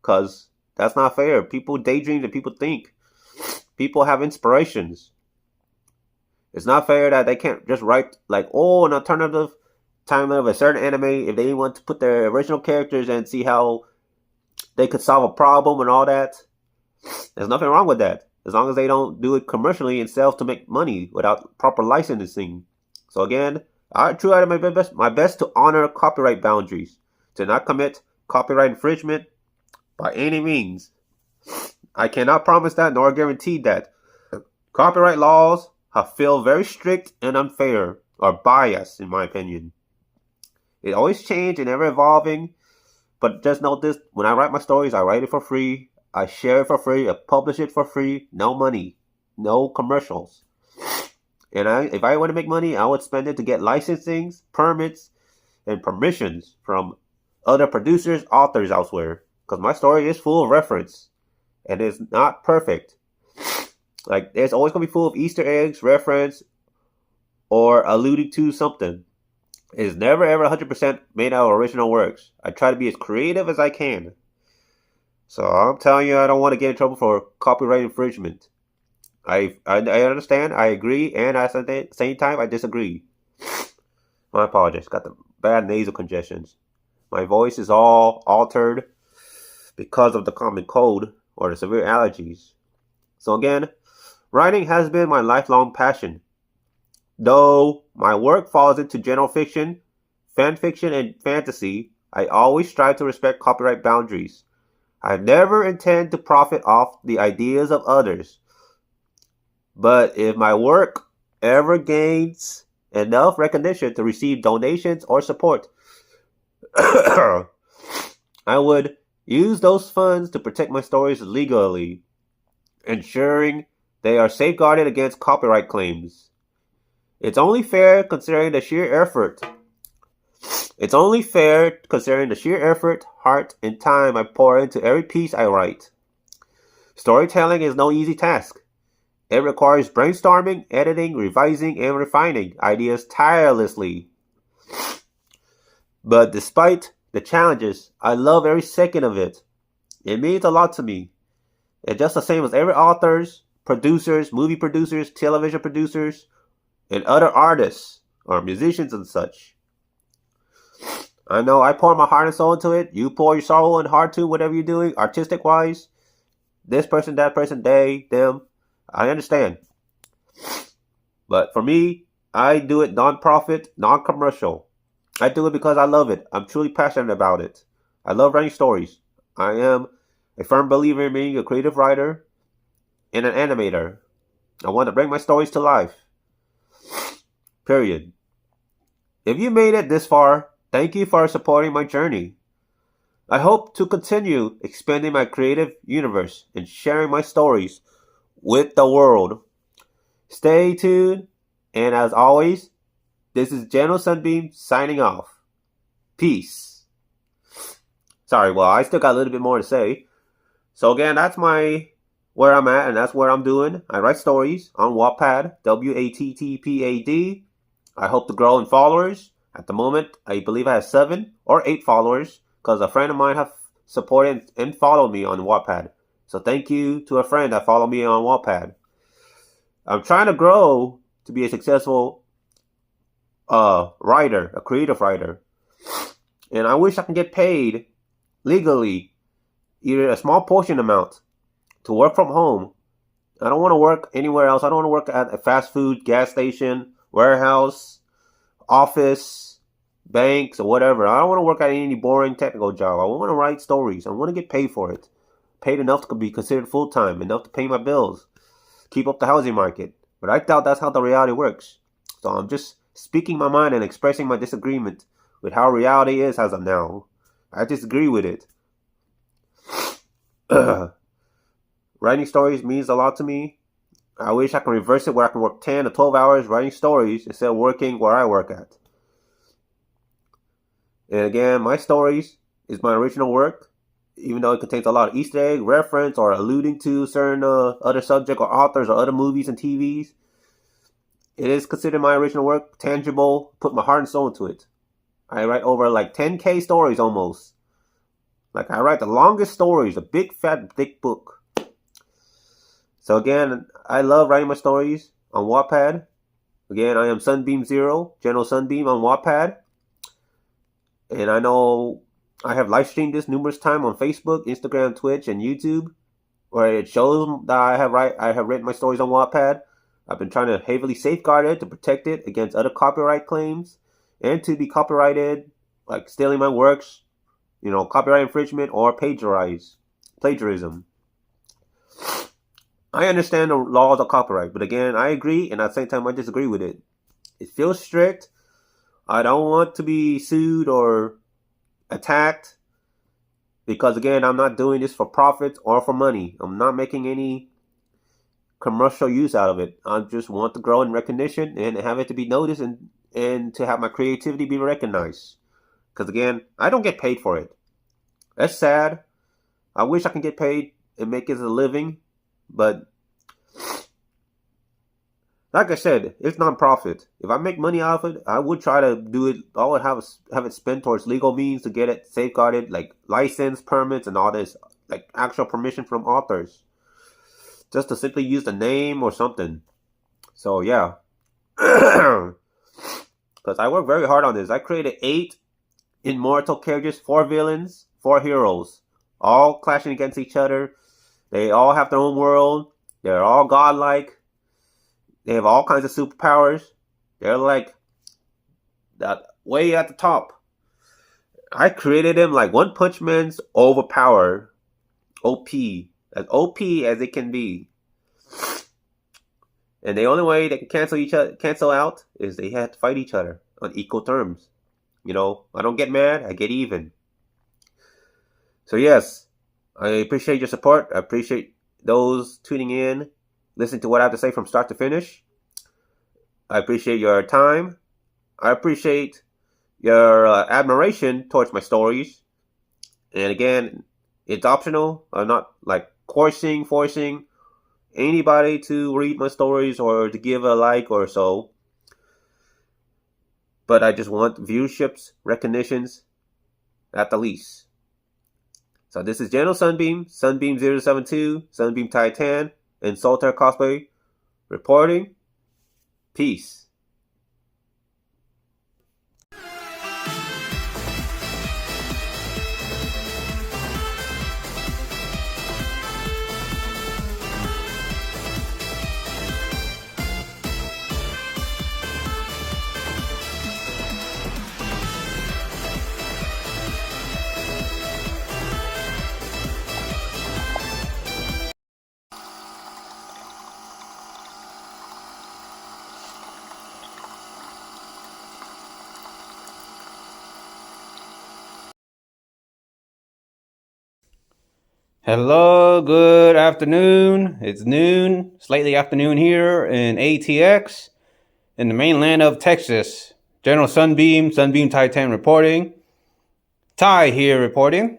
because that's not fair. People daydream and people think. People have inspirations. It's not fair that they can't just write like, an alternative timeline of a certain anime if they want to put their original characters and see how they could solve a problem and all that. There's nothing wrong with that, as long as they don't do it commercially and sell to make money without proper licensing. So again, I try my best to honor copyright boundaries, to not commit copyright infringement by any means. I cannot promise that nor guarantee that. Copyright laws feel very strict and unfair, or biased in my opinion. It always changes and ever evolving, but just note this: when I write my stories, I write it for free, I share it for free, I publish it for free, no money, no commercials. And if I want to make money, I would spend it to get licensings, permits, and permissions from other producers, authors elsewhere, because my story is full of reference, and it's not perfect. Like, there's always going to be full of Easter eggs, reference, or alluding to something. It's never ever 100% made out of original works. I try to be as creative as I can. So I'm telling you, I don't want to get in trouble for copyright infringement. I understand, I agree, and at the same time, I disagree. My apologies. Got the bad nasal congestions. My voice is all altered because of the common cold or the severe allergies. So again, writing has been my lifelong passion. Though my work falls into general fiction, fan fiction, and fantasy, I always strive to respect copyright boundaries. I never intend to profit off the ideas of others. But if my work ever gains enough recognition to receive donations or support, I would use those funds to protect my stories legally, ensuring they are safeguarded against copyright claims. It's only fair considering the sheer effort. Heart, and time I pour into every piece I write. Storytelling is no easy task. It requires brainstorming, editing, revising, and refining ideas tirelessly. But despite the challenges, I love every second of it. It means a lot to me. It's just the same as every authors, producers, movie producers, television producers, and other artists or musicians and such. I know I pour my heart and soul into it. You pour your soul and heart to whatever you're doing, artistic wise. This person, that person, they, them. I understand. But for me, I do it non-profit, non-commercial. I do it because I love it. I'm truly passionate about it. I love writing stories. I am a firm believer in being a creative writer and an animator. I want to bring my stories to life. Period. If you made it this far, thank you for supporting my journey. I hope to continue expanding my creative universe and sharing my stories with the world. Stay tuned, and as always, this is General Sunbeam signing off. Peace. Sorry, well, I still got a little bit more to say. So again, that's my where I'm at, and that's where I'm doing. I write stories on Wattpad, WATTPAD. I hope to grow in followers. At the moment, I believe I have 7 or 8 followers because a friend of mine have supported and followed me on Wattpad. So thank you to a friend that followed me on Wattpad. I'm trying to grow to be a successful writer, a creative writer. And I wish I can get paid legally, either a small portion amount, to work from home. I don't want to work anywhere else. I don't want to work at a fast food, gas station, warehouse, office, banks, or whatever. I don't want to work at any boring technical job. I want to write stories. I want to get paid for it. Paid enough to be considered full-time, enough to pay my bills, keep up the housing market. But I doubt that's how the reality works. So I'm just speaking my mind and expressing my disagreement with how reality is as of now. I disagree with it. Writing stories means a lot to me. I wish I could reverse it where I can work 10 to 12 hours writing stories instead of working where I work at. And again, my stories is my original work, even though it contains a lot of Easter egg, reference, or alluding to certain other subject or authors or other movies and TVs. It is considered my original work, tangible, put my heart and soul into it. I write over like 10K stories almost. Like I write the longest stories, a big fat thick book. So again, I love writing my stories on Wattpad. Again, I am Sunbeam Zero, General Sunbeam on Wattpad. And I know I have live streamed this numerous times on Facebook, Instagram, Twitch, and YouTube, where it shows that I have written my stories on Wattpad. I've been trying to heavily safeguard it to protect it against other copyright claims and to be copyrighted, like stealing my works, copyright infringement or plagiarism. I understand the laws of copyright, but again, I agree, and at the same time, I disagree with it. It feels strict. I don't want to be sued or attacked because, again, I'm not doing this for profit or for money. I'm not making any commercial use out of it. I just want to grow in recognition and have it to be noticed and to have my creativity be recognized. Because, again, I don't get paid for it. That's sad. I wish I can get paid and make it as a living. But like I said, it's non-profit. If I make money off it, I would try to do it. I would have it spent towards legal means to get it safeguarded, like license, permits, and all this, like actual permission from authors, just to simply use the name or something. So yeah, because I worked very hard on this. I created 8 immortal characters, 4 villains, 4 heroes, all clashing against each other. They all have their own world. They're all godlike. They have all kinds of superpowers. They're like that way at the top. I created them like One Punch Man's overpowered, OP, as OP as it can be. And the only way they can cancel out is they have to fight each other on equal terms. I don't get mad. I get even. So yes. I appreciate your support. I appreciate those tuning in, listening to what I have to say from start to finish. I appreciate your time. I appreciate your admiration towards my stories. And again, it's optional. I'm not like forcing anybody to read my stories or to give a like or so. But I just want viewerships, recognitions, at the least. So this is General Sunbeam, Sunbeam 072, Sunbeam Titan, and Soltaire Cosplay reporting. Peace. Hello, good afternoon. It's noon, slightly afternoon here in ATX, in the mainland of Texas. General Sunbeam, Sunbeam Titan reporting. Ty here reporting.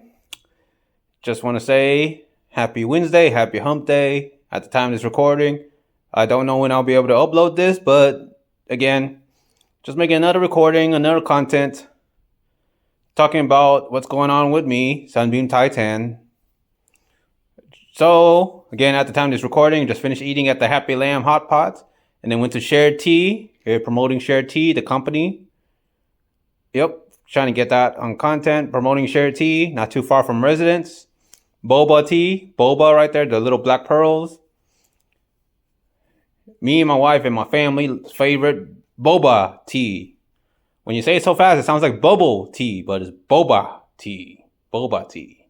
Just want to say Happy Wednesday, happy hump day. At the time of this recording, I don't know when I'll be able to upload this, but again, just making another recording, another content, talking about what's going on with me, Sunbeam Titan. So, again, at the time of this recording, just finished eating at the Happy Lamb Hot Pot, and then went to Shared Tea, here promoting Shared Tea, the company. Yep, trying to get that on content, promoting Shared Tea, not too far from residence. Boba tea, boba right there, the little black pearls. Me and my wife and my family's favorite boba tea. When you say it so fast, it sounds like bubble tea, but it's boba tea. Boba tea.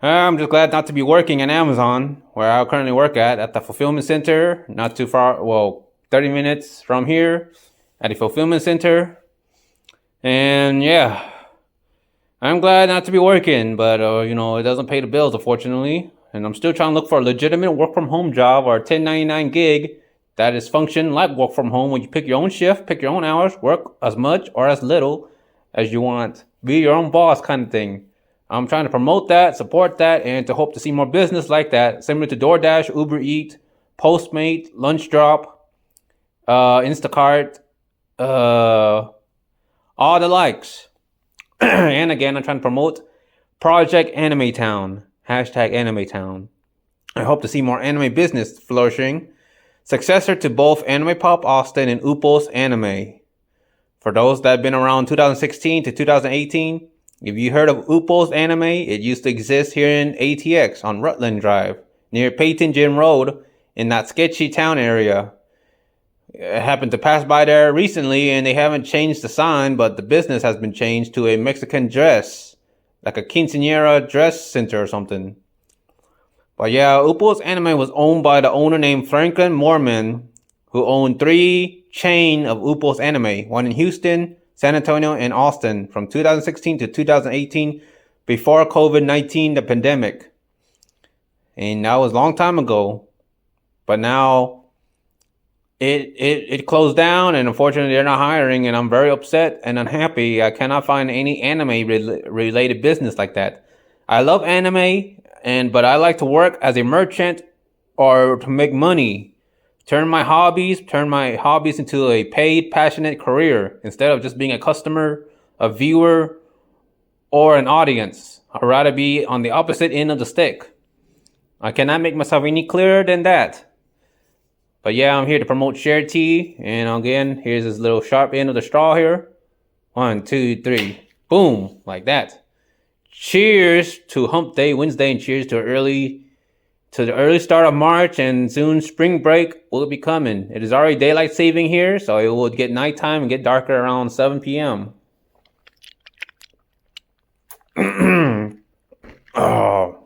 I'm just glad not to be working in Amazon, where I currently work at the fulfillment center, not too far, 30 minutes from here, at the fulfillment center. And yeah, I'm glad not to be working, but it doesn't pay the bills, unfortunately. And I'm still trying to look for a legitimate work from home job or a 1099 gig that is function like work from home, when you pick your own shift, pick your own hours, work as much or as little as you want. Be your own boss kind of thing. I'm trying to promote that, support that, and to hope to see more business like that, similar to DoorDash, Uber Eats, Postmate, Lunch Drop, Instacart, all the likes. And again, I'm trying to promote Project Anime Town. Hashtag Anime Town. I hope to see more anime business flourishing. Successor to both Anime Pop Austin and Uppos Anime. For those that have been around 2016 to 2018, if you heard of Uppos Anime, it used to exist here in ATX on Rutland Drive, near Peyton Gym Road, in that sketchy town area. I happened to pass by there recently, and they haven't changed the sign, but the business has been changed to a Mexican dress, like a quinceañera dress center or something. But yeah, Uppos Anime was owned by the owner named Franklin Mormon, who owned 3 chain of Uppos Anime, one in Houston, San Antonio, and Austin, from 2016 to 2018, before COVID-19, the pandemic. And that was a long time ago. But now it closed down, and unfortunately they're not hiring, and I'm very upset and unhappy. I cannot find any anime related business like that. I love anime, but I like to work as a merchant or to make money. Turn my hobbies into a paid, passionate career, instead of just being a customer, a viewer, or an audience. I'd rather be on the opposite end of the stick. I cannot make myself any clearer than that. But yeah, I'm here to promote Shared Tea. And again, here's this little sharp end of the straw here. 1, 2, 3. Boom. Like that. Cheers to Hump Day Wednesday, and cheers to the early start of March, and soon spring break will be coming. It is already daylight saving here, so it will get nighttime and get darker around 7 p.m. Oh.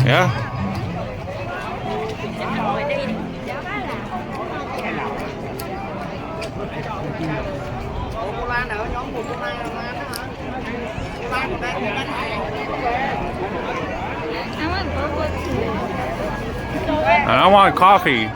Yeah. And I want coffee.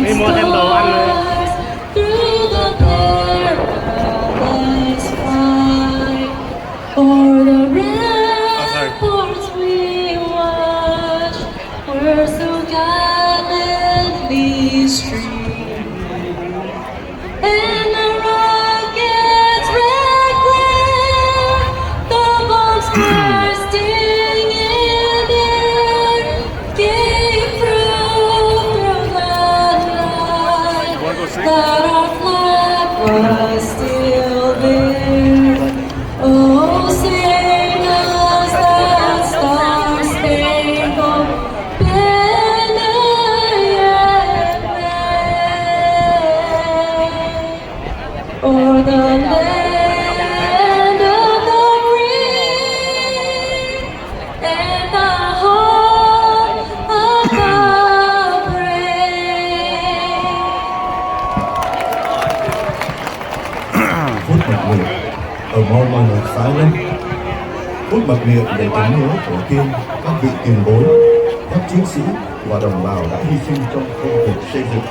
Đi mua thêm đồ ăn nữa. Or the ramparts we watch were so gallantly streaming, and the rockets' red glare, the bombs bursting in the air, gave proof through the night that our flag was still there. Oh, sing us that star-spangled banner yet wave, o'er the land of the free and the home of the brave. Phút mặc niệm, a moment of silence. Phút mặc niệm để tưởng nhớ tổ tiên các vị tiền bối, các chiến sĩ và đồng bào đã hy sinh trong công cuộc xây dựng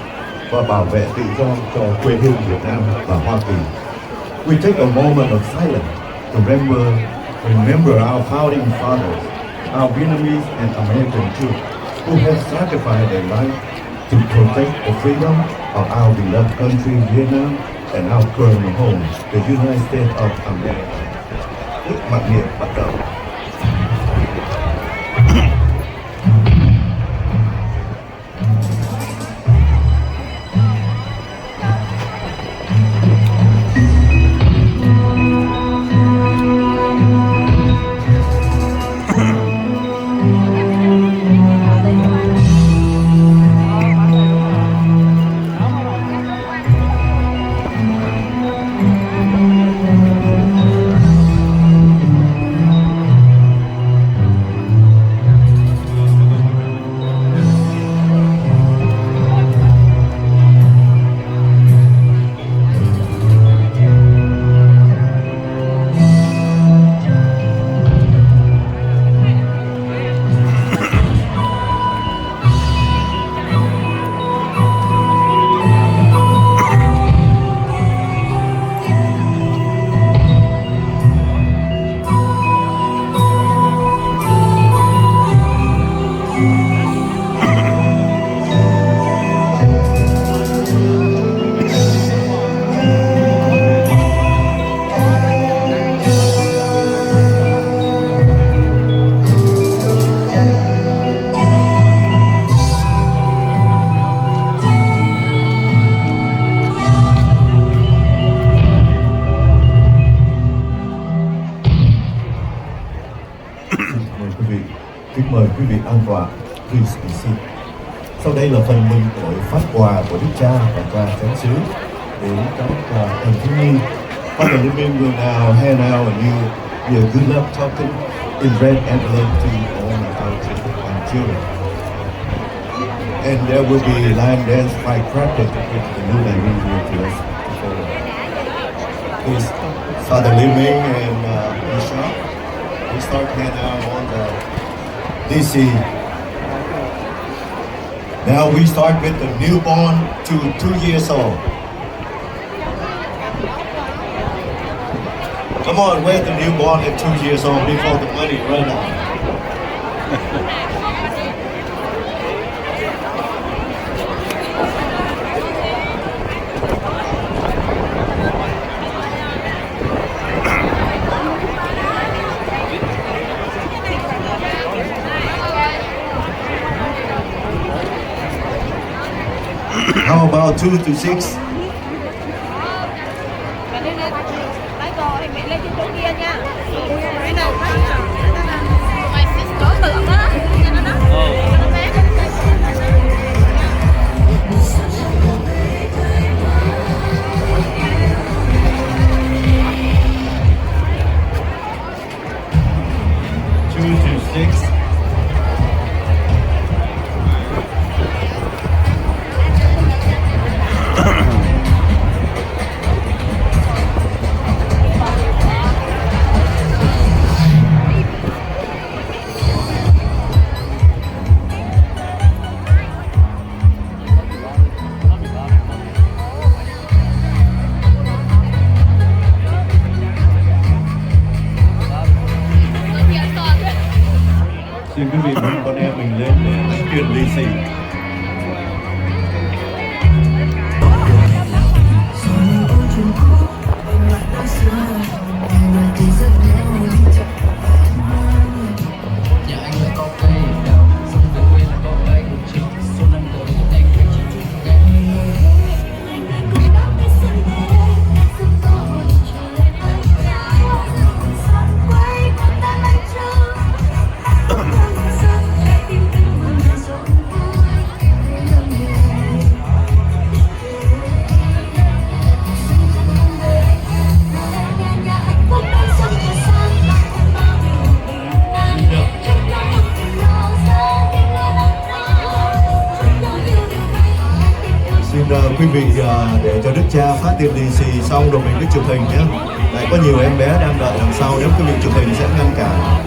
và bảo vệ tự do cho quê hương Việt Nam và Hoa Kỳ. We take a moment of silence to remember our founding fathers, our Vietnamese and American troops who have sacrificed their life to protect the freedom of our beloved country, Vietnam, and our current home, the United States of America. Phút mặc niệm bắt đầu. Kính mời quý vị an tọa, please be seated. Sau đây là phần mừng tuổi phát quà của Đức Cha và cha chánh xứ đến các thần thiếu nhi. Father Living will now hand out a good luck token in red envelope to all our children and children. And there will be line dance firecrackers with the new language here to us before. Please, Father Living and Bishop, we start hand out on the DC. Now we start with the newborn to 2 years old. Come on, where's the newborn at 2 years old before the money run out? How about 2 to 6? rồi, mẹ lên trên chỗ kia nha. Cái nào thấy nào? Mày đối tượng á. Xin quý vị mời con em mình lên để truyền lì xì. Quý vị để cho Đức Cha phát tiền lì xì xong rồi mình cứ chụp hình nhé. Lại có nhiều em bé đang đợi đằng sau, nếu quý vị chụp hình sẽ ngăn cản.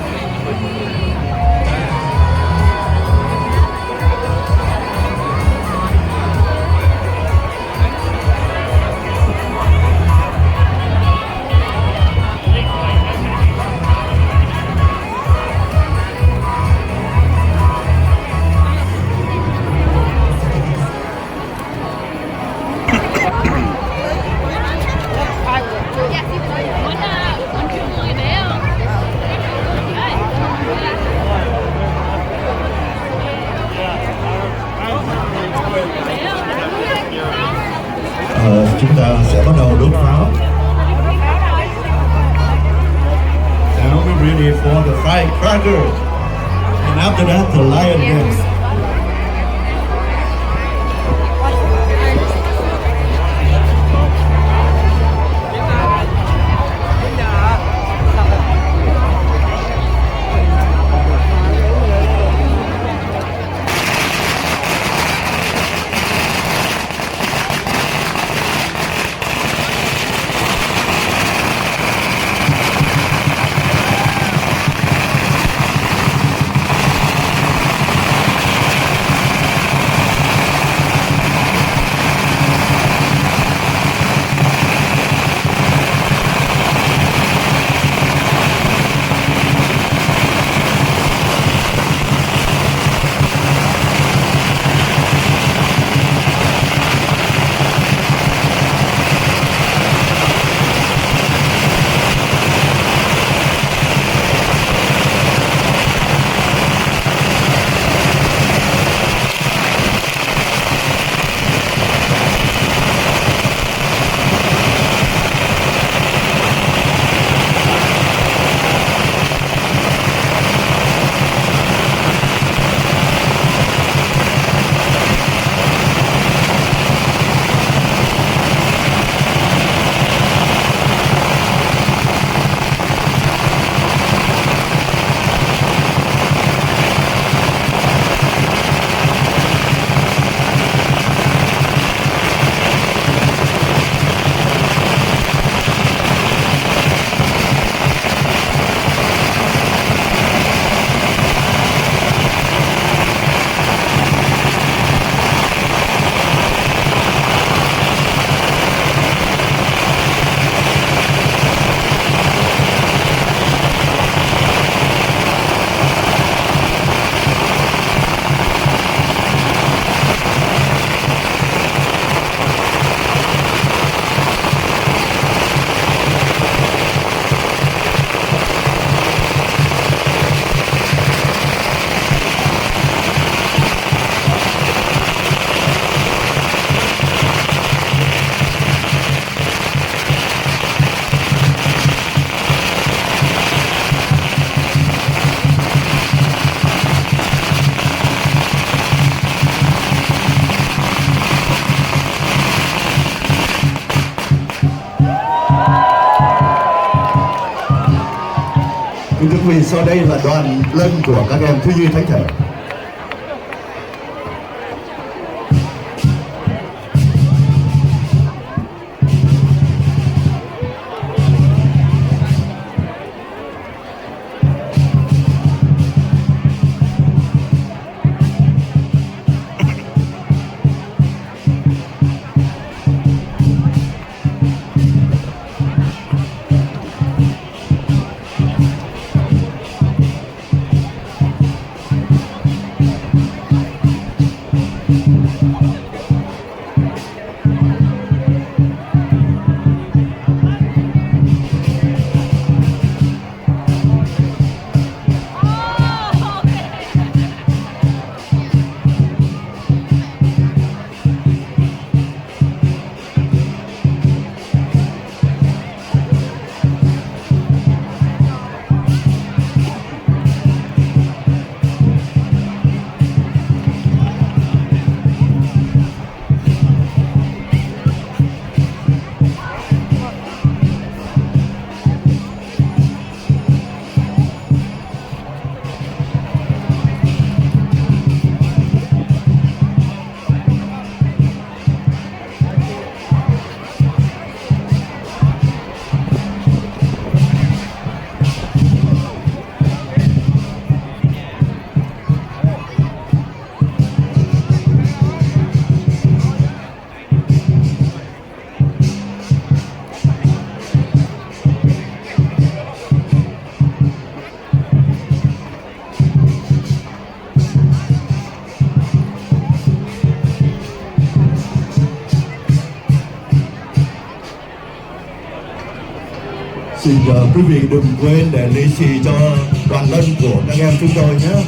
Kính thưa quý vị, sau đây là đoàn lân của các em thiếu nhi thánh thể. Xin quý vị đừng quên để lì xì cho đoàn lân của các em chúng tôi nhé.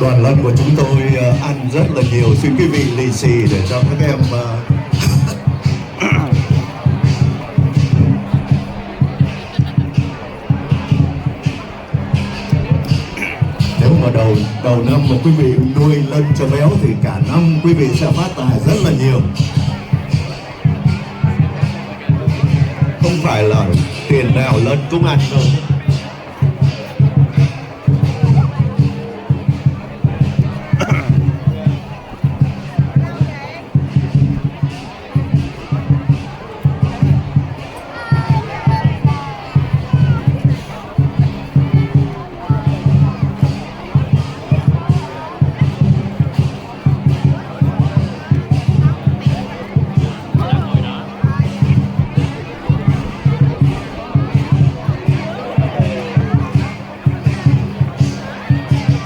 Đoàn lân của chúng tôi ăn rất là nhiều, xin quý vị lì xì để cho các em nếu mà đầu năm mà quý vị nuôi lân cho béo thì cả năm quý vị sẽ phát tài rất là nhiều. Không phải là tiền nào lân cũng ăn đâu.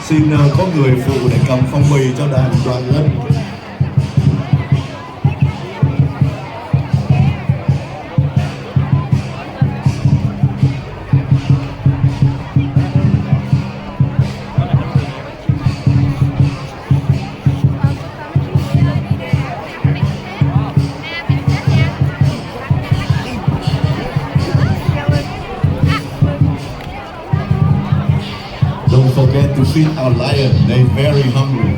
Xin có người phụ để cầm phong bì cho đoàn lân. Don't forget to feed our lion, they're very hungry.